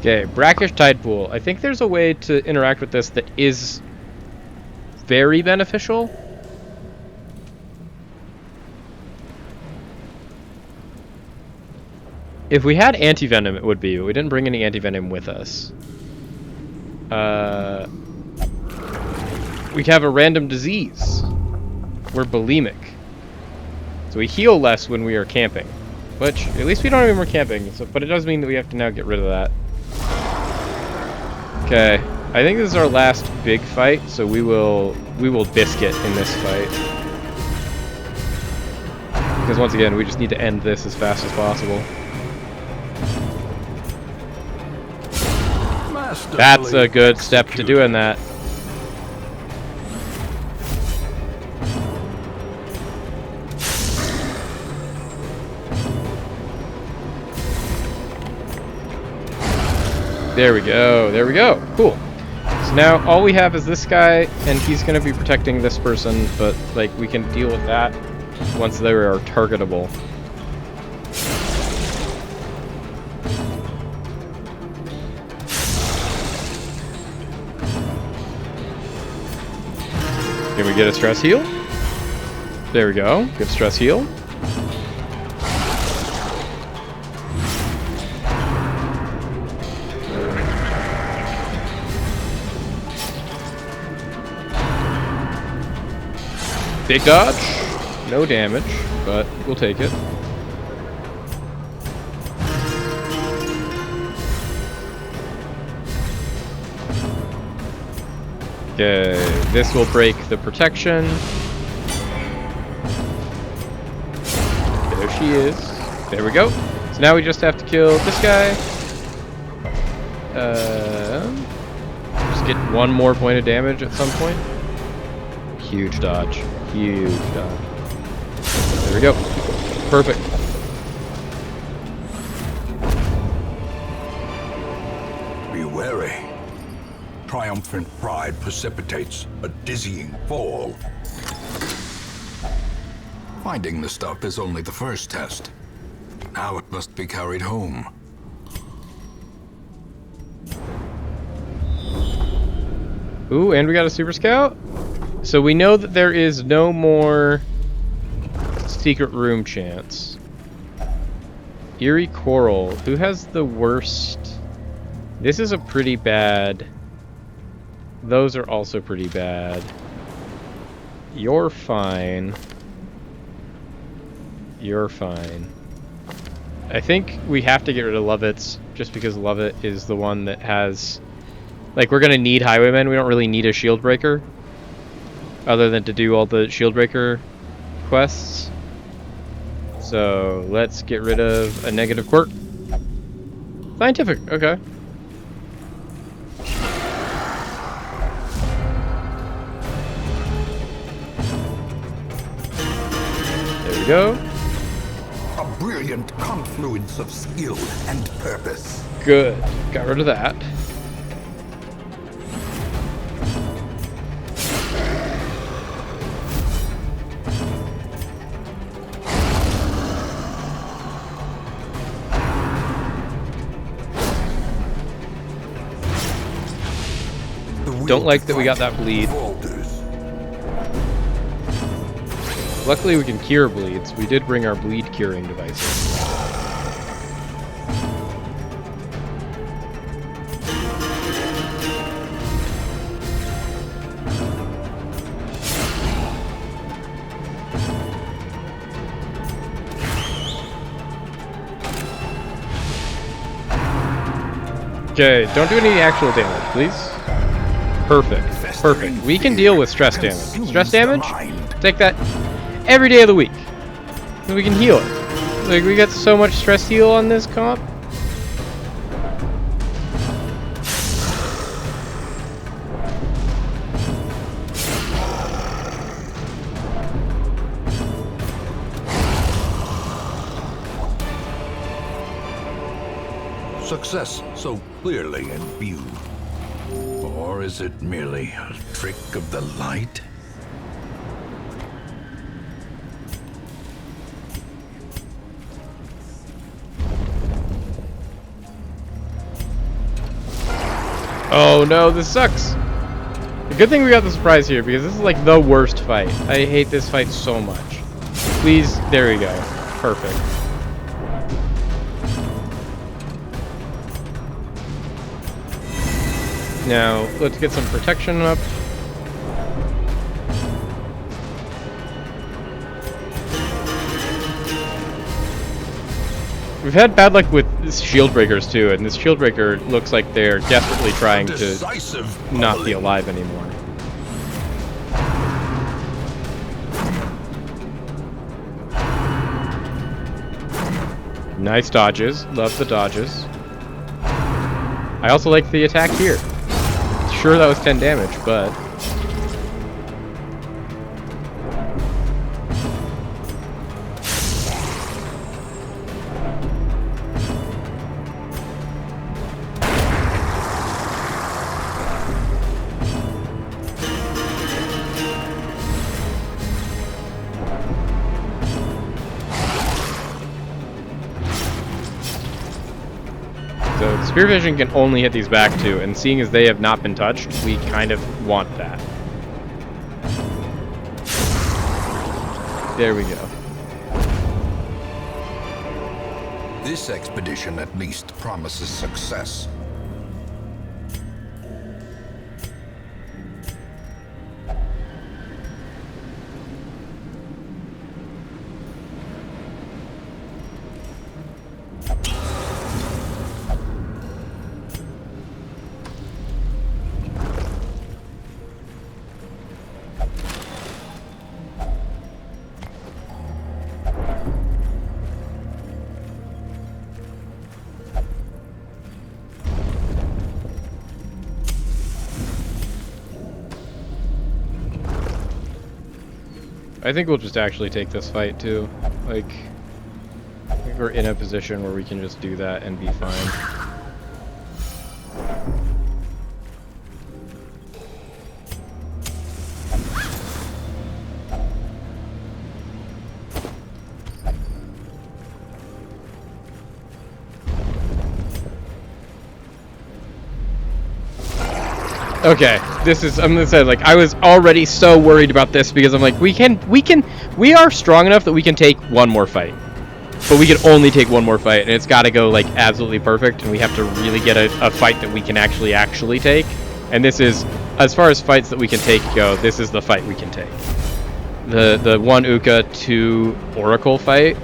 Okay, Brackish Tide Pool. I think there's a way to interact with this that is very beneficial. If we had anti-venom, it would be, but we didn't bring any anti-venom with us. We have a random disease. We're bulimic. So we heal less when we are camping. Which, at least we don't even we're camping, so, but it does mean that we have to now get rid of that. Okay, I think this is our last big fight, so we will biscuit in this fight. Because once again, we just need to end this as fast as possible. That's a good step to doing that. There we go, there we go. Cool. So now all we have is this guy, and he's going to be protecting this person, but like we can deal with that once they are targetable. Can we get a stress heal? There we go. Good stress heal. Big dodge. No damage, but we'll take it. Okay, this will break the protection. There she is. There we go. So now we just have to kill this guy. Just get one more point of damage at some point. Huge dodge. Huge dodge. There we go. Perfect. Be wary. Triumphant pride precipitates a dizzying fall. Finding the stuff is only the first test. Now it must be carried home. Ooh, and we got a Super Scout? So we know that there is no more secret room chance. Eerie Coral. Who has the worst? This is a pretty bad. Those are also pretty bad. You're fine. You're fine. I think we have to get rid of Lovitz just because Lovett is the one that has... Like, we're going to need Highwaymen. We don't really need a Shield Breaker. Other than to do all the Shield Breaker quests. So, let's get rid of a negative quirk. Scientific, okay. There we go. A brilliant confluence of skill and purpose. Good. Got rid of that. Don't like that we got that bleed. Luckily we can cure bleeds. We did bring our bleed curing devices. Okay, don't do any actual damage, please. Perfect. Perfect. We can deal with stress damage. Stress damage? Take that every day of the week. And we can heal it. Like, we got so much stress heal on this comp. Success so clearly in view. Or is it merely a trick of the light? Oh no, this sucks. The good thing we got the surprise here, because this is like the worst fight. I hate this fight so much. Please, there we go. Perfect. Now, let's get some protection up. We've had bad luck with shield breakers too, and this shield breaker looks like they're desperately trying to not be alive anymore. Nice dodges. Love the dodges. I also like the attack here. Sure, that was 10 damage, but... So Spear Vision can only hit these back two, and seeing as they have not been touched, we kind of want that. There we go. This expedition at least promises success. I think we'll just actually take this fight too. Like, I think we're in a position where we can just do that and be fine. Okay, this is, I'm gonna say, like, I was already so worried about this because I'm like, we are strong enough that we can take one more fight. But we can only take one more fight, and it's gotta go, like, absolutely perfect, and we have to really get a fight that we can actually take. And this is, as far as fights that we can take go, this is the fight we can take. The 1 Uka 2 Oracle fight,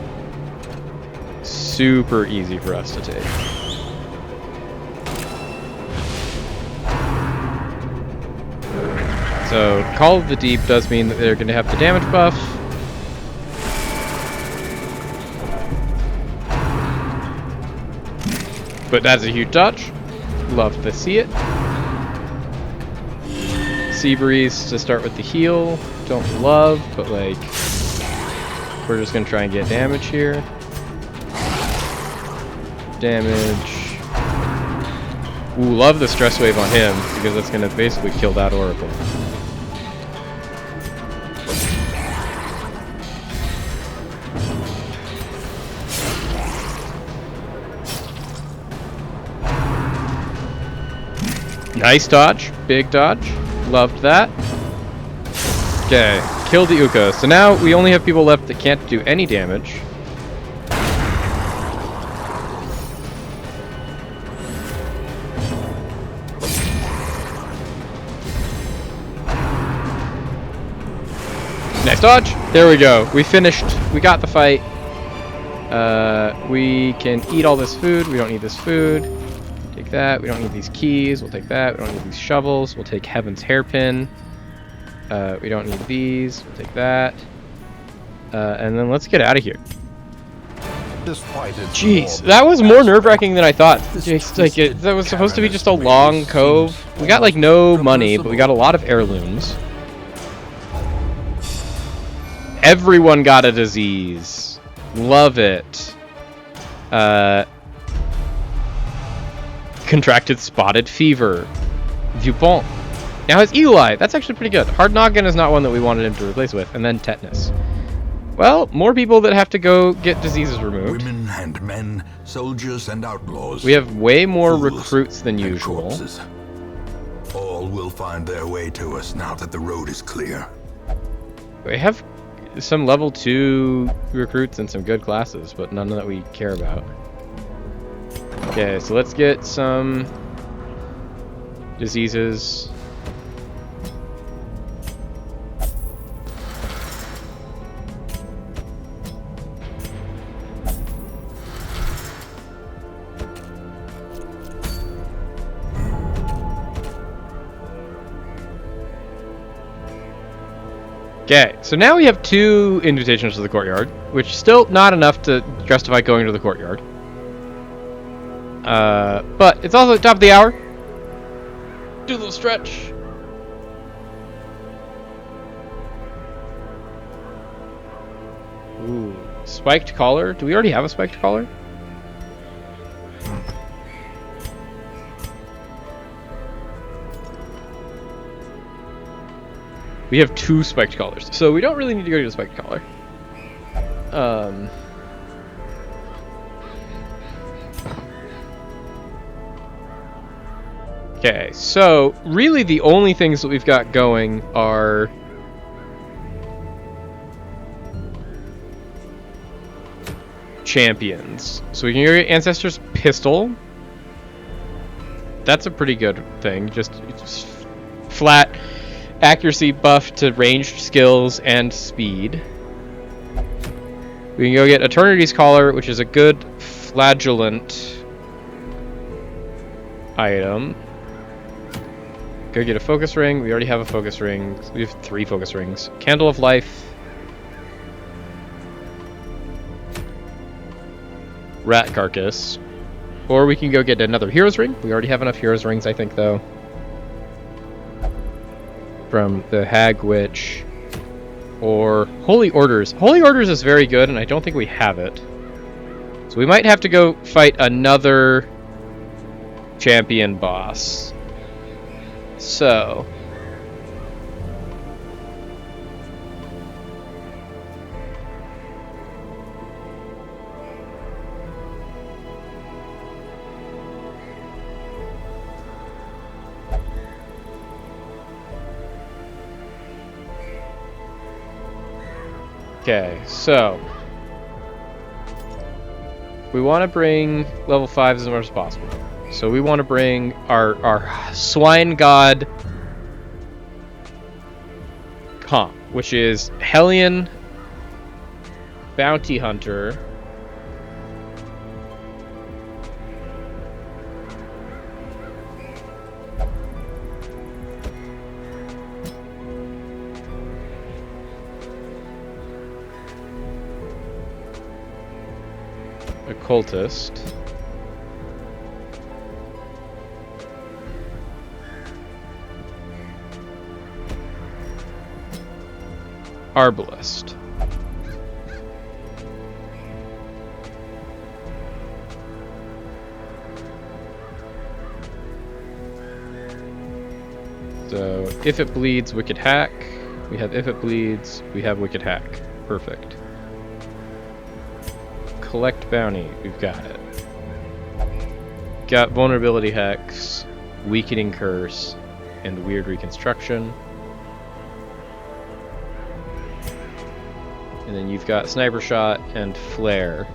super easy for us to take. So, Call of the Deep does mean that they're going to have the damage buff. But that's a huge dodge. Love to see it. Sea Breeze to start with the heal. Don't love, but like, we're just going to try and get damage here. Damage. Ooh, love the stress wave on him, because that's going to basically kill that Oracle. Nice dodge. Big dodge. Loved that. Okay, killed the Uka. So now we only have people left that can't do any damage. Nice dodge. There we go. We finished. We got the fight. We can eat all this food. We don't need this food. Take that. We don't need these keys. We'll take that. We don't need these shovels. We'll take Heaven's Hairpin. We don't need these. We'll take that. And then let's get out of here. This fight is Jeez, that was more nerve-wracking than I thought. Just, like, that was supposed to be just a long cove. We got like no money, but we got a lot of heirlooms. Everyone got a disease. Love it. Contracted spotted fever. Viewpont. Now has Eagle Eye. That's actually pretty good. Hard Noggin is not one that we wanted him to replace with. And then tetanus. Well, more people that have to go get diseases removed. Women and men, soldiers and outlaws. We have way more fools recruits than and usual. corpses. All will find their way to us now that the road is clear. We have some level 2 recruits and some good classes, but none that we care about. Okay, so let's get some diseases. Okay, so now we have 2 invitations to the courtyard, which is still not enough to justify going to the courtyard. But it's also the top of the hour. Do a little stretch. Ooh, spiked collar. Do we already have a spiked collar? We have 2 spiked collars, so we don't really need to go to the spiked collar. Okay, so really the only things that we've got going are champions. So we can go get Ancestor's Pistol. That's a pretty good thing. Just flat accuracy buff to ranged skills and speed. We can go get Eternity's Collar, which is a good flagellant item. Go get a focus ring. We already have a focus ring. We have 3 focus rings. Candle of Life. Rat Carcass. Or we can go get another Hero's Ring. We already have enough Hero's Rings, I think, though. From the Hag Witch. Or Holy Orders. Holy Orders is very good, and I don't think we have it. So we might have to go fight another champion boss. So Okay, so we want to bring level 5 as much as possible. So we want to bring our swine god comp, which is Hellion Bounty Hunter. Occultist. Arbalist. So, if it bleeds, Wicked Hack. We have if it bleeds, we have Wicked Hack. Perfect. Collect Bounty, we've got it. Got Vulnerability Hex, Weakening Curse, and Weird Reconstruction. And then you've got Sniper Shot and Flare.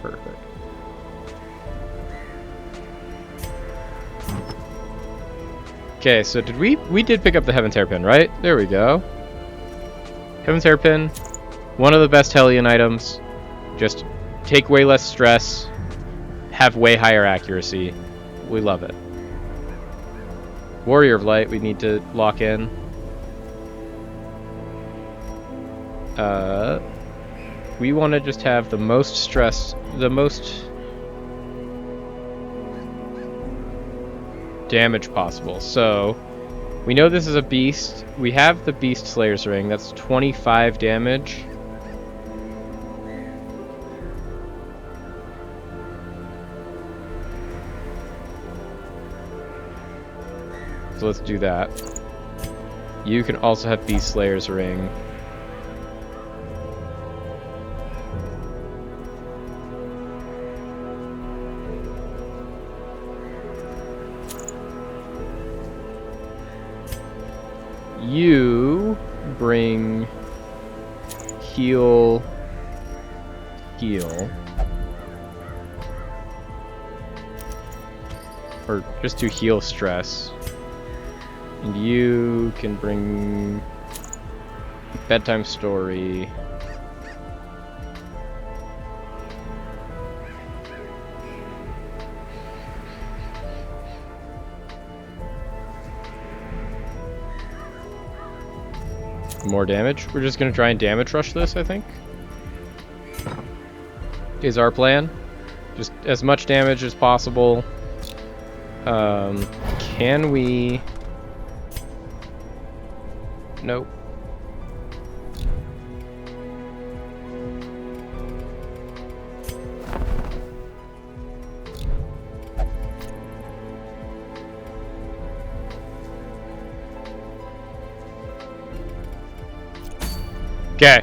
Perfect. Okay, so did we did pick up the Heaven's Hairpin, right? There we go. Heaven's Hairpin, one of the best Hellion items. Just take way less stress, have way higher accuracy. We love it. Warrior of Light, we need to lock in. We want to just have the most stress, the most damage possible. So, we know this is a beast. We have the Beast Slayer's Ring. That's 25 damage. So let's do that. You can also have Beast Slayer's Ring. You bring heal, or just do heal stress. And you can bring Bedtime Story. More damage. We're just gonna try and damage rush this, I think. Is our plan. Just as much damage as possible. Can we... Nope. Okay.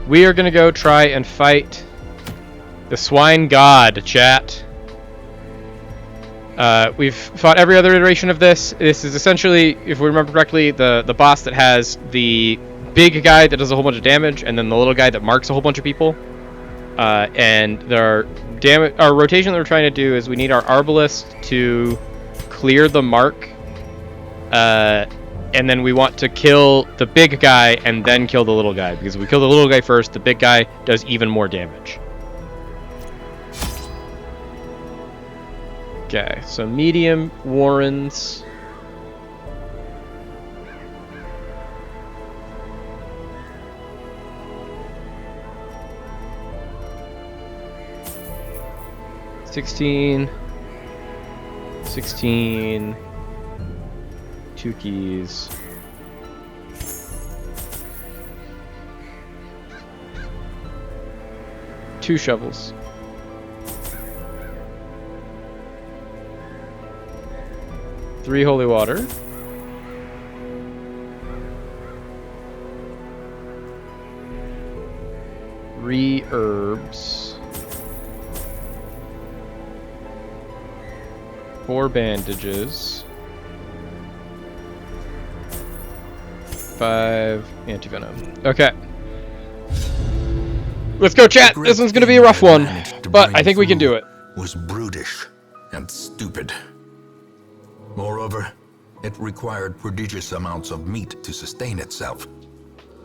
We are gonna go try and fight the Swine God, chat. We've fought every other iteration of this. This is essentially, if we remember correctly, the boss that has the big guy that does a whole bunch of damage, and then the little guy that marks a whole bunch of people. And our rotation that we're trying to do is we need our Arbalist to clear the mark. And then we want to kill the big guy and then kill the little guy. Because if we kill the little guy first, the big guy does even more damage. Okay, so medium Warrens. $16. 16. 2 keys. Two shovels. Three holy water. Three herbs. 4 bandages. 5 antivenom. Okay. Let's go, chat. The This great one's gonna be a thing rough I one, managed to but bring I think we can do through it. Was brutish and stupid. Moreover, it required prodigious amounts of meat to sustain itself.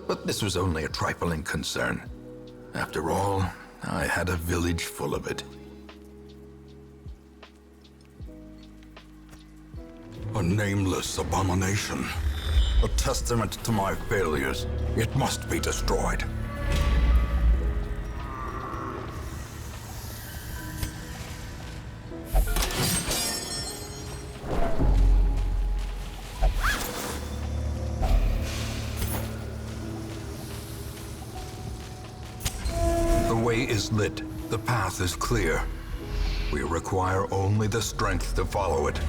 But this was only a trifling concern. After all, I had a village full of it. A nameless abomination. A testament to my failures. It must be destroyed. The way is lit. The path is clear. We require only the strength to follow it.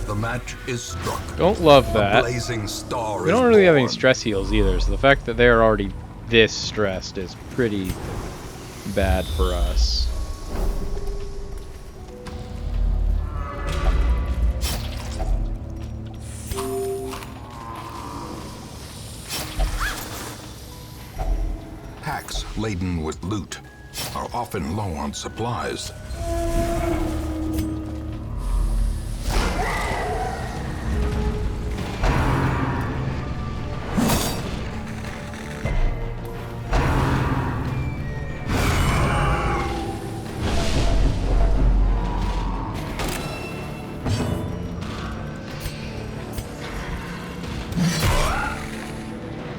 The match is struck. Don't love A that. blazing star We is don't really have any born. stress heals either, so the fact that they're already this stressed is pretty bad for us. Packs laden with loot are often low on supplies.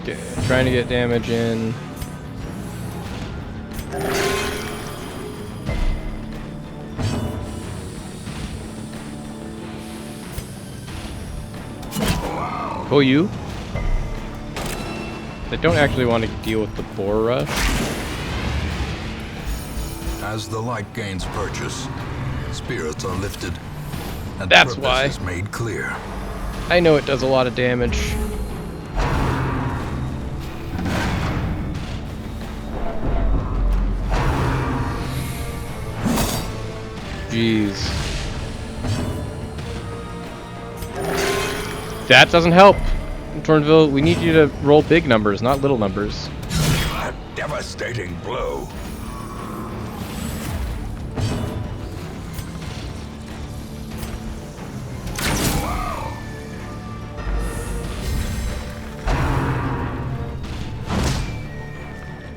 Okay, trying to get damage in. Oh, you? I don't actually want to deal with the boar rush. As the light gains purchase, spirits are lifted, and That's purpose why. is made clear. I know it does a lot of damage. Jeez. That doesn't help. Tornville, we need you to roll big numbers, not little numbers. A devastating blow.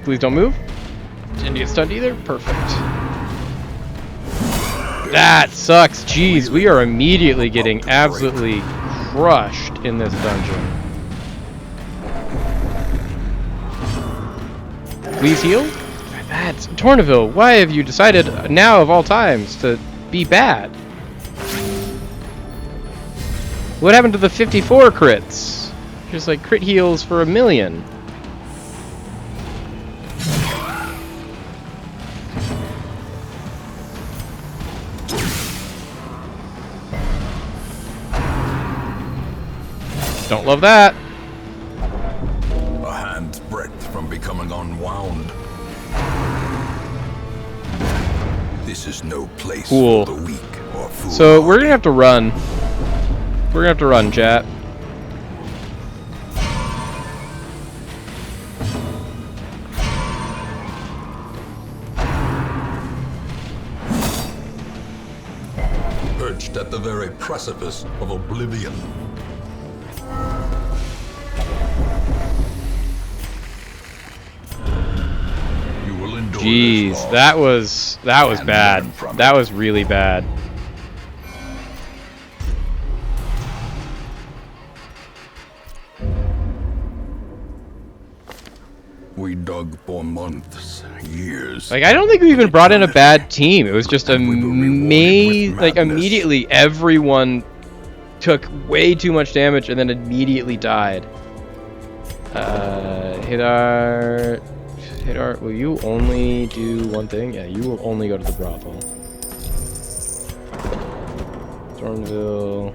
Please don't move. Didn't get stunned either. Perfect. That sucks. Jeez, we are immediately getting absolutely crushed in this dungeon. Please heal? That's Tornville. Why have you decided now of all times to be bad? What happened to the 54 crits? Just like crit heals for 1,000,000. Don't love that. A hand's breadth from becoming unwound. This is no place Cool. for the weak or fool. So we're gonna have to run. We're gonna have to run, chat. Perched at the very precipice of oblivion. You will endure Jeez, this loss. that was And bad. learn from That it. was really bad. We dug for months, years. Like I don't think we even brought in a bad team. It was just And we were rewarded amazing. with Like madness. immediately, everyone took way too much damage and then immediately died. Hidar, will you only do one thing? Yeah, you will only go to the brothel. Thornville.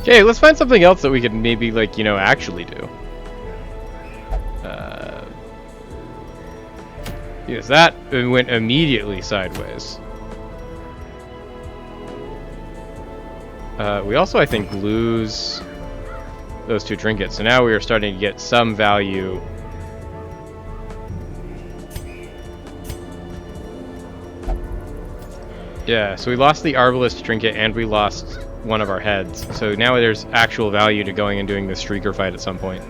Okay, let's find something else that we could maybe, like, you know, actually do. Yes, that went immediately sideways. We also, I think, lose those 2 trinkets. So now we are starting to get some value. Yeah, so we lost the Arbalest trinket and we lost one of our heads. So now there's actual value to going and doing the Streaker fight at some point.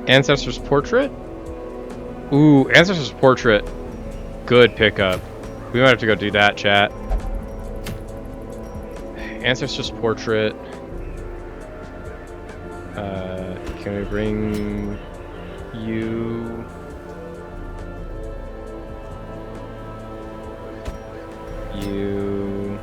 Ancestor's Portrait? Ooh, Ancestor's Portrait. Good pickup. We might have to go do that, chat. Ancestor's Portrait. Can we bring you? You.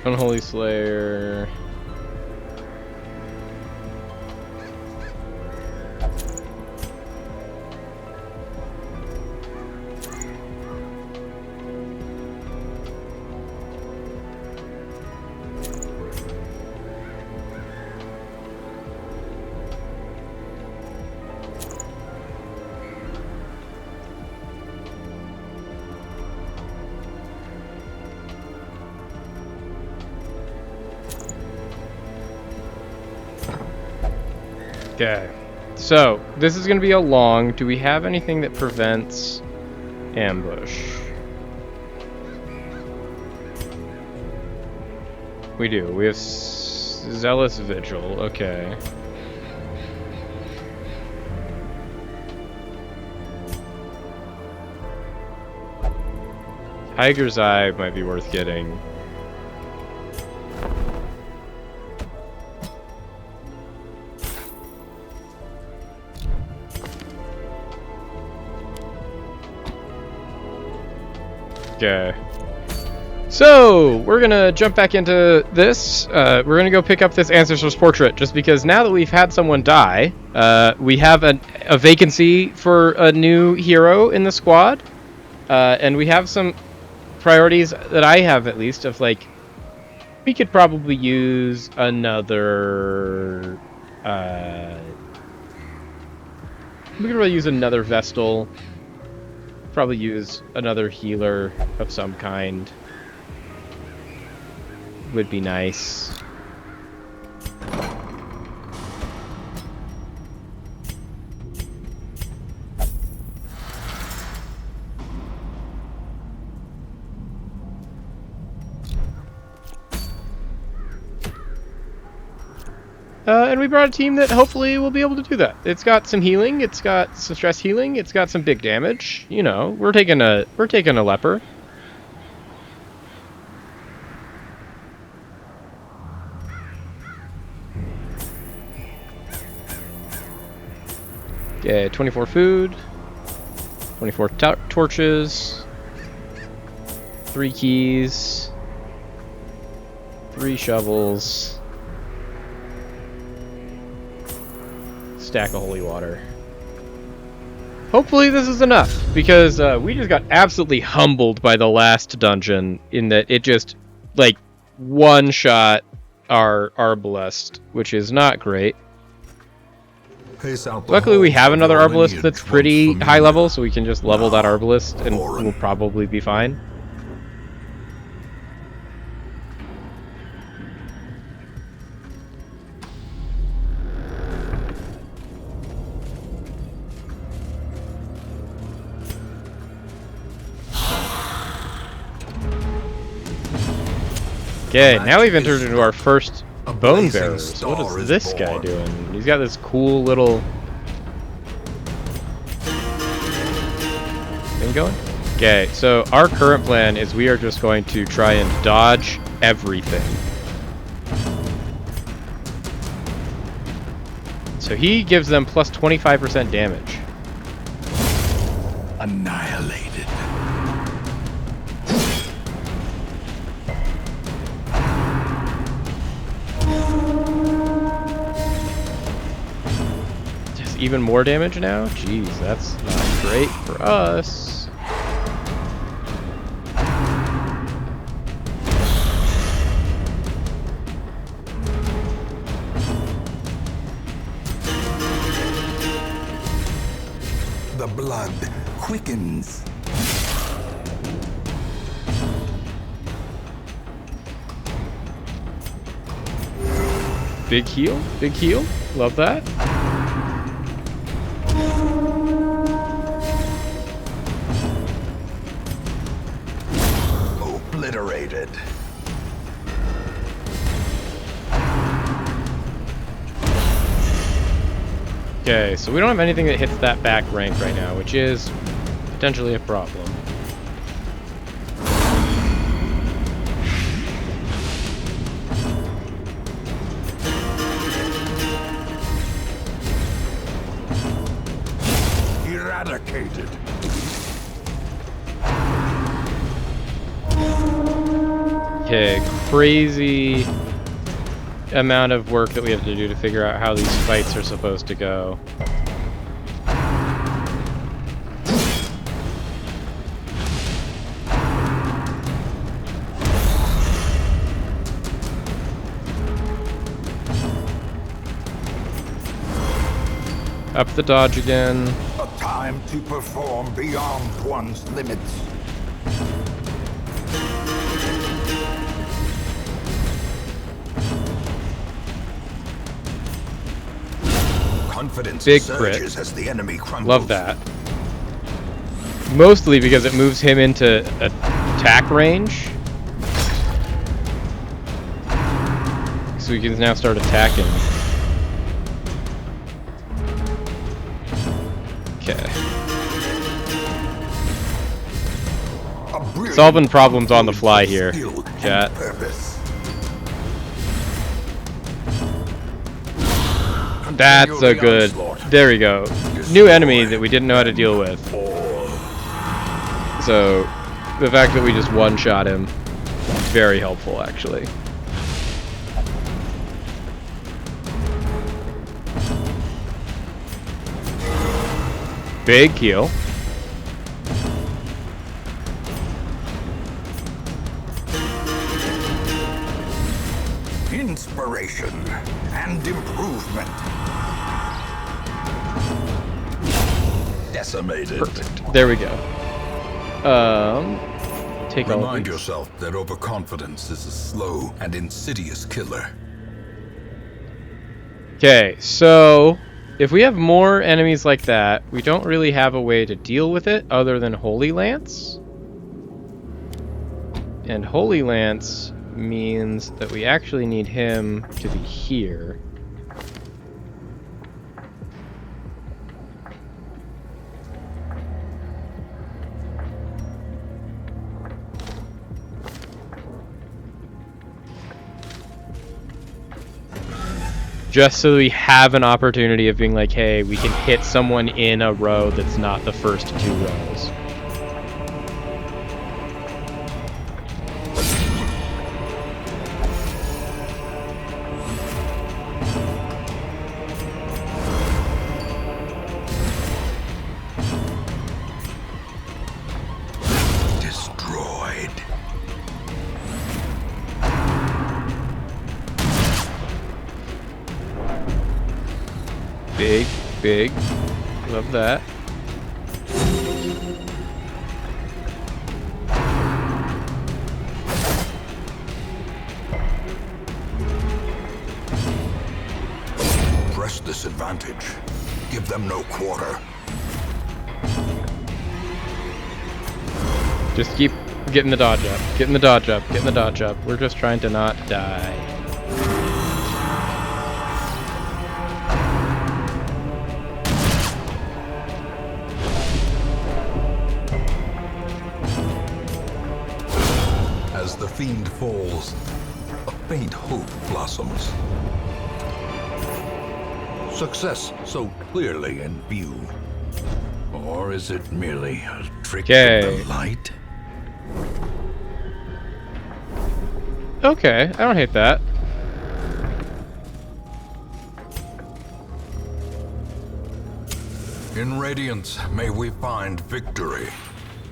Unholy Slayer. Okay, so this is going to be a long. Do we have anything that prevents ambush? We do. We have Zealous Vigil. Okay. Tiger's Eye might be worth getting. Okay. So, we're gonna jump back into this. We're gonna go pick up this Ancestor's Portrait, just because now that we've had someone die, we have a vacancy for a new hero in the squad. And we have some priorities that I have, at least, of, like, we could probably use another... we could really use another Vestal. Probably use another healer of some kind. Would be nice. And we brought a team that hopefully will be able to do that. It's got some healing, it's got some stress healing, it's got some big damage. You know, we're taking a leper. Okay, 24 food, 24 torches, 3 keys, 3 shovels. Stack of holy water. Hopefully this is enough, because we just got absolutely humbled by the last dungeon in that it just, like, one-shot our Arbalest, which is not great. Luckily we have another Arbalest that's pretty high level, so we can just level that Arbalest and we'll probably be fine. Okay, The now we've match entered is into our first A bone blazing bearers. What star is is this guy born. doing? He's got this cool little thing going. Okay, so our current plan is we are just going to try and dodge everything. So he gives them plus 25% damage. Annihilated. Just even more damage now? Jeez, that's not great for us. The blood quickens. Big heal, big heal. Love that. Obliterated. Okay, so we don't have anything that hits that back rank right now, which is potentially a problem. Eradicated. Okay, crazy amount of work that we have to do to figure out how these fights are supposed to go. Up the dodge again. A time to perform beyond one's limits. Confidence Big crit. surges as the enemy crumbles. Love that. Mostly because it moves him into attack range. So he can now start attacking. Okay. A brilliant Solving problems on the fly here, skill and chat. purpose. That's Continue a the good. onslaught. There we go. New enemy that we didn't know how to deal with. So the fact that we just one-shot him, very helpful actually. Big heal. Inspiration and improvement. Decimated. Perfect. There we go. Take all of Remind these. yourself that overconfidence is a slow and insidious killer. Okay, so if we have more enemies like that, we don't really have a way to deal with it other than Holy Lance. And Holy Lance means that we actually need him to be here. Just so we have an opportunity of being like, hey, we can hit someone in a row that's not the first two rows. Destroyed. Big, big. Love that. Press this advantage. Give them no quarter. Just keep Getting the dodge up. Getting the dodge up. Getting the dodge up. We're just trying to not die. As the fiend falls, a faint hope blossoms. Success so clearly in view. Or is it merely a trick Okay. of the light? Okay, I don't hate that. In Radiance, may we find victory.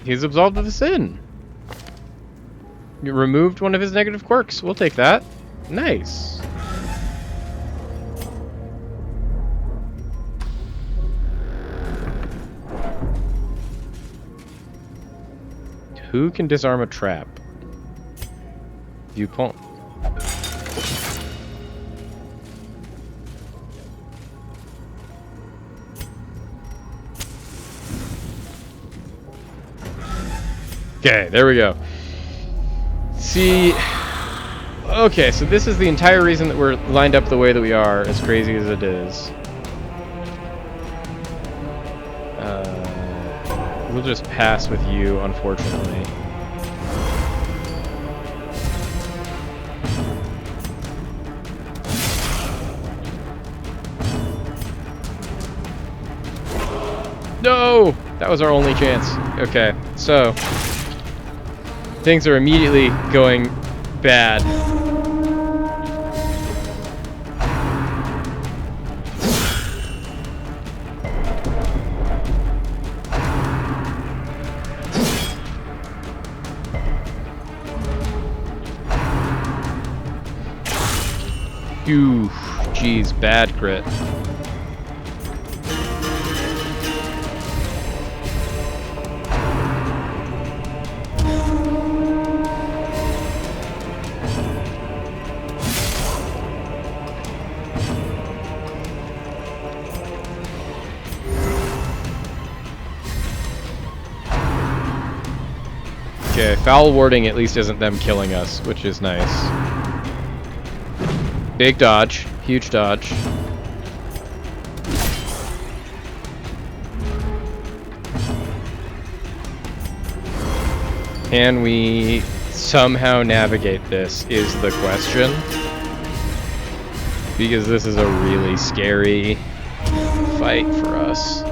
He's absolved of sin. You removed one of his negative quirks. We'll take that. Nice. Who can disarm a trap? Viewpoint. Okay, there we go. See, okay, so this is the entire reason that we're lined up the way that we are, as crazy as it is. We'll just pass with you, unfortunately. No! That was our only chance. Okay, so things are immediately going bad. Ooh, geez, bad crit. Okay, foul warding at least isn't them killing us, which is nice. Big dodge, huge dodge. Can we somehow navigate this is the question. Because this is a really scary fight for us.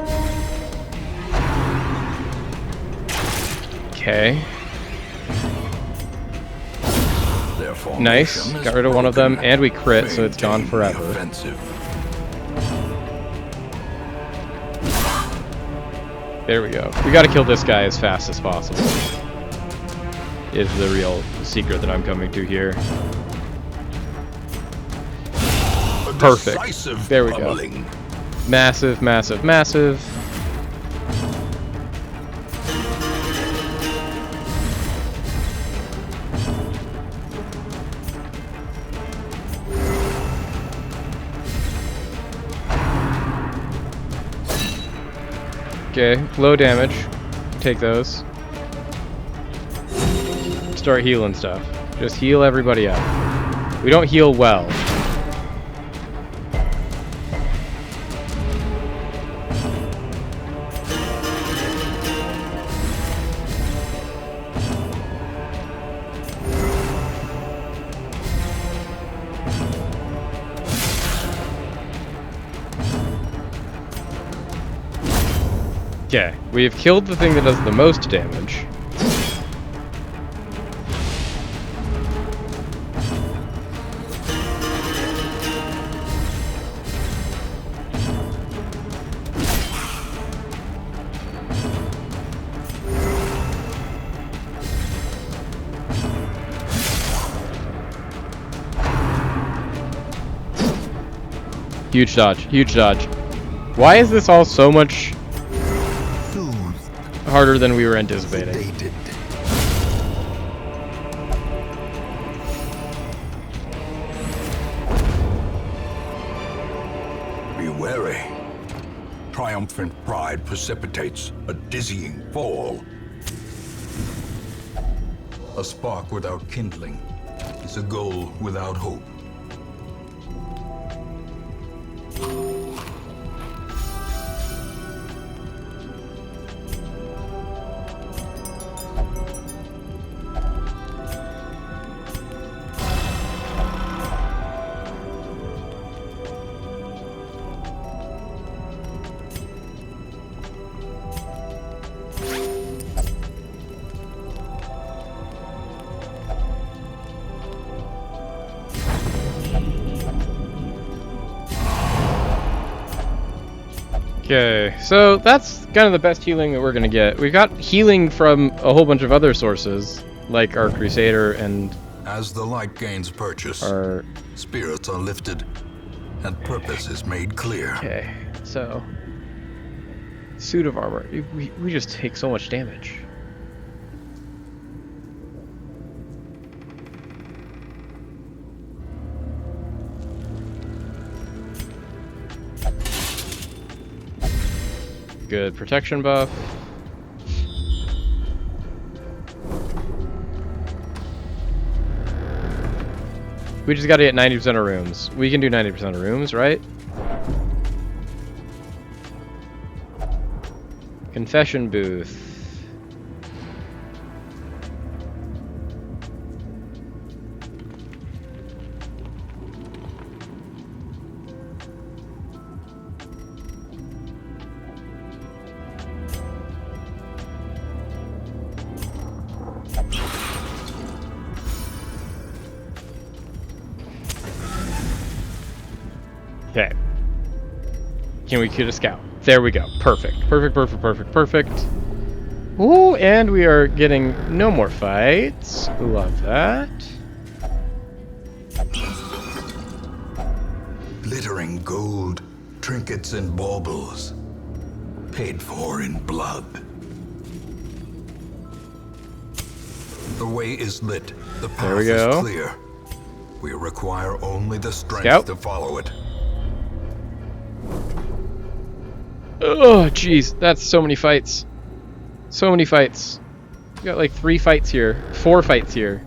Okay. Nice. Got rid of one of them, and we crit, so it's gone forever. There we go. We gotta kill this guy as fast as possible. Is the real secret that I'm coming to here. Perfect. There we go. Massive, massive, massive. Okay, low damage. Take those. Start healing stuff. Just heal everybody up. We don't heal well. Okay, we have killed the thing that does the most damage. Huge dodge, huge dodge. Why is this all so much harder than we were anticipating? Be wary. Triumphant pride precipitates a dizzying fall. A spark without kindling is a goal without hope. Okay, so that's kind of the best healing that we're gonna get. We've got healing from a whole bunch of other sources, like our Crusader and As the light gains purchase, our... spirits are lifted, and purpose is made clear. Okay, so... Suit of armor. We just take so much damage. Good protection buff. We just gotta get 90% of rooms. We can do 90% of rooms, right? Confession booth. Okay. Can we shoot a scout? There we go. Perfect. Perfect, perfect, perfect, perfect. Ooh, and we are getting no more fights. Love that. Glittering gold, trinkets and baubles, paid for in blood. The way is lit. The path we go. is clear. We require only the strength Scout. to follow it. Oh, jeez. That's so many fights. So many fights. We got like 3 fights here. 4 fights here.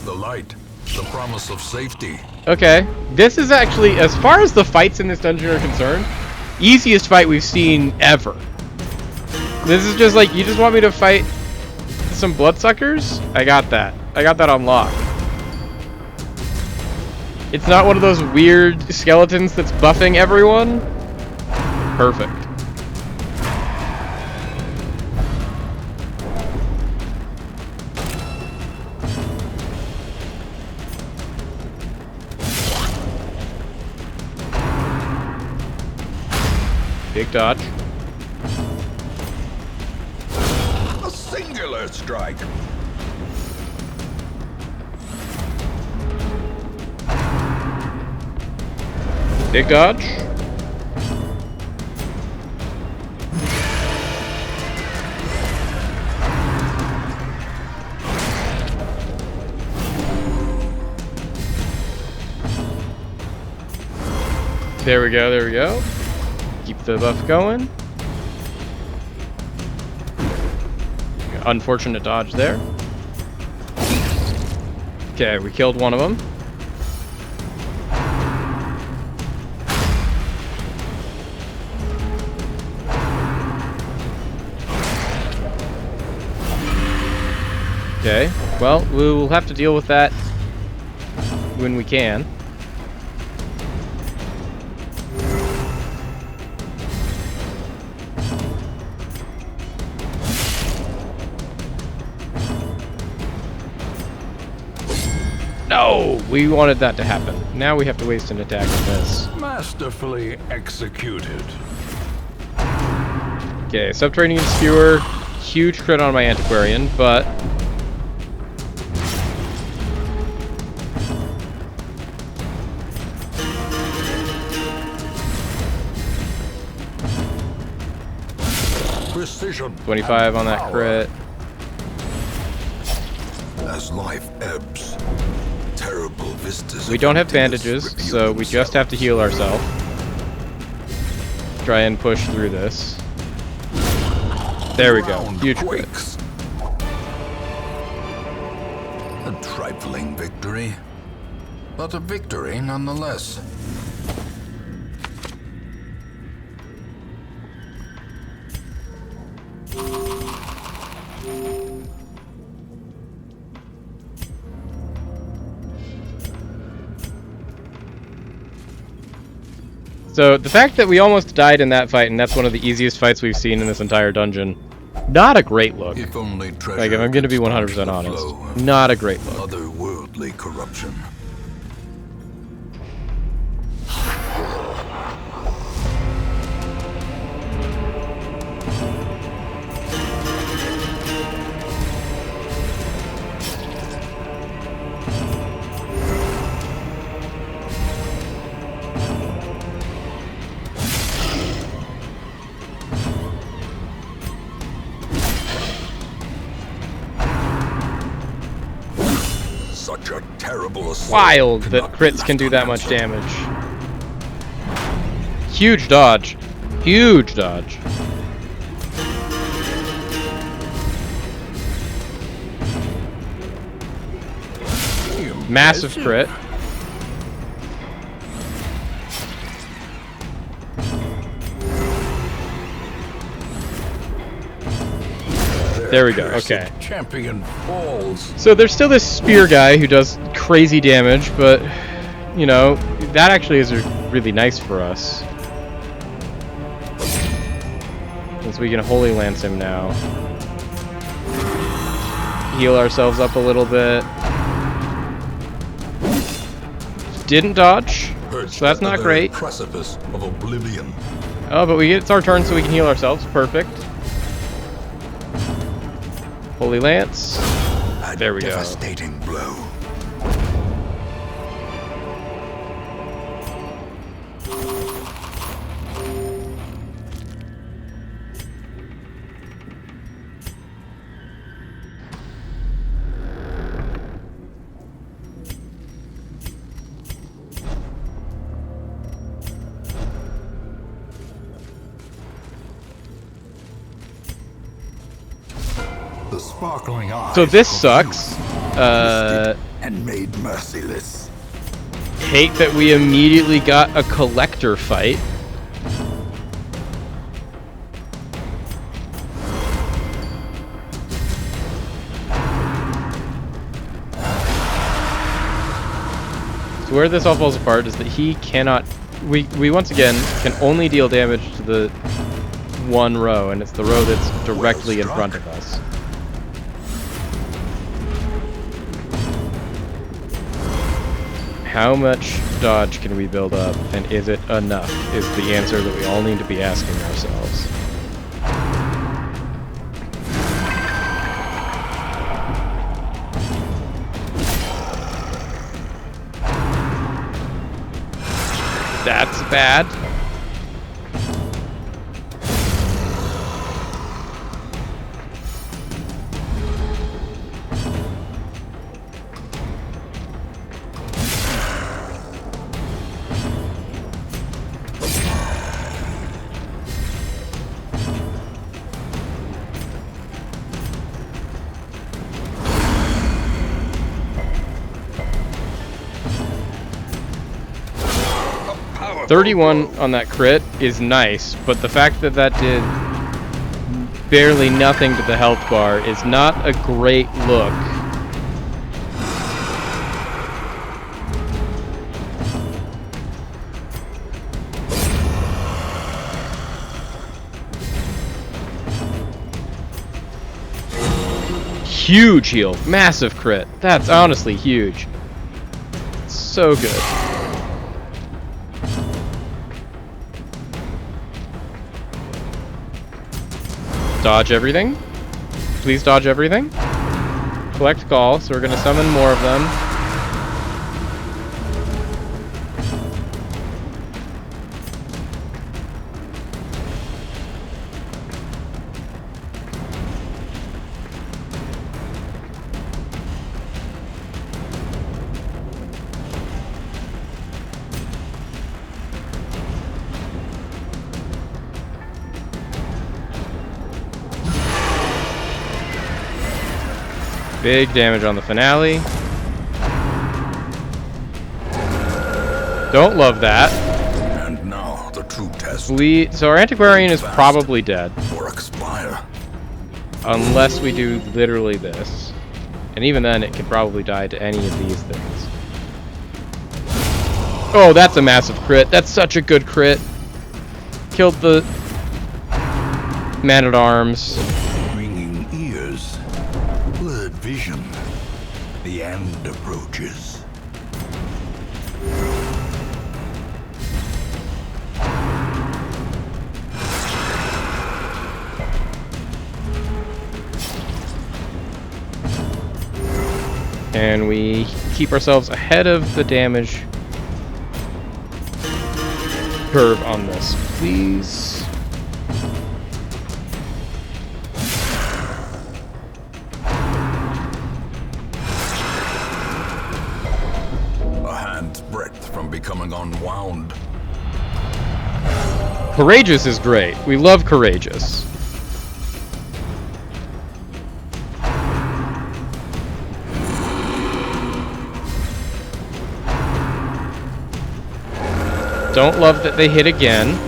The light, the promise of safety. Okay. This is actually, as far as the fights in this dungeon are concerned, easiest fight we've seen ever. This is just like, you just want me to fight some bloodsuckers? I got that. I got that on lock. It's not one of those weird skeletons that's buffing everyone. Perfect. Big dodge. A singular strike. Big dodge. There we go, there we go. Keep the buff going. Unfortunate dodge there. Okay, we killed one of them. Okay, well, we'll have to deal with that when we can. No! We wanted that to happen. Now we have to waste an attack on this. Masterfully executed. Okay, subterranean skewer. Huge crit on my antiquarian, but... Precision. 25 on that and crit. power. As life ebbs, terrible vistas. We of don't have emptiness bandages, reveal so we just have to heal ourselves. Try and push through this. There we go. Ground Huge crit. quakes. A trifling victory, but a victory nonetheless. So the fact that we almost died in that fight, and that's one of the easiest fights we've seen in this entire dungeon, not a great look. If only treasure Like, if I'm gonna be could 100% stop the honest, flow of not a great look. otherworldly corruption. Such a terrible assault. Wild that cannot be crits left can do that much unanswered. damage. Huge dodge. Huge dodge. Massive crit. There we go, Cursed okay. Champion falls. So there's still this spear guy who does crazy damage, but, you know, that actually is really nice for us. Since we can Holy Lance him now. Heal ourselves up a little bit. Didn't dodge, Perched so that's at the not very great. Precipice of oblivion. Oh, but it's our turn so we can heal ourselves. Perfect. Holy Lance. A There we go. devastating blow. The sparkling eyes. So this of sucks. youth, and made merciless. Hate that we immediately got a collector fight. So where this all falls apart is that he cannot... We once again can only deal damage to the one row, and it's the row that's directly in front of us. How much dodge can we build up, and is it enough, is the answer that we all need to be asking ourselves. That's bad. Powerful 31 blow. on that crit is nice, but the fact that that did barely nothing to the health bar is not a great look. Huge heal, massive crit. That's honestly huge. So good. Dodge everything. Please dodge everything. Collect Gall, so we're going to summon more of them. Big damage on the finale. Don't love that. And now the true test. So our Antiquarian is probably dead. Or expire. Unless we do literally this. And even then, it can probably die to any of these things. Oh, that's a massive crit. That's such a good crit. Killed the Man-at-Arms. Ringing ears. Blurred vision. The end approaches. And we keep ourselves ahead of the damage curve on this, please. A hand's breadth from becoming unwound. Courageous is great. We love Courageous. Don't love that they hit again.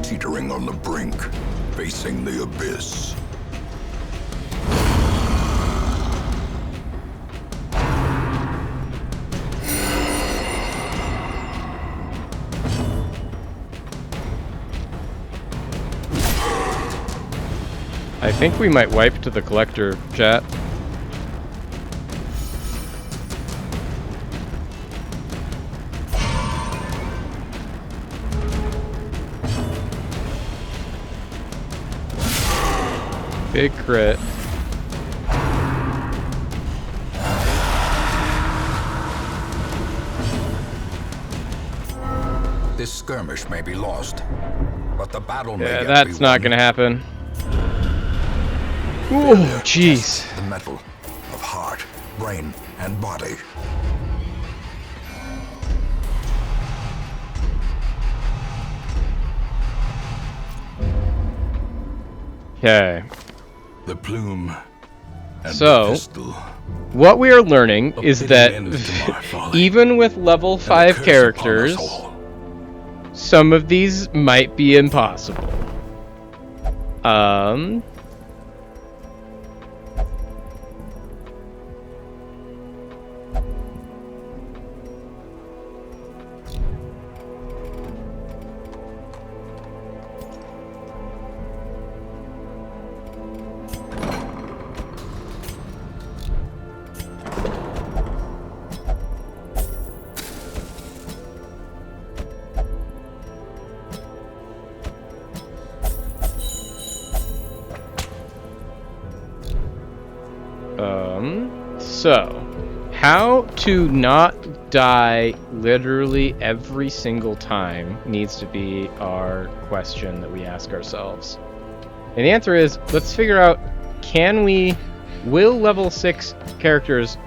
Teetering on the brink, facing the abyss. I think we might wipe to the collector, chat. Big crit. This skirmish may be lost, but the battle may Yeah, yet that's be not won. gonna happen. Ooh, jeez. The metal of heart, brain, and body. Okay. The plume. And So, the pistol. What we are learning is fitting that end to my folly. even with level And a 5 curse upon characters, us all. some of these might be impossible. So, how to not die literally every single time needs to be our question that we ask ourselves. And the answer is, let's figure out, will level 6 characters...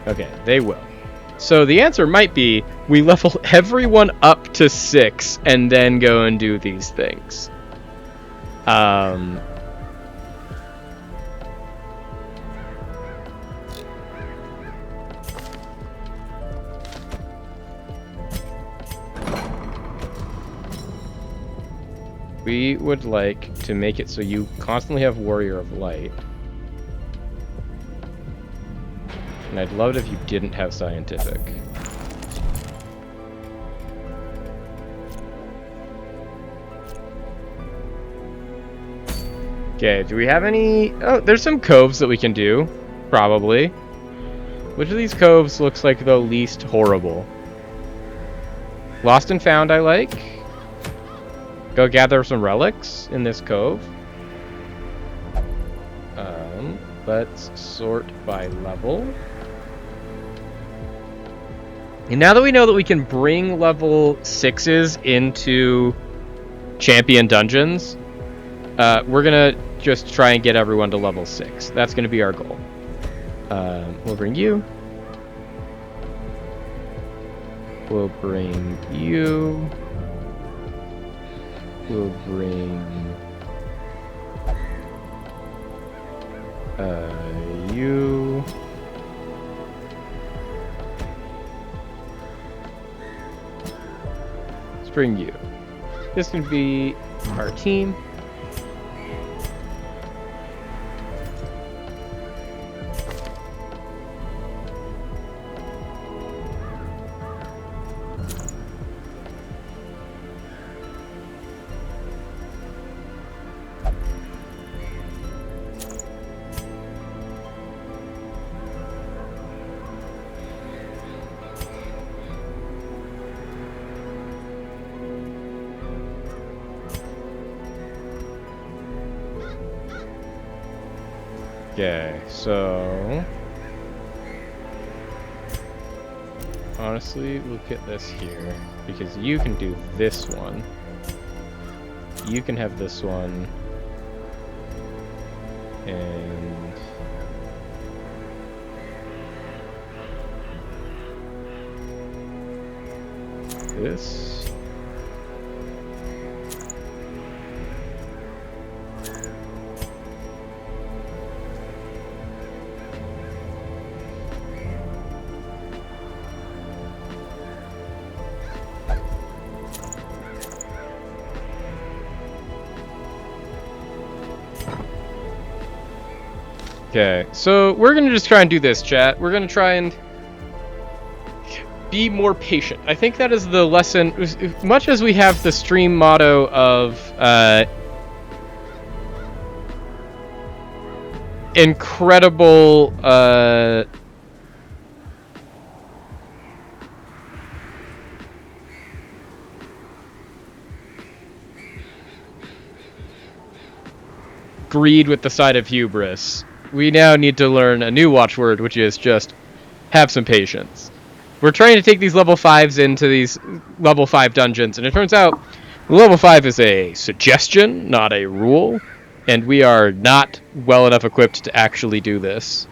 Okay, they will. So the answer might be, we level everyone up to 6 and then go and do these things. We would like to make it so you constantly have Warrior of Light. And I'd love it if you didn't have Scientific. Okay, do we have any... Oh, there's some coves that we can do. Probably. Which of these coves looks like the least horrible? Lost and Found I like. Go gather some relics in this cove. Let's sort by level. And now that we know that we can bring level 6s into champion dungeons, we're gonna just try and get everyone to level 6. That's gonna be our goal. We'll bring you. We'll bring you. We'll bring you. Let's bring you. This is gonna be our team. Okay, so honestly, look at this here, because you can do this one. You can have this one, and this. Okay, so we're gonna just try and do this, chat. We're gonna try and be more patient. I think that is the lesson. As much as we have the stream motto of incredible greed with the side of hubris, we now need to learn a new watchword, which is just have some patience. We're trying to take these level 5s into these level 5 dungeons, and it turns out level 5 is a suggestion, not a rule, and we are not well enough equipped to actually do this.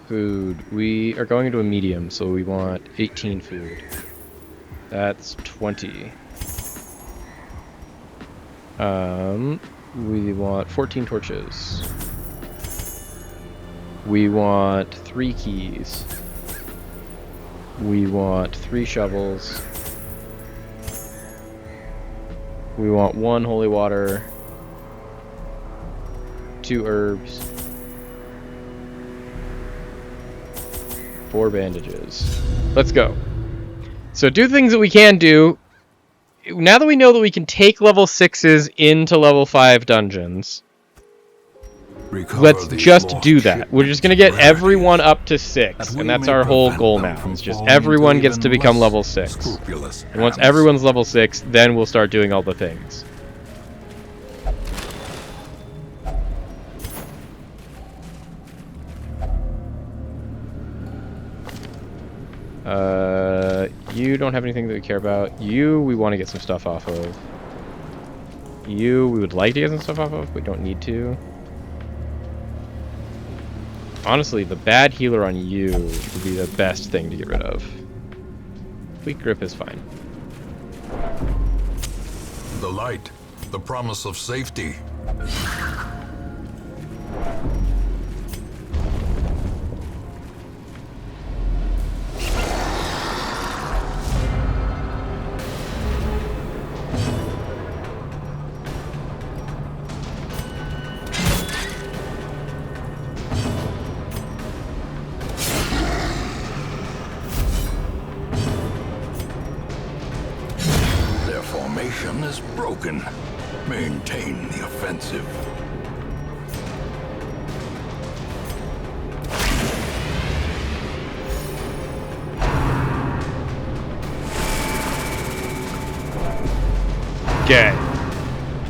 Food. We are going into a medium, so we want 18 food. That's 20. We want 14 torches. We want 3 keys. We want 3 shovels. We want 1 holy water. 2 herbs. 4 bandages. Let's go. So do things that we can do. Now that we know that we can take level 6s into level 5 dungeons, let's just do that. We're just going to get everyone up to 6, and that's our whole goal now. It's just everyone gets to become level 6. And once everyone's level 6, then we'll start doing all the things. You don't have anything that we care about. You, we want to get some stuff off of. You, we would like to get some stuff off of, but we don't need to. Honestly, the bad healer on you would be the best thing to get rid of. Weak grip is fine. The light, the promise of safety. Is broken. Maintain the offensive. Okay.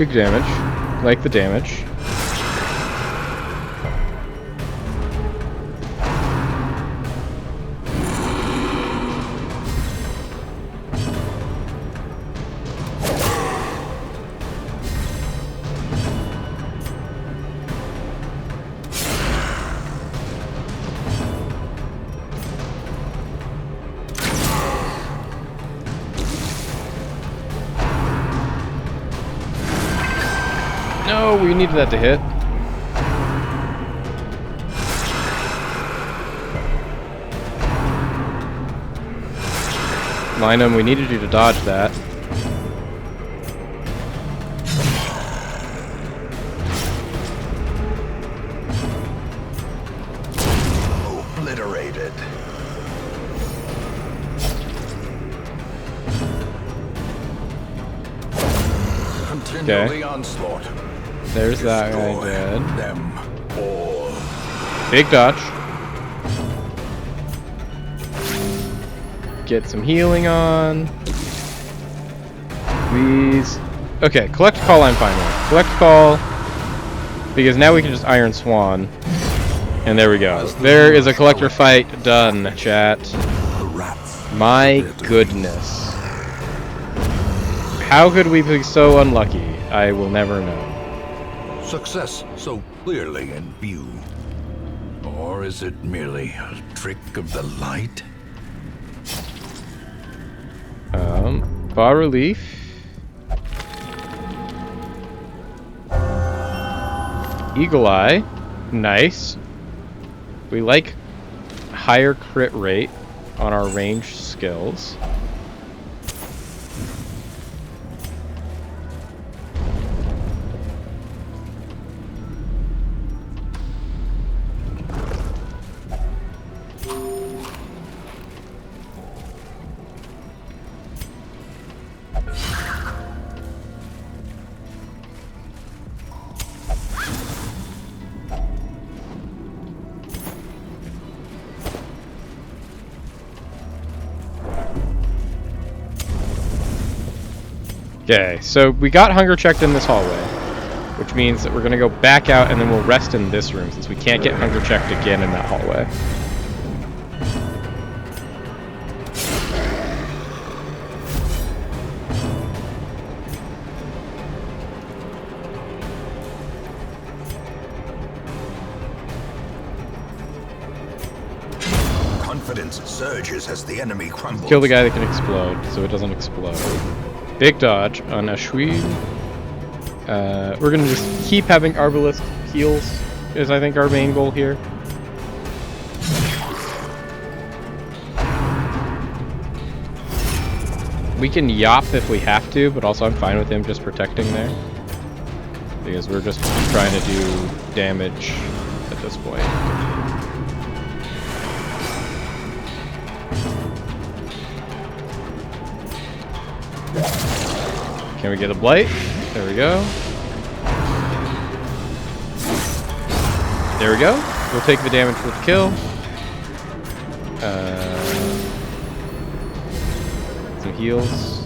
Big damage. Like the damage. No, we needed that to hit. Linum, we needed you to dodge that. Obliterated. Continue Okay. the onslaught. There's that guy Destroy dead. them all. Big dodge. Get some healing on. Please. Okay, collect call I'm fine with. Collect call. Because now we can just Iron Swan. And there we go. There is a collector fight done, chat. The rats. My goodness. How could we be so unlucky? I will never know. Success so clearly in view. Or is it merely a trick of the light? Bas relief. Eagle Eye. Nice. We like higher crit rate on our ranged skills. Okay, so we got hunger checked in this hallway, which means that we're going to go back out and then we'll rest in this room since we can't get hunger checked again in that hallway. Confidence surges as the enemy crumbles. Kill the guy that can explode so it doesn't explode. Big dodge on Ashwin. We're going to just keep having Arbalest heals is I think our main goal here. We can yop if we have to, but also I'm fine with him just protecting there. Because we're just trying to do damage at this point. Can we get a blight? There we go. There we go. We'll take the damage for the kill. Some heals.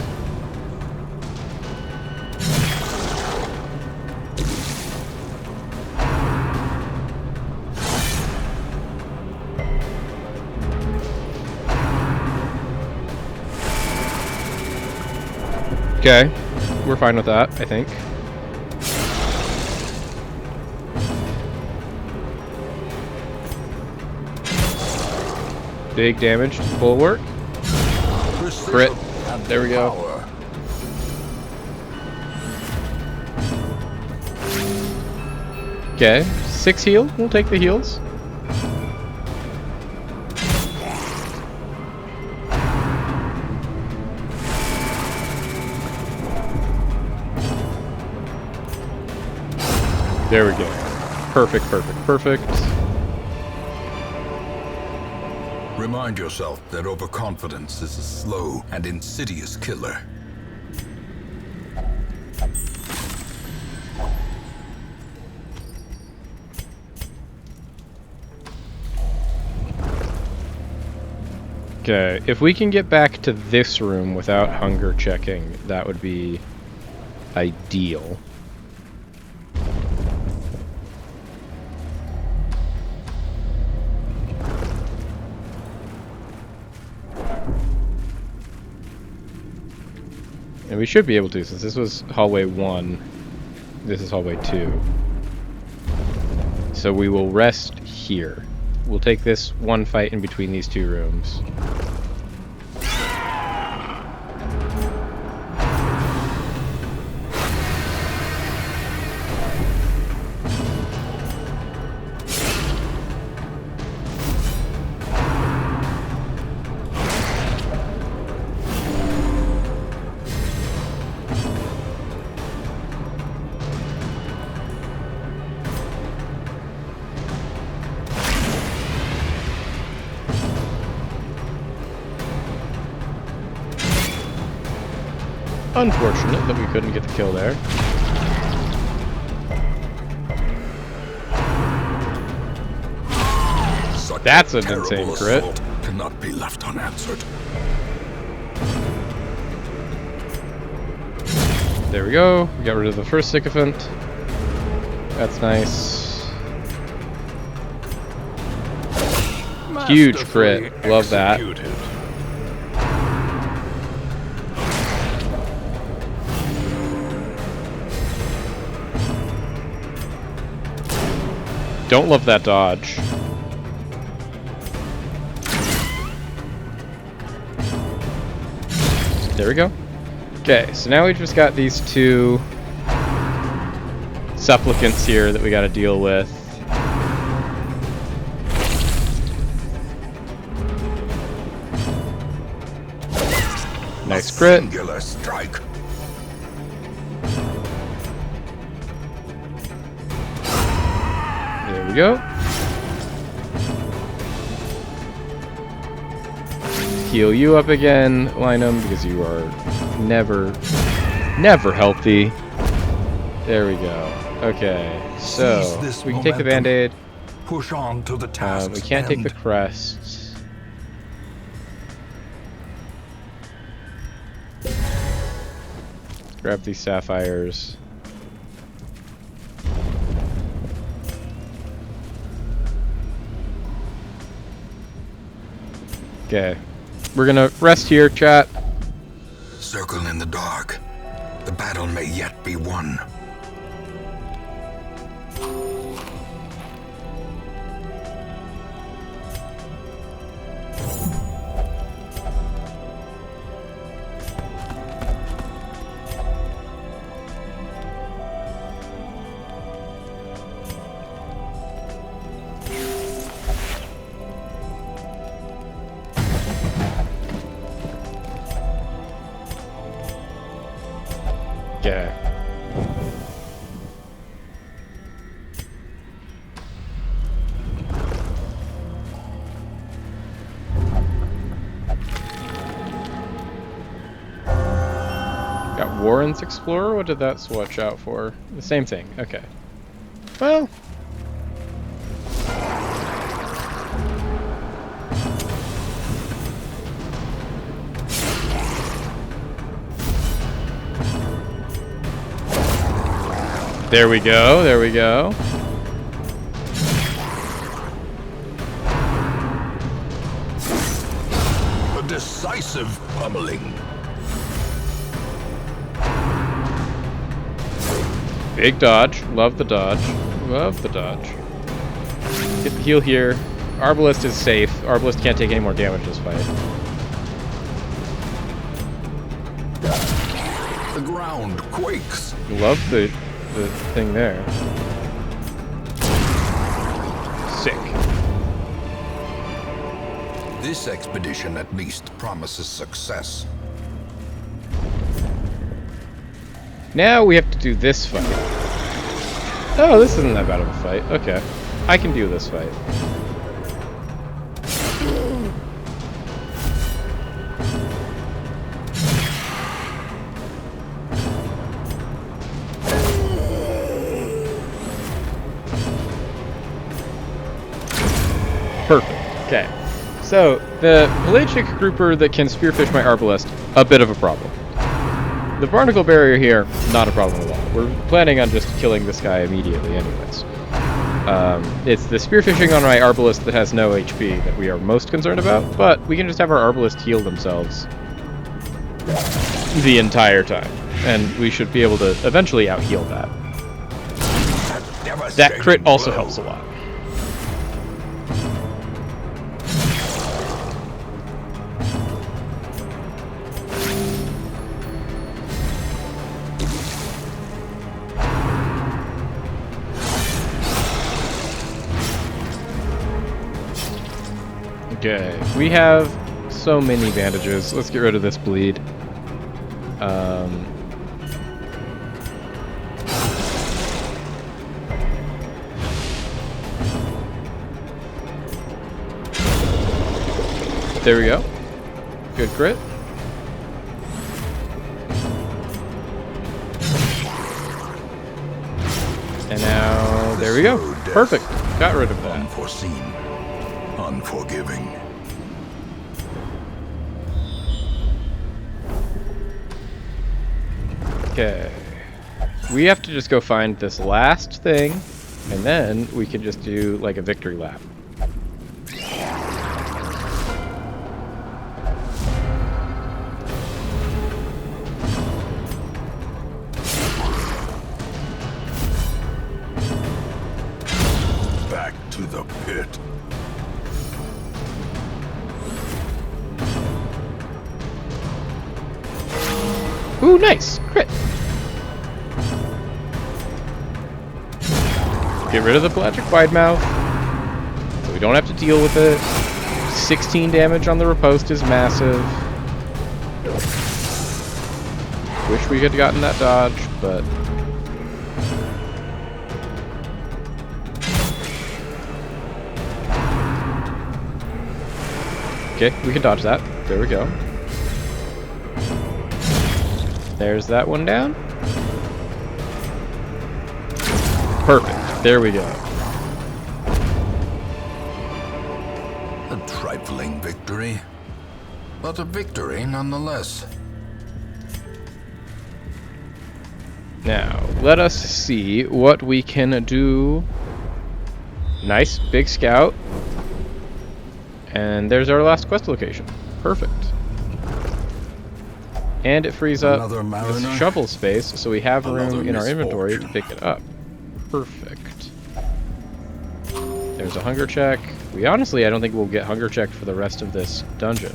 Okay. We're fine with that, I think. Big damage to the bulwark. Crit. There we go. Okay. 6 heal. We'll take the heals. There we go. Perfect, perfect, perfect. Remind yourself that overconfidence is a slow and insidious killer. Okay, if we can get back to this room without hunger checking, that would be ideal. And we should be able to, since this was hallway 1. This is hallway 2. So we will rest here. We'll take this one fight in between these two rooms. Unfortunate that we couldn't get the kill there. Such That's a an terrible insane crit. assault cannot be left unanswered. There we go. We got rid of the first sycophant. That's nice. Huge crit. Love that. Executed. Don't love that dodge. There we go. Okay, so now we've just got these two supplicants here that we gotta deal with. Nice crit. Singular strike. There we go. Heal you up again, Linum, because you are never healthy. There we go. Okay, so Seize this we can take the momentum. Band-Aid. Push on to the task. We can't take the crest. Grab these sapphires. Okay. We're gonna rest here, chat. Circle in the dark. The battle may yet be won. Okay. Got Warren's Explorer? What did that swatch out for? The same thing. Okay. Well. There we go, there we go. A decisive pummeling. Big dodge. Love the dodge. Love the dodge. Get the heal here. Arbalest is safe. Arbalest can't take any more damage this fight. The ground quakes. Love the thing there. Sick. This expedition at least promises success. Now we have to do this fight. Oh, this isn't that bad of a fight. Okay. I can do this fight. Perfect. Okay. So, the pelagic grouper that can spearfish my Arbalest, a bit of a problem. The barnacle barrier here, not a problem at all. We're planning on just killing this guy immediately anyways. It's the spearfishing on my Arbalest that has no HP that we are most concerned about, but we can just have our Arbalest heal themselves. the entire time. And we should be able to eventually out-heal that. That crit also helps a lot. Okay, we have so many bandages. Let's get rid of this bleed. There we go. Good crit. And now, there we go. Perfect. Got rid of that. Unforeseen, unforgiving. Okay. We have to just go find this last thing, and then we can just do like a victory lap. Back to the pit. Ooh, nice! Crit! Get rid of the pelagic wide mouth, so we don't have to deal with it. 16 damage on the riposte is massive. Wish we had gotten that dodge, but... Okay, we can dodge that. There we go. There's that one down. Perfect. There we go. A trifling victory, but a victory nonetheless. Now, let us see what we can do. Nice, big scout. And there's our last quest location. Perfect. And it frees up Another this mariner, shovel space, so we have room another in our inventory to misfortune. pick it up. Perfect. There's a hunger check. We honestly, I don't think we'll get hunger checked for the rest of this dungeon.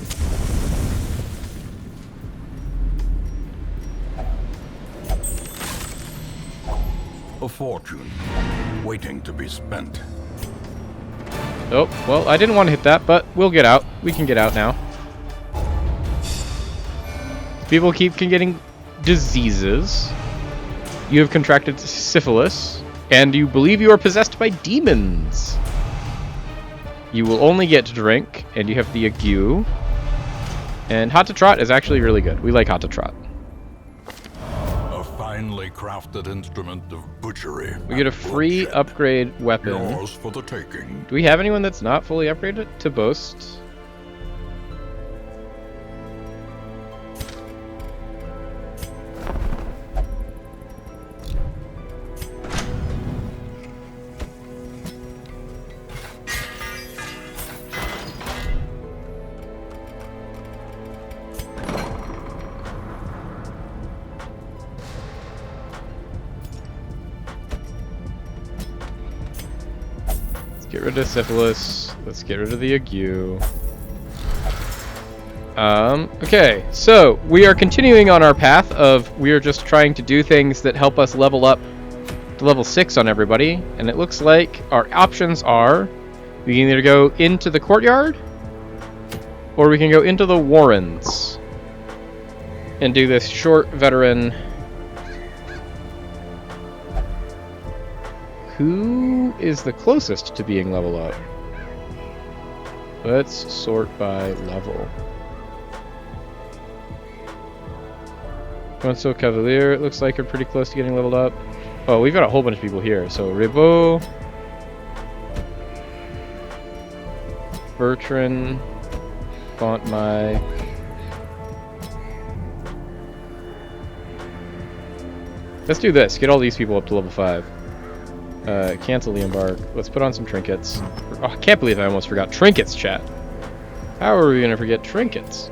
a fortune, waiting to be spent. Oh, well, I didn't want to hit that, but we'll get out. We can get out now. People keep getting diseases. You have contracted syphilis, and you believe you are possessed by demons. You will only get to drink, and you have the ague. And Hot to Trot is actually really good. We like Hot to Trot. A finely crafted instrument of butchery. We get a and free bloodshed. upgrade weapon. Yours for the taking. Do we have anyone that's not fully upgraded to boast? Get rid of syphilis. Let's get rid of the ague. Okay, so we are continuing on our path of we are just trying to do things that help us level up to level 6 on everybody, and it looks like our options are we can either go into the courtyard or we can go into the warrens and do this short veteran. Who is the closest to being level up? Let's sort by level. Consul Cavalier, it looks like are pretty close to getting leveled up. Oh, we've got a whole bunch of people here. So Ribot, Bertrand, Fontmai. Let's do this. Get all these people up to level 5. Cancel the embark. Let's put on some trinkets. Oh, I can't believe I almost forgot trinkets, chat. How are we gonna forget trinkets?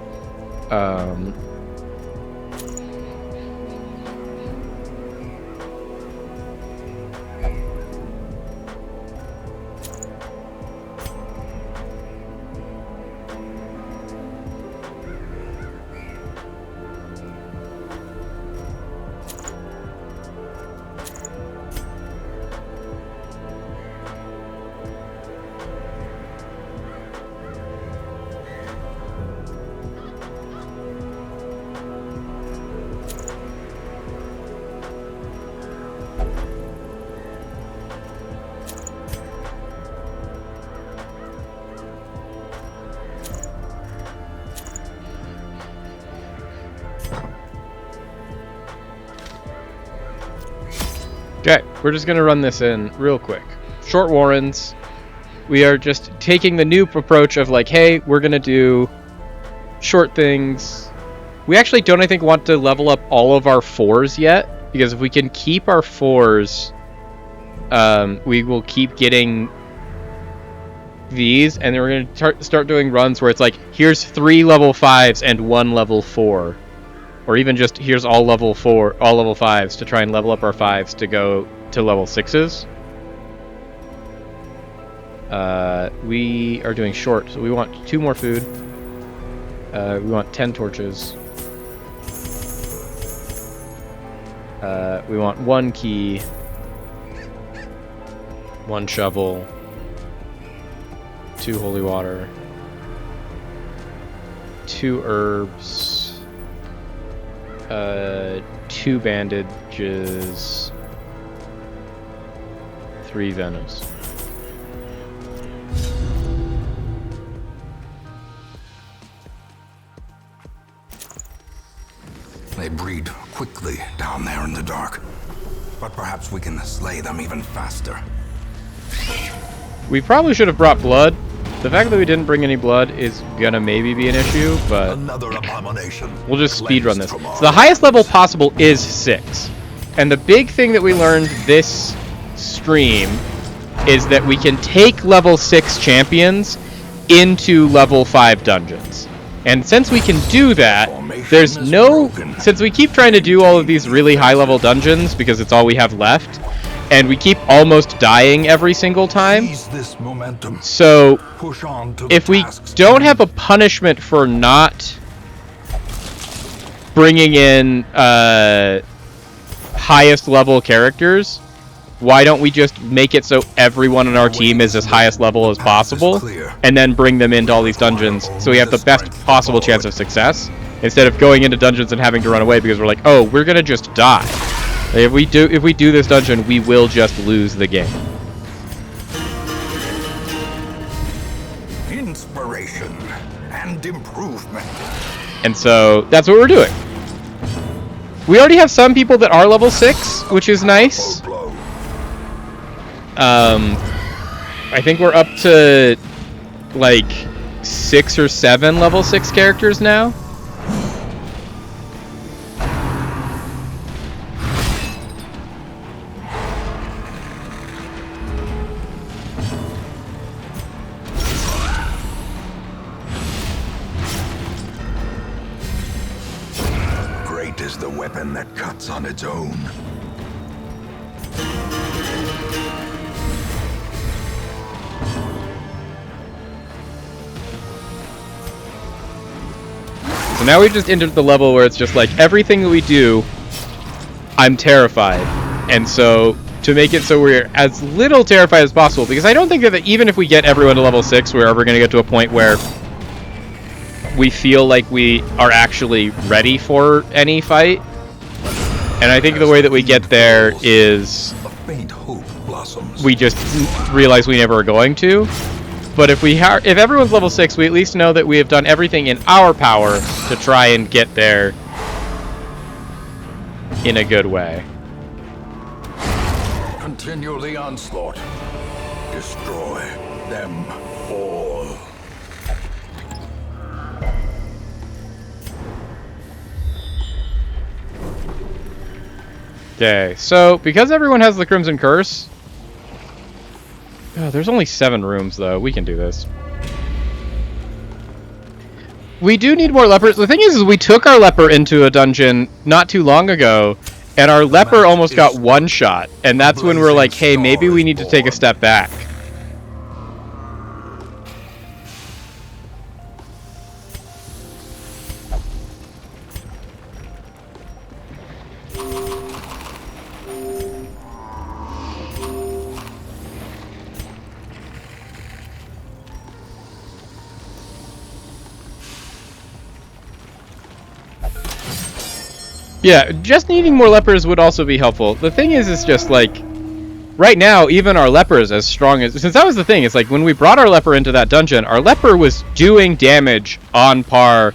Okay, we're just gonna run this in real quick. Short warrens. We are just taking the new approach of like, hey, we're gonna do short things. We actually don't, I think, want to level up all of our 4s yet, because if we can keep our 4s, we will keep getting these, and then we're gonna start doing runs where it's like, here's 3 level 5s and 1 level 4. Or even just, here's all level 5s to try and level up our 5s to go to level 6s. We are doing short, so we want 2 more food. We want 10 torches. We want 1 key. 1 shovel. 2 holy water. 2 herbs. 2 bandages, 3 venoms. They breed quickly down there in the dark, but perhaps we can slay them even faster. We probably should have brought blood. The fact that we didn't bring any blood is gonna maybe be an issue, but Another abomination. we'll just speedrun this. Cleansed from So the highest level possible is 6. And the big thing that we learned this stream is that we can take level 6 champions into level 5 dungeons. And since we can do that, there's no... Since we keep trying to do all of these really high level dungeons, because it's all we have left, and we keep almost dying every single time, Seize this momentum. so Push on to the if we tasks. don't have a punishment for not bringing in highest level characters, why don't we just make it so everyone on our team is as highest level as possible, and then bring them into all these dungeons so we have the best possible chance of success, instead of going into dungeons and having to run away because we're like, oh, we're gonna just die. If we do this dungeon, we will just lose the game. Inspiration and improvement. And so that's what we're doing. We already have some people that are level 6, which is nice. Blow. I think we're up to like 6 or 7 level 6 characters now. Great is the weapon that cuts on its own. So now we've just entered the level where it's just like everything that we do, I'm terrified. And so to make it so we're as little terrified as possible, because I don't think that even if we get everyone to level 6, we're ever going to get to a point where we feel like we are actually ready for any fight. And I think the way that we get there is A faint hope blossoms. we just realize we never are going to. But if if everyone's level 6, we at least know that we have done everything in our power to try and get there in a good way. Continue the onslaught. Destroy them all. Okay, so because everyone has the Crimson Curse, there's only 7 rooms though. We can do this. We do need more lepers. The thing is we took our leper into a dungeon not too long ago, and our leper almost got one shot, and that's when we're like, hey, maybe we need to take a step back. Yeah, just needing more lepers would also be helpful. The thing is just like, right now, even our leper is as strong as... Since that was the thing, it's like when we brought our leper into that dungeon, our leper was doing damage on par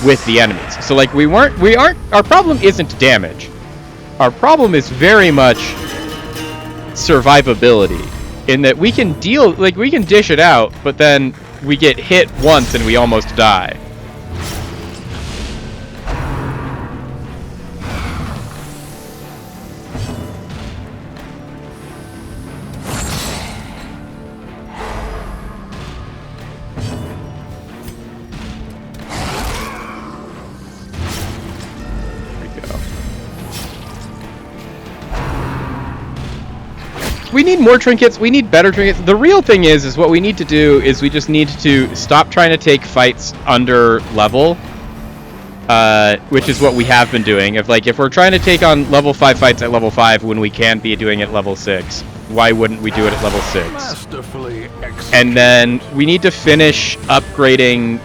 with the enemies. So like our problem isn't damage. Our problem is very much survivability in that we can dish it out, but then we get hit once and we almost die. We need more trinkets. We need better trinkets. The real thing is what we need to do is we just need to stop trying to take fights under level, which is what we have been doing. If we're trying to take on level 5 fights at level 5 when we can be doing it at level 6, why wouldn't we do it at level 6? Masterfully executed. And then we need to finish upgrading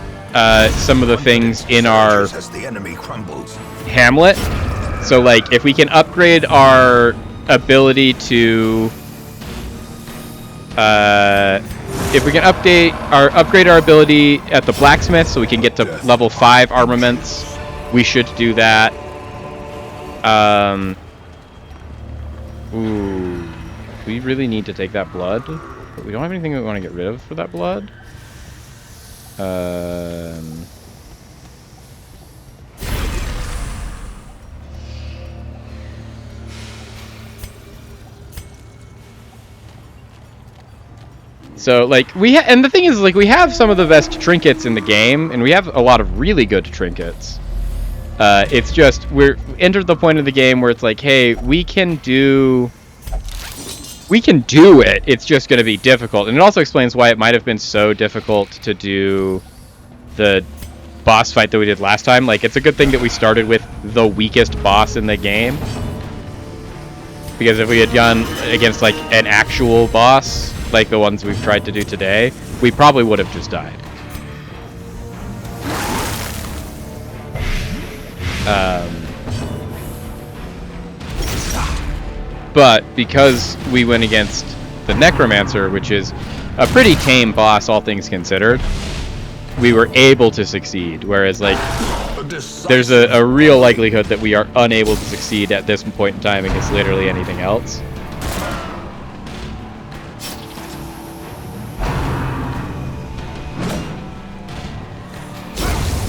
some of the things in our As the enemy crumbles. Hamlet. So like if we can upgrade our ability to if we can upgrade our ability at the blacksmith so we can get to level 5 armaments, we should do that. Ooh, we really need to take that blood, but we don't have anything we want to get rid of for that blood. So like and the thing is like we have some of the best trinkets in the game, and we have a lot of really good trinkets. It's just we're entered the point of the game where it's like, hey, we can do it. It's just going to be difficult, and it also explains why it might have been so difficult to do the boss fight that we did last time. Like it's a good thing that we started with the weakest boss in the game, because if we had gone against like an actual boss like the ones we've tried to do today, we probably would have just died. But because we went against the Necromancer, which is a pretty tame boss all things considered, we were able to succeed, whereas like there's a real likelihood that we are unable to succeed at this point in time against literally anything else.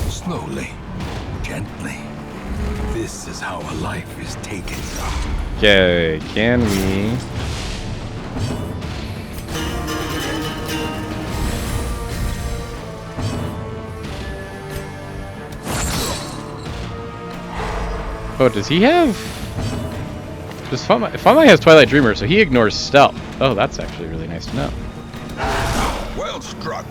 Slowly, gently. This is how a life is taken. Okay, can we... Oh, does he have... Does Famai has Twilight Dreamer, so he ignores stealth. Oh, that's actually really nice to know. Well struck.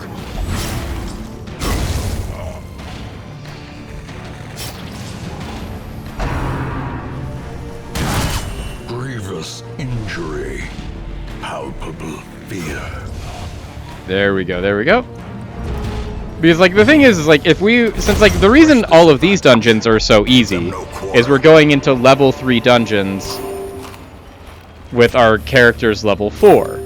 Grievous injury. Palpable fear. There we go, there we go. Because, like, the thing is like, since, like, the reason all of these dungeons are so easy is we're going into level 3 dungeons with our characters level 4.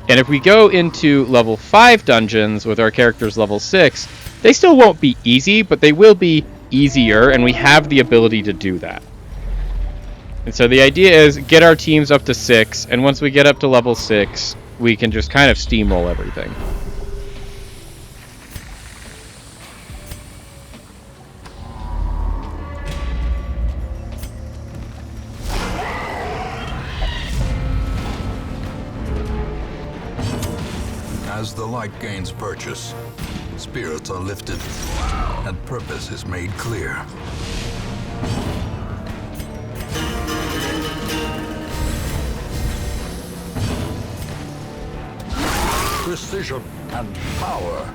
And if we go into level 5 dungeons with our characters level 6, they still won't be easy, but they will be easier, and we have the ability to do that. And so the idea is get our teams up to 6, and once we get up to level 6, we can just kind of steamroll everything. As the light gains purchase, spirits are lifted, and purpose is made clear. Precision and power.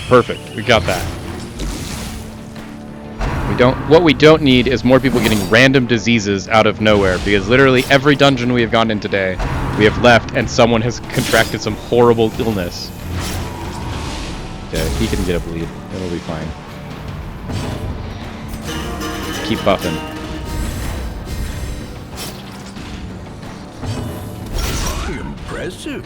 Perfect. We got that. What we don't need is more people getting random diseases out of nowhere, because literally every dungeon we have gone in today, we have left and someone has contracted some horrible illness. Okay, he can get a bleed. It'll be fine. Keep buffing. Impressive.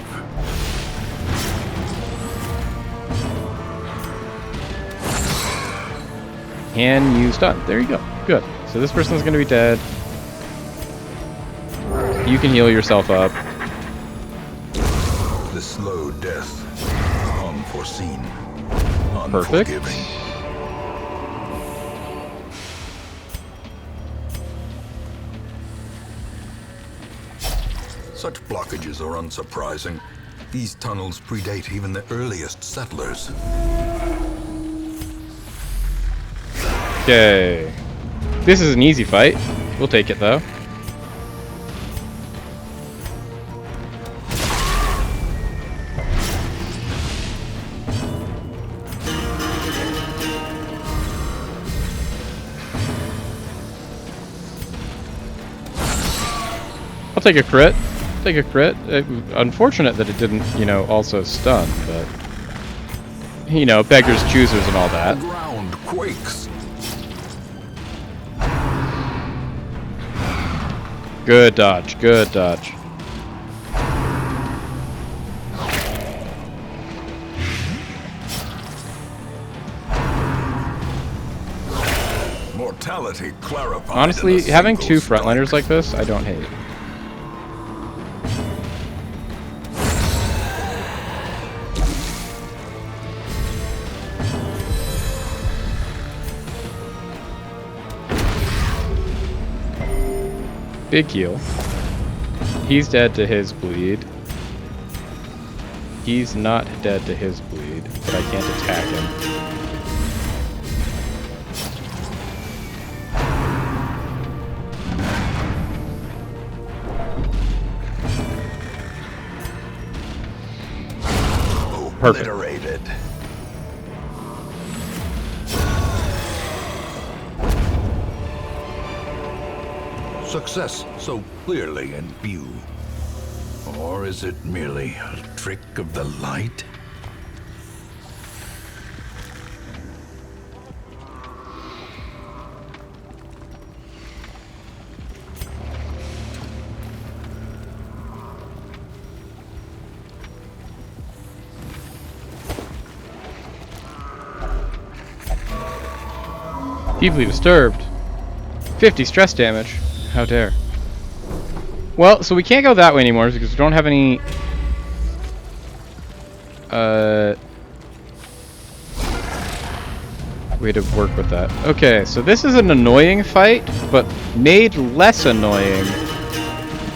Can you stun? There you go. Good. So this person's going to be dead. You can heal yourself up. The slow death. Unforeseen. Perfect. Unforgiving. Such blockages are unsurprising. These tunnels predate even the earliest settlers. Okay. This is an easy fight. We'll take it though. I'll take a crit. Take a crit. Unfortunate that it didn't, you know, also stun, but you know, beggars, choosers, and all The that. ground quakes. Good dodge. Good dodge. Mortality clarified. Honestly, in a having single two strike. frontliners like this, I don't hate. Big heal. He's dead to his bleed. He's not dead to his bleed, but I can't attack him. Perfect. Obliterated. Success so clearly in view. Or is it merely a trick of the light? Deeply disturbed. 50 stress damage. How dare. Well, so we can't go that way anymore because we don't have any... way to work with that. Okay, so this is an annoying fight, but made less annoying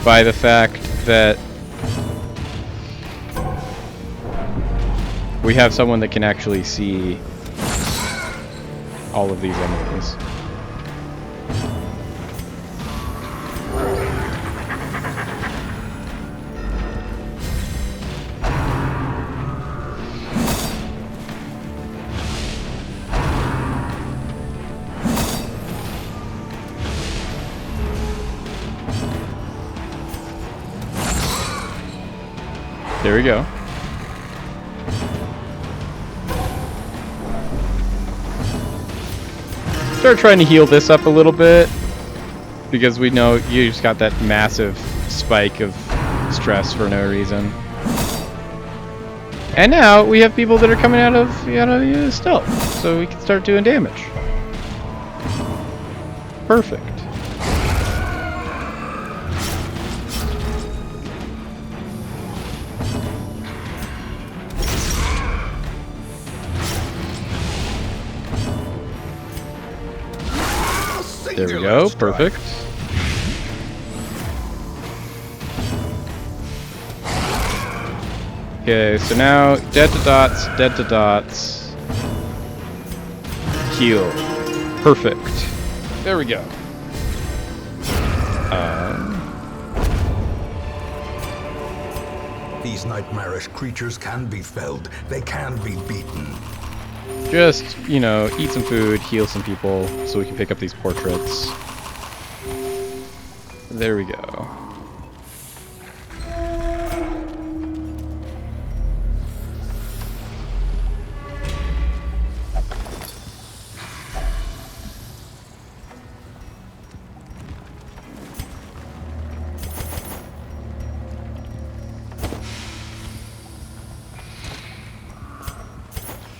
by the fact that we have someone that can actually see all of these enemies. There we go. Start trying to heal this up a little bit because we know you just got that massive spike of stress for no reason. And now we have people that are coming out of stealth, so we can start doing damage. Perfect. There we go, perfect. Okay, so now dead to dots, heal. Perfect. There we go. These nightmarish creatures can be felled. They can be beaten. Just, you know, eat some food, heal some people, so we can pick up these portraits. There we go.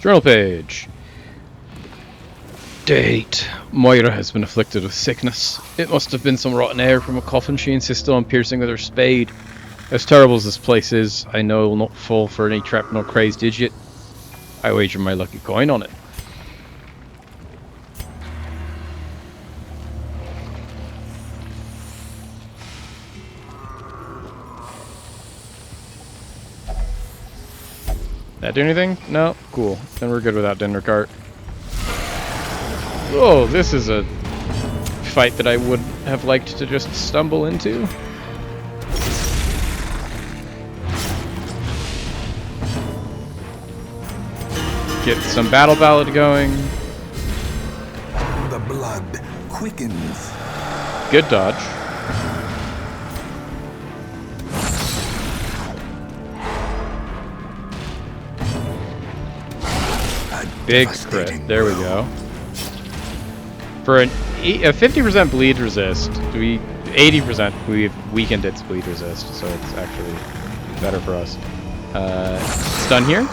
Journal page. Date Moira has been afflicted with sickness. It must have been some rotten air from a coffin she insisted on piercing with her spade. As terrible as this place is, I know it will not fall for any trap nor crazed idiot. I wager my lucky coin on it. That do anything? No? Cool. Then we're good without dinner cart. Oh, this is a fight that I would have liked to just stumble into. Get some battle ballad going. The blood quickens. Good dodge. Big crit. There we go. For a 50% bleed resist, 80% we've weakened its bleed resist, so it's actually better for us. Stun here.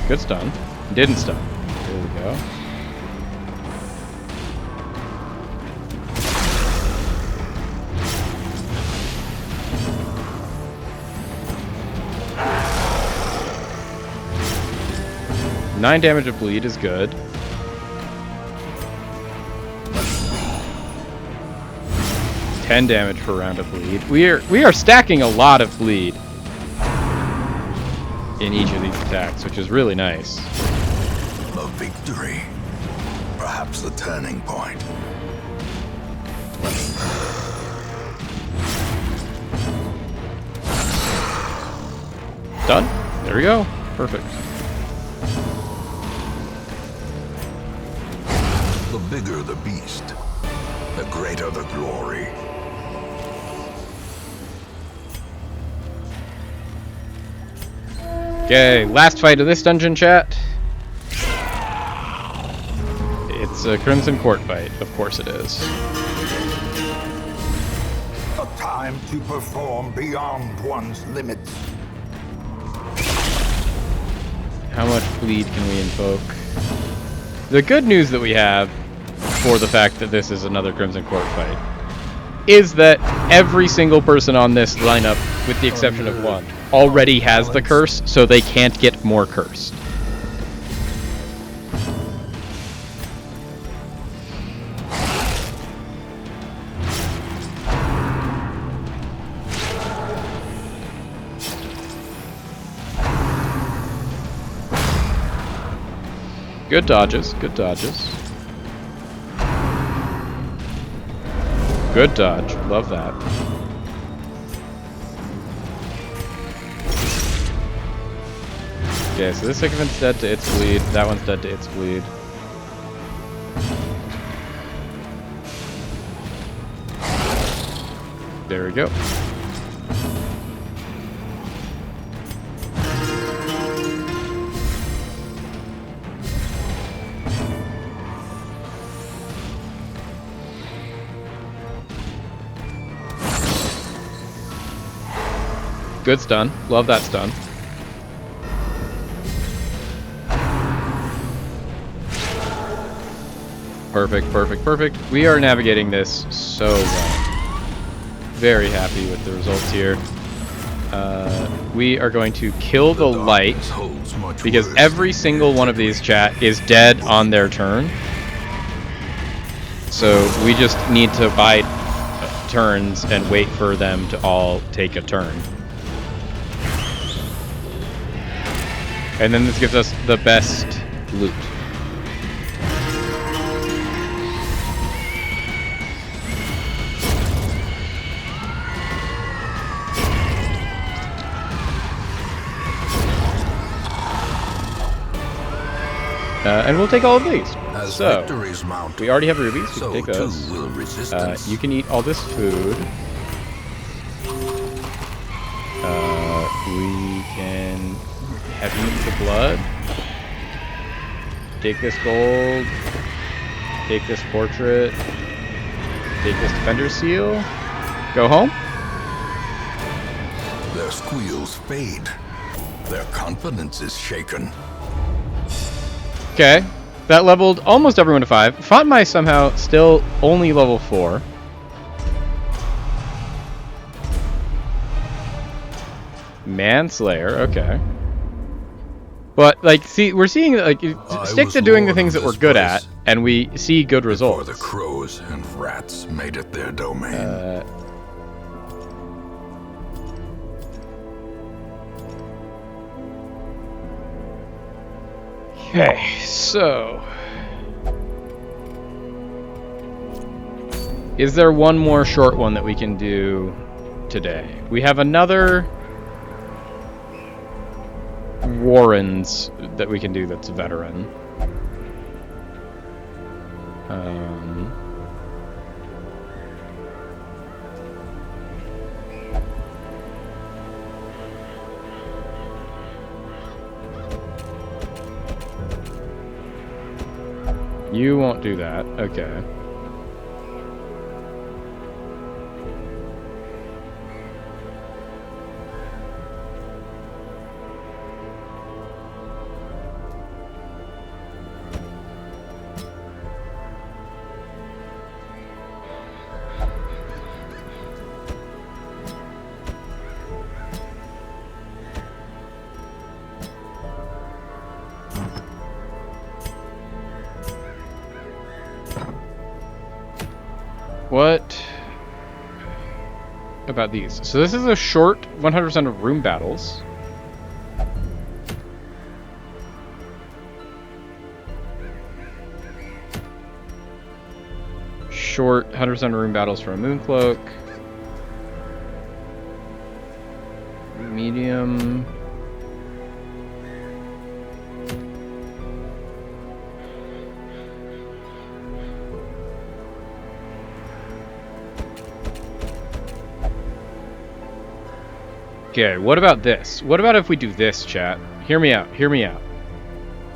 Good stun. Didn't stun. There we go. Nine damage of bleed is good. $10 damage per round of bleed. We are stacking a lot of bleed in each of these attacks, which is really nice. A victory. Perhaps the turning point. Done? There we go. Perfect. The bigger the beast, the greater the glory. Okay, last fight of this dungeon, chat. It's a Crimson Court fight. Of course it is. A time to perform beyond one's limits. How much bleed can we invoke? The good news that we have for the fact that this is another Crimson Court fight is that every single person on this lineup, with the exception of one, already has the curse, so they can't get more cursed. Good dodges, good dodges. Good dodge, love that. Okay, so this sycophant's dead to its bleed, that one's dead to its bleed. There we go. Good stun. Love that stun. Perfect, perfect, perfect. We are navigating this so well. Very happy with the results here. We are going to kill the light because every single one of these chat is dead on their turn. So we just need to buy turns and wait for them to all take a turn. And then this gives us the best loot. And we'll take all of these. As So, victories mount, we already have rubies, we so can take too those. will resistance. You can eat all this food. We can have you eat the blood. Take this gold. Take this portrait. Take this defender seal. Go home. Their squeals fade. Their confidence is shaken. Okay. that leveled almost everyone to 5. Fatmai somehow still only level 4. Manslayer, okay. But, like, see, we're seeing, like, stick to doing the things that we're good at, and we see good results. Before the crows and rats made it their domain. Okay, so... Is there one more short one that we can do today? We have another... Warrens that we can do that's veteran. You won't do that. Okay. What about these? So this is a short 100% of room battles. Short 100% of room battles for a Mooncloak. Medium. Okay, what about this? What about if we do this, chat? Hear me out, hear me out.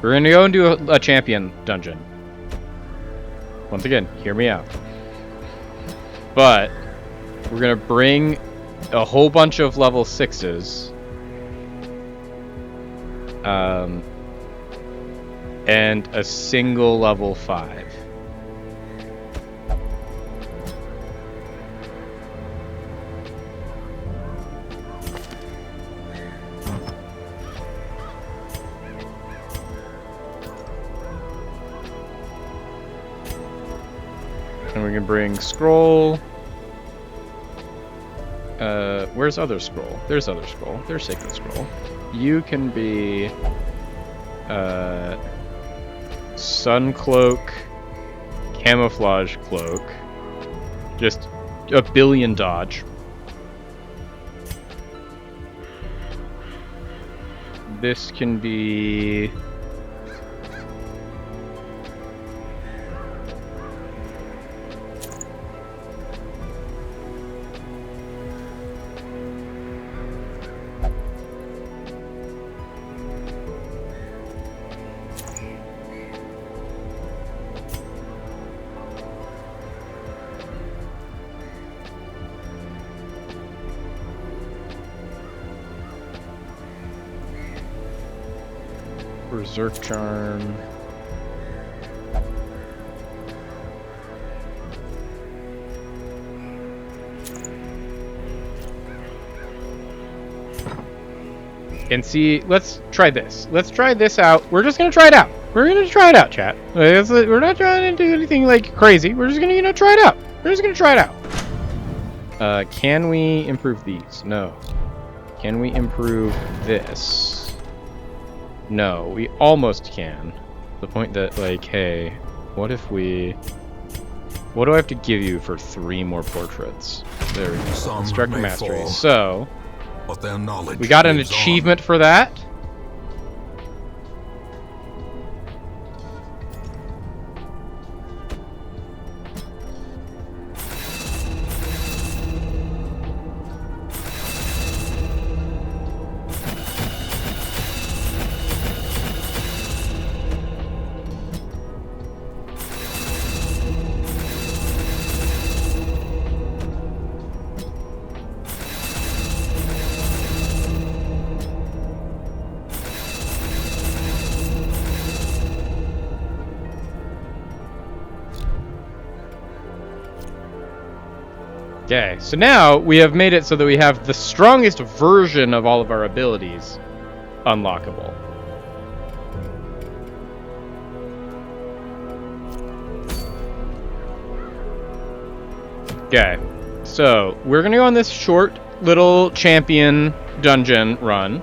We're gonna go and do a champion dungeon. Once again, hear me out. But, we're gonna bring a whole bunch of level 6s. And a single level 5. And we can bring scroll. Where's other scroll? There's other scroll. There's sacred scroll. You can be sun cloak, camouflage cloak, just a billion dodge. This can be Berserk Charm. And see, let's try this. Let's try this out. We're just gonna try it out. We're gonna try it out, chat. We're not trying to do anything like crazy. We're just gonna, try it out. We're just gonna try it out. Can we improve these? No. Can we improve this? No, we almost can. The point that, like, hey, what if we... What do I have to give you for 3 more portraits? There we go. Instruct Mastery. Fall, so, but their knowledge we got an lives achievement for that. Okay, so now we have made it so that we have the strongest version of all of our abilities unlockable. Okay, so we're gonna go on this short little champion dungeon run,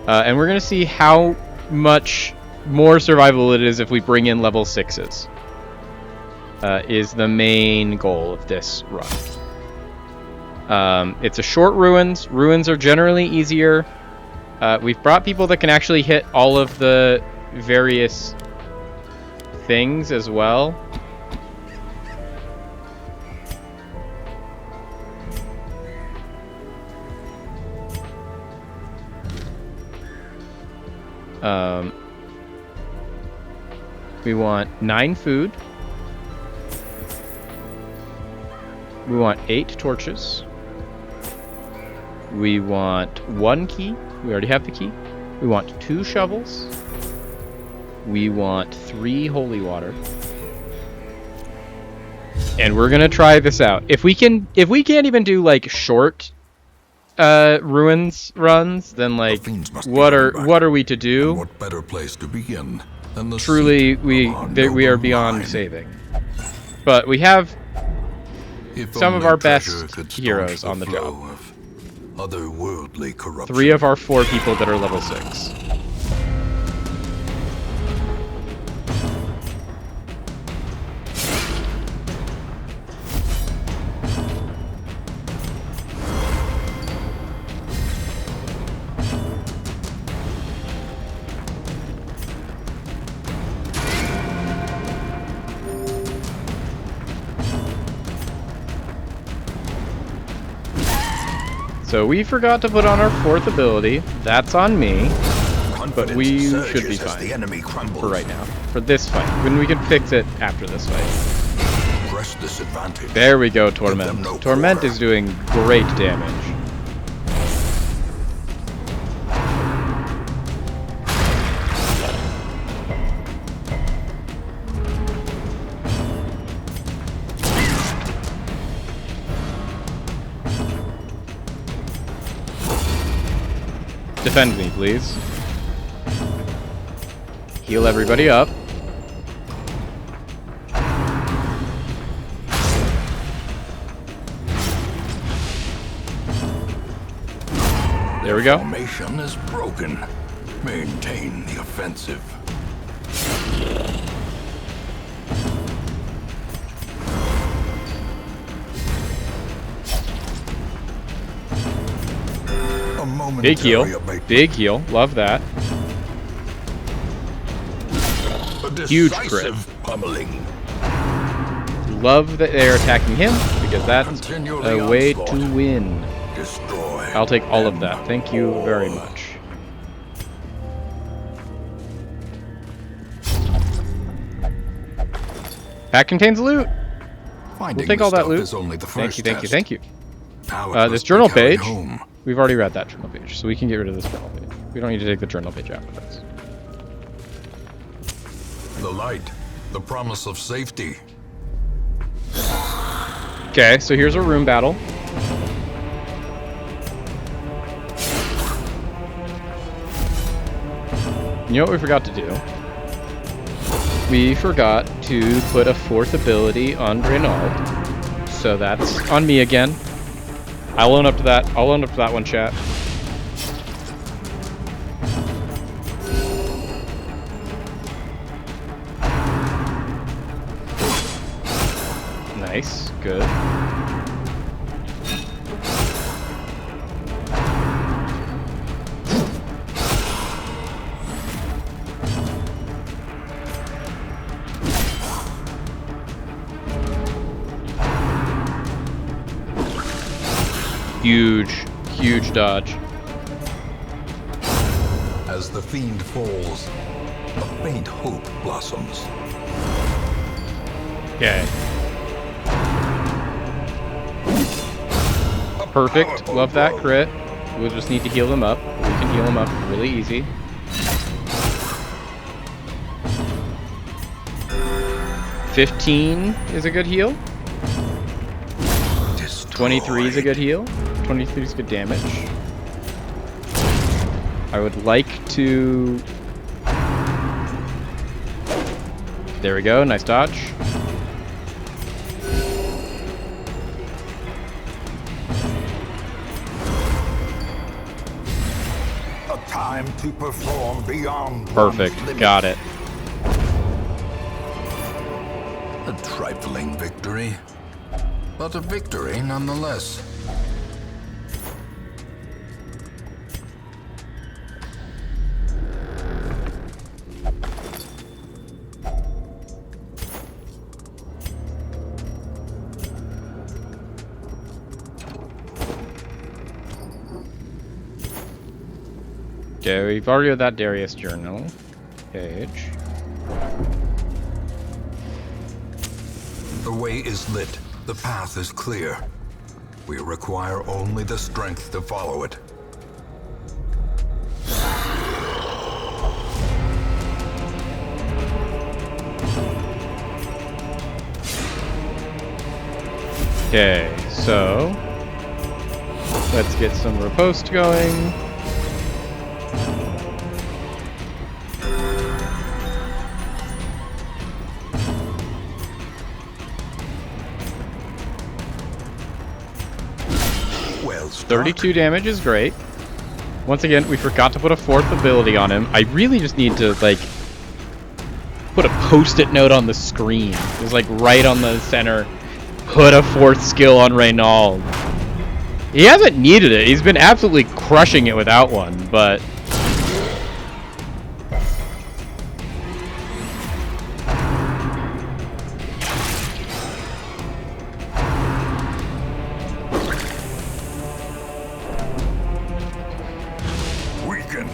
and we're gonna see how much more survival it is if we bring in level 6s. Is the main goal of this run. It's a short ruins. Ruins are generally easier. We've brought people that can actually hit all of the various things as well. We want 9 food. We want 8 torches. We want 1 key. We already have the key. We want 2 shovels. We want 3 holy water. And we're gonna try this out. If we can't even do like short ruins runs, then like what are we to do? What better place to begin than the Truly, seat we of our are noble beyond line? saving. But we have If some of only our treasure best could heroes staunch on the flow job. of otherworldly corruption. 3 of our 4 people that are level 6. So we forgot to put on our 4th ability. That's on me. But we should be fine The enemy crumbles. for right now. For this fight. When we can fix it after this fight. Press this advantage. There we go, them Torment. no Torment quarter. is doing great damage. Defend me, please. Heal everybody up. There we go. Formation is broken. Maintain the offensive. A momentary Big heal. abatement. Big heal. Love that. A huge crit. decisive pummeling. Love that they're attacking him, because that's Continue a the way onslaught. to win. Destroy. I'll take all of them that. Thank you very all. much. Pack contains loot. Finding We'll take the all that stuff loot. is only the Thank first you, thank you, test. thank you. Now it This must be journal carried page. home. We've already read that journal page, so we can get rid of this journal page. We don't need to take the journal page after this. The light, the promise of safety. Okay, so here's a room battle. You know what we forgot to do? We forgot to put a 4th ability on Renaud. So that's on me again. I'll own up to that. I'll own up to that one, chat. Nice, good. Huge, huge dodge. As the fiend falls, a faint hope blossoms. Okay. Perfect. Love that crit. We'll just need to heal them up. We can heal them up really easy. $15 is a good heal. 23 is a good heal. 23 is good damage. I would like to... There we go, nice dodge. A time to perform beyond Perfect, one's limits. got it. A trifling victory, but a victory nonetheless. Okay, we've already got that Darius journal page. The way is lit. The path is clear. We require only the strength to follow it. Okay, so let's get some riposte going. Well struck. 32 damage is great. Once again, we forgot to put a fourth ability on him. I really just need to, like, put a post-it note on the screen. It's like right on the center. Put a fourth skill on Reynald. He hasn't needed it. He's been absolutely crushing it without one, but... Weakened.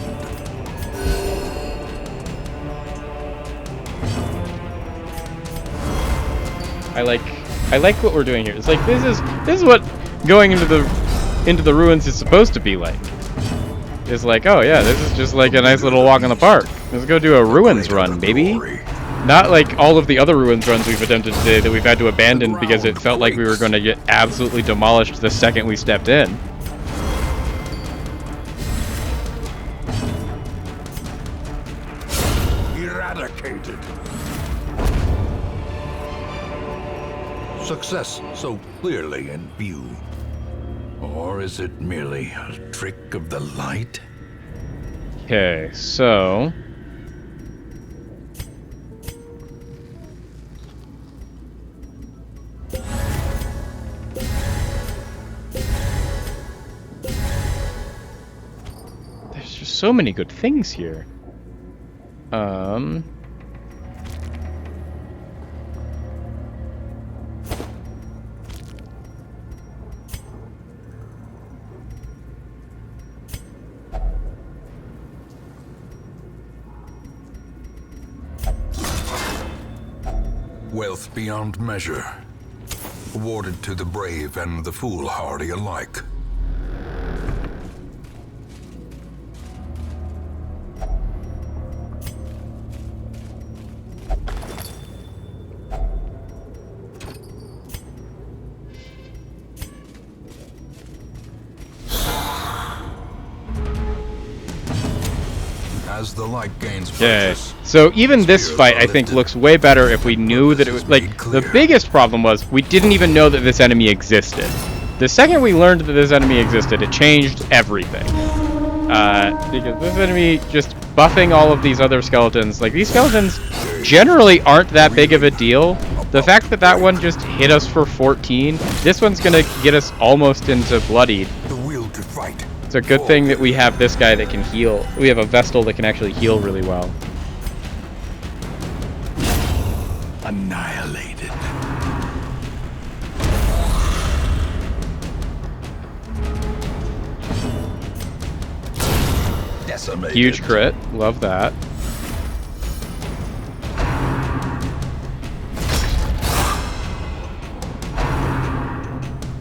I like what we're doing here. It's like this is what going into the ruins is supposed to be like. It's like, oh yeah, this is just like a nice little walk in the park. Let's go do a ruins run, baby. Not like all of the other ruins runs we've attempted today that we've had to abandon because it felt like we were going to get absolutely demolished the second we stepped in. Eradicated. Success so clearly in view. Or is it merely a trick of the light? Okay, so... There's just so many good things here. Wealth beyond measure, awarded to the brave and the foolhardy alike. As the light gains Yeah. focus, So even this spheres fight, are I think, lifted. looks way better if we knew that it was like the biggest problem was we didn't even know that this enemy existed. The second we learned that this enemy existed, it changed everything. Because this enemy just buffing all of these other skeletons, like these skeletons generally aren't that big of a deal. The fact that that one just hit us for 14, this one's gonna get us almost into bloodied. The will to fight. It's a good thing that we have this guy that can heal. We have a Vestal that can actually heal really well. Annihilated. Decimated. Huge crit. Love that.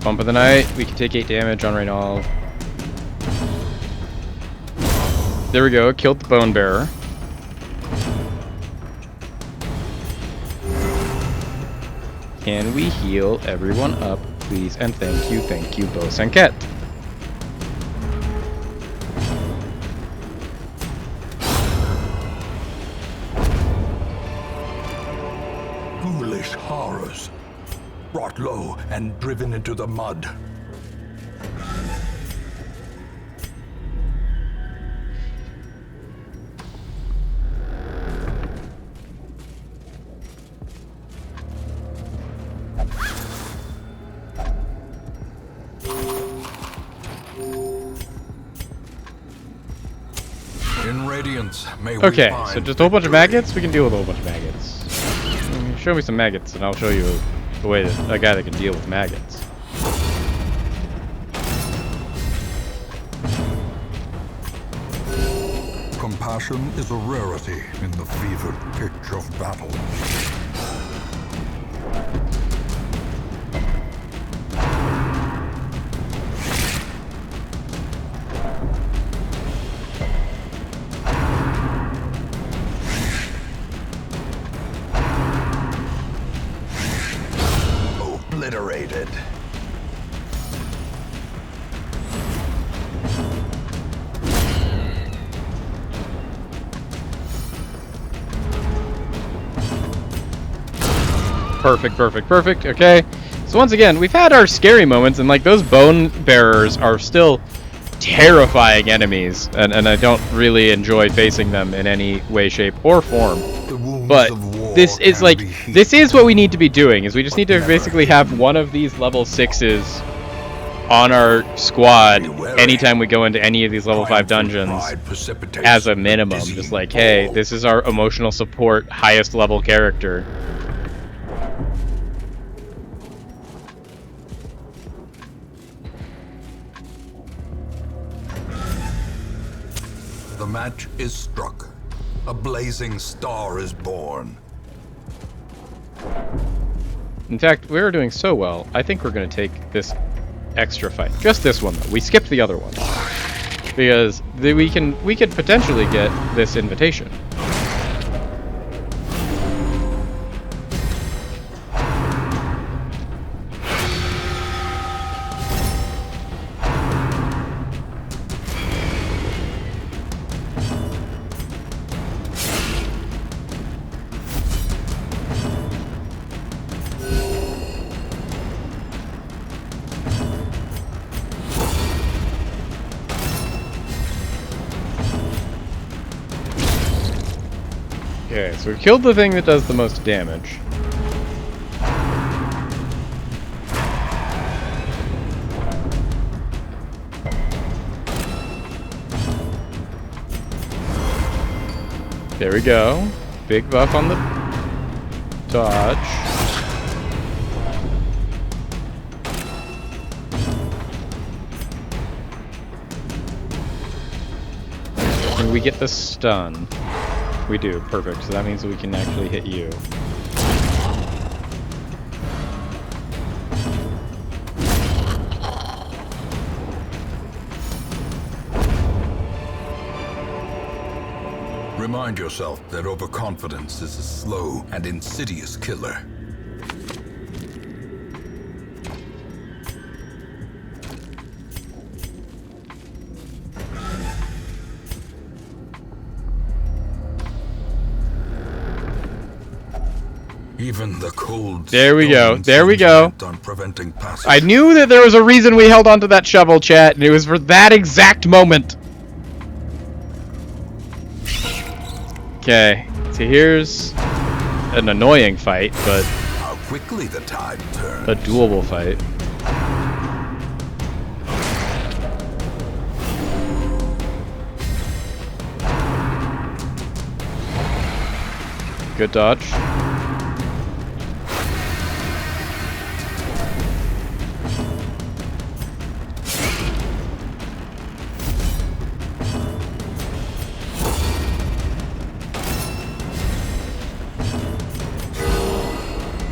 Bump of the night. We can take 8 damage on Reynald. There we go. Killed the Bone Bearer. Can we heal everyone up, please? And thank you, Bo Sanket. Ghoulish horrors. Brought low and driven into the mud. In Radiance, may we Okay, find so just a whole bunch of victory. maggots? We can deal with a whole bunch of maggots. Show me some maggots, and I'll show you the way that a guy that can deal with maggots. Compassion is a rarity in the fevered pitch of battle. Obliterated. Perfect. Okay. So once again, we've had our scary moments, and like those bone bearers are still terrifying enemies, and I don't really enjoy facing them in any way, shape, or form. The wounds But of war this is can like, be healed. this is what we need to be doing, is we just need to Never basically healed. have one of these level 6s on our squad Be wary. anytime we go into any of these level 5 dungeons. Pride precipitates As a minimum, dizzying just like, hey, fall. this is our emotional support, highest level character. The match is struck. A blazing star is born. In fact, we were doing so well, I think we're going to take this extra fight. Just this one, though. We skipped the other one. Because we could potentially get this invitation. Okay, so we've killed the thing that does the most damage. There we go. Big buff on the dodge. And we get the stun. We do, perfect. So that means that we can actually hit you. Remind yourself that overconfidence is a slow and insidious killer. Even the cold. There we go, stone there we seems go. bent on preventing passage. I knew that there was a reason we held onto that shovel, chat, and it was for that exact moment. Okay, so here's an annoying fight, but How quickly the tide turns. a doable fight. Good dodge.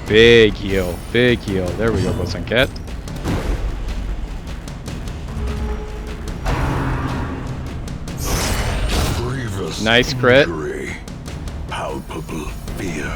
Big heal, big heal. There we go, Bosanket. Grievous Nice crit. injury, palpable fear.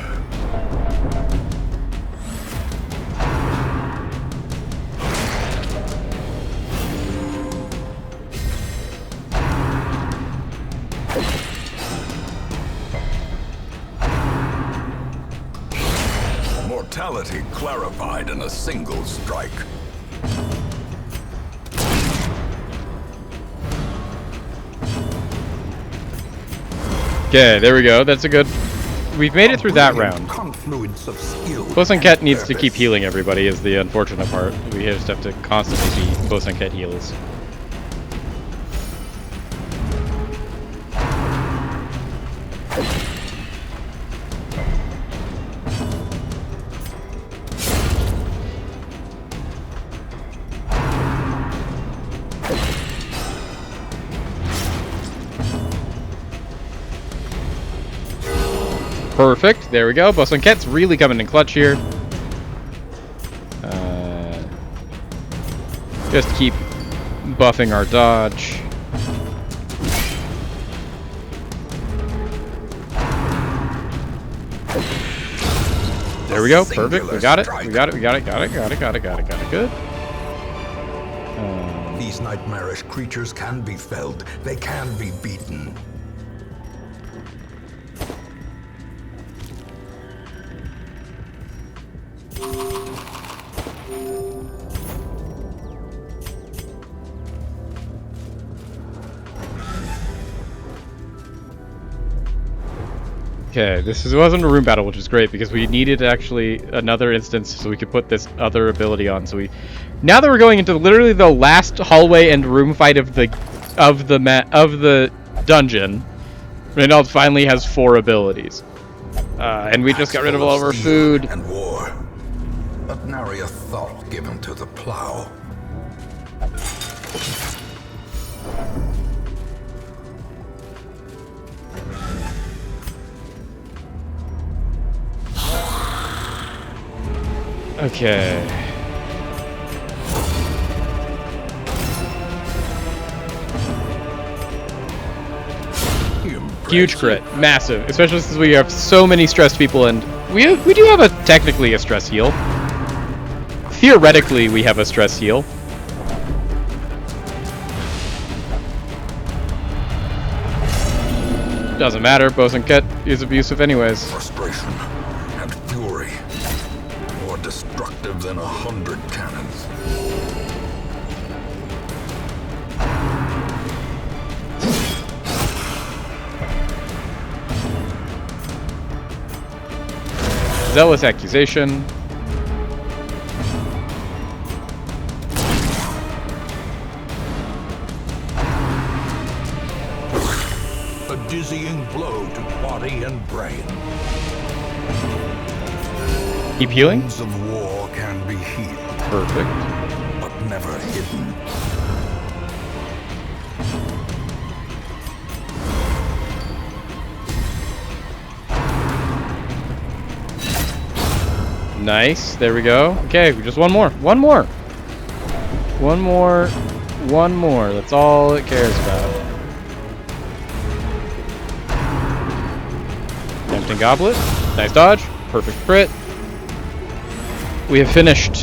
clarified in a single strike. Okay, there we go. That's a good... We've made it through that Brilliant round. confluence of skill Bosun and Ket needs to keep purpose. healing everybody is the unfortunate part. We just have to constantly be Bosun Ket heals. Perfect. There we go. Bosun Ket's really coming in clutch here. Just keep buffing our dodge. There we go. Perfect. We got it. We got it. We got it. Got it. Got it. Got it. Got it. Got it. Good. These nightmarish creatures can be felled. They can be beaten. Okay, this wasn't a room battle, which is great because we needed actually another instance so we could put this other ability on. So now that we're going into literally the last hallway and room fight of the dungeon, Reynald finally has 4 abilities, and we just got rid of all of our food. And war, but nary a thought given to the plow. Okay. Huge crit, massive, especially since we have so many stressed people, and we do have technically a stress heal. Theoretically, we have a stress heal. Doesn't matter, Bosun Ket is abusive anyways. Frustration and fury, more destructive than 100 cannons. Zealous accusation. A dizzying blow to body and brain. Keep healing. Wounds of war can be healed, Perfect. but never hidden. Nice. There we go. Okay, just one more. One more. One more. One more. That's all it cares about. Tempting Goblet. Nice dodge. Perfect crit. We have finished.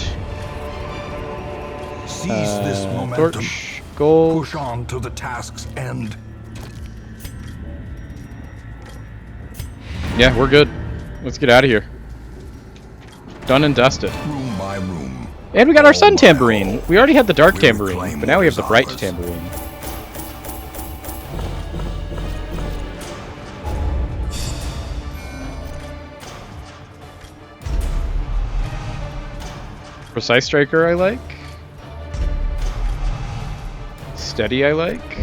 Seize this momentum. Torch. Gold. Push on to the task's end. Yeah, we're good. Let's get out of here. Done and dusted. Room by room. And we got our sun All by tambourine. all, We already had the dark we'll tambourine, claim but now we have the what bright is ours. tambourine. Precise Striker I like. Steady I like.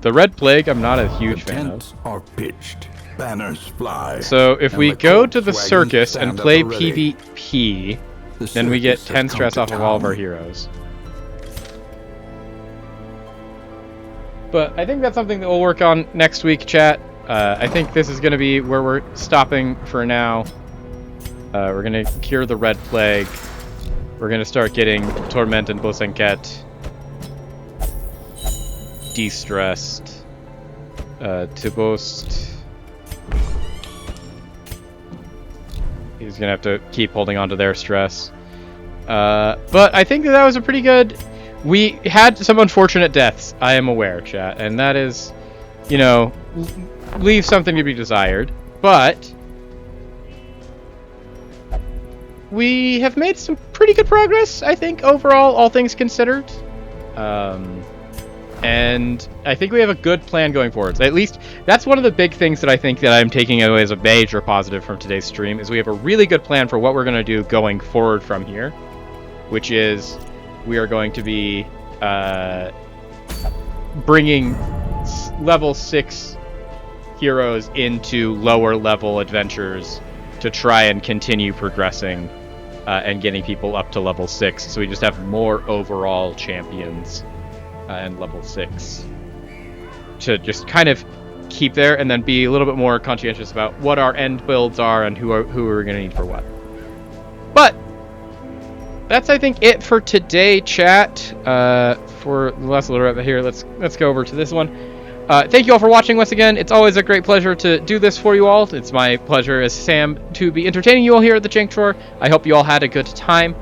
The Red Plague I'm not a huge fan of. Tents are pitched. Banners fly. So if and we the go coach to the wagons circus stand and at play the ready. PvP, The then we get circus 10 has stress come off to of all of town. our heroes. But I think that's something that we'll work on next week, chat. I think this is going to be where we're stopping for now. We're going to cure the Red Plague. We're going to start getting Torment and Bosun Ket de-stressed. To boast. He's going to have to keep holding on to their stress. But I think that was a pretty good... We had some unfortunate deaths, I am aware, chat. And that is, you know, leaves something to be desired. But we have made some pretty good progress, I think, overall, all things considered. And I think we have a good plan going forward. At least, that's one of the big things that I think that I'm taking away as a major positive from today's stream, is we have a really good plan for what we're going to do going forward from here, which is we are going to be bringing level 6 heroes into lower level adventures to try and continue progressing and getting people up to level 6. So we just have more overall champions and level 6 to just kind of keep there, and then be a little bit more conscientious about what our end builds are and who we're going to need for what. But that's, I think, it for today, chat. For the last little bit here, let's go over to this one. Thank you all for watching once again. It's always a great pleasure to do this for you all. It's my pleasure as Sam to be entertaining you all here at the Jank Drawer. I hope you all had a good time.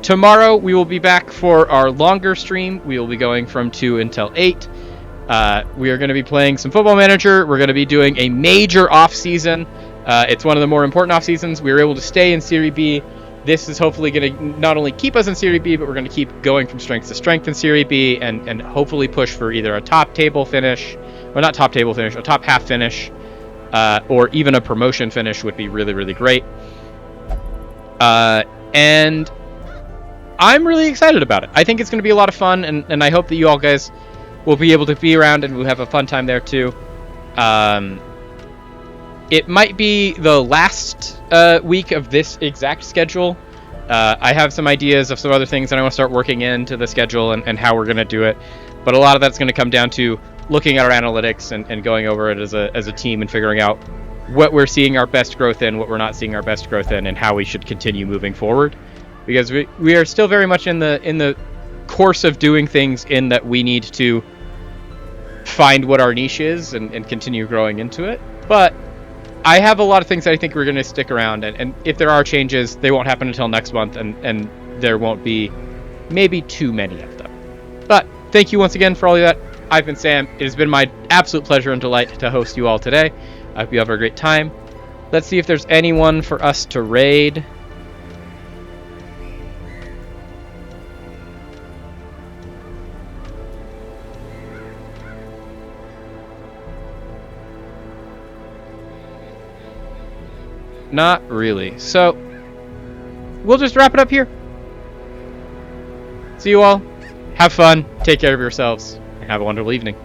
Tomorrow we will be back for our longer stream. We will be going from 2 until 8. We are going to be playing some Football Manager. We're going to be doing a major off-season. It's one of the more important off-seasons. We were able to stay in Serie B. This is hopefully going to not only keep us in Serie B, but we're going to keep going from strength to strength in Serie B, and hopefully push for either a top table finish, or not top table finish, a top half finish, or even a promotion finish would be really, really great. And I'm really excited about it. I think it's going to be a lot of fun, and I hope that you all guys will be able to be around and we'll have a fun time there too. It might be the last week of this exact schedule. I have some ideas of some other things that I want to start working into the schedule and how we're going to do it. But a lot of that's going to come down to looking at our analytics and going over it as a team and figuring out what we're seeing our best growth in, what we're not seeing our best growth in, and how we should continue moving forward. Because we are still very much in the course of doing things, in that we need to find what our niche is and continue growing into it. But I have a lot of things that I think we're going to stick around, and if there are changes, they won't happen until next month, and there won't be maybe too many of them. But thank you once again for all of that. I've been Sam. It has been my absolute pleasure and delight to host you all today. I hope you have a great time. Let's see if there's anyone for us to raid. Not really. So, we'll just wrap it up here. See you all. Have fun. Take care of yourselves. And have a wonderful evening.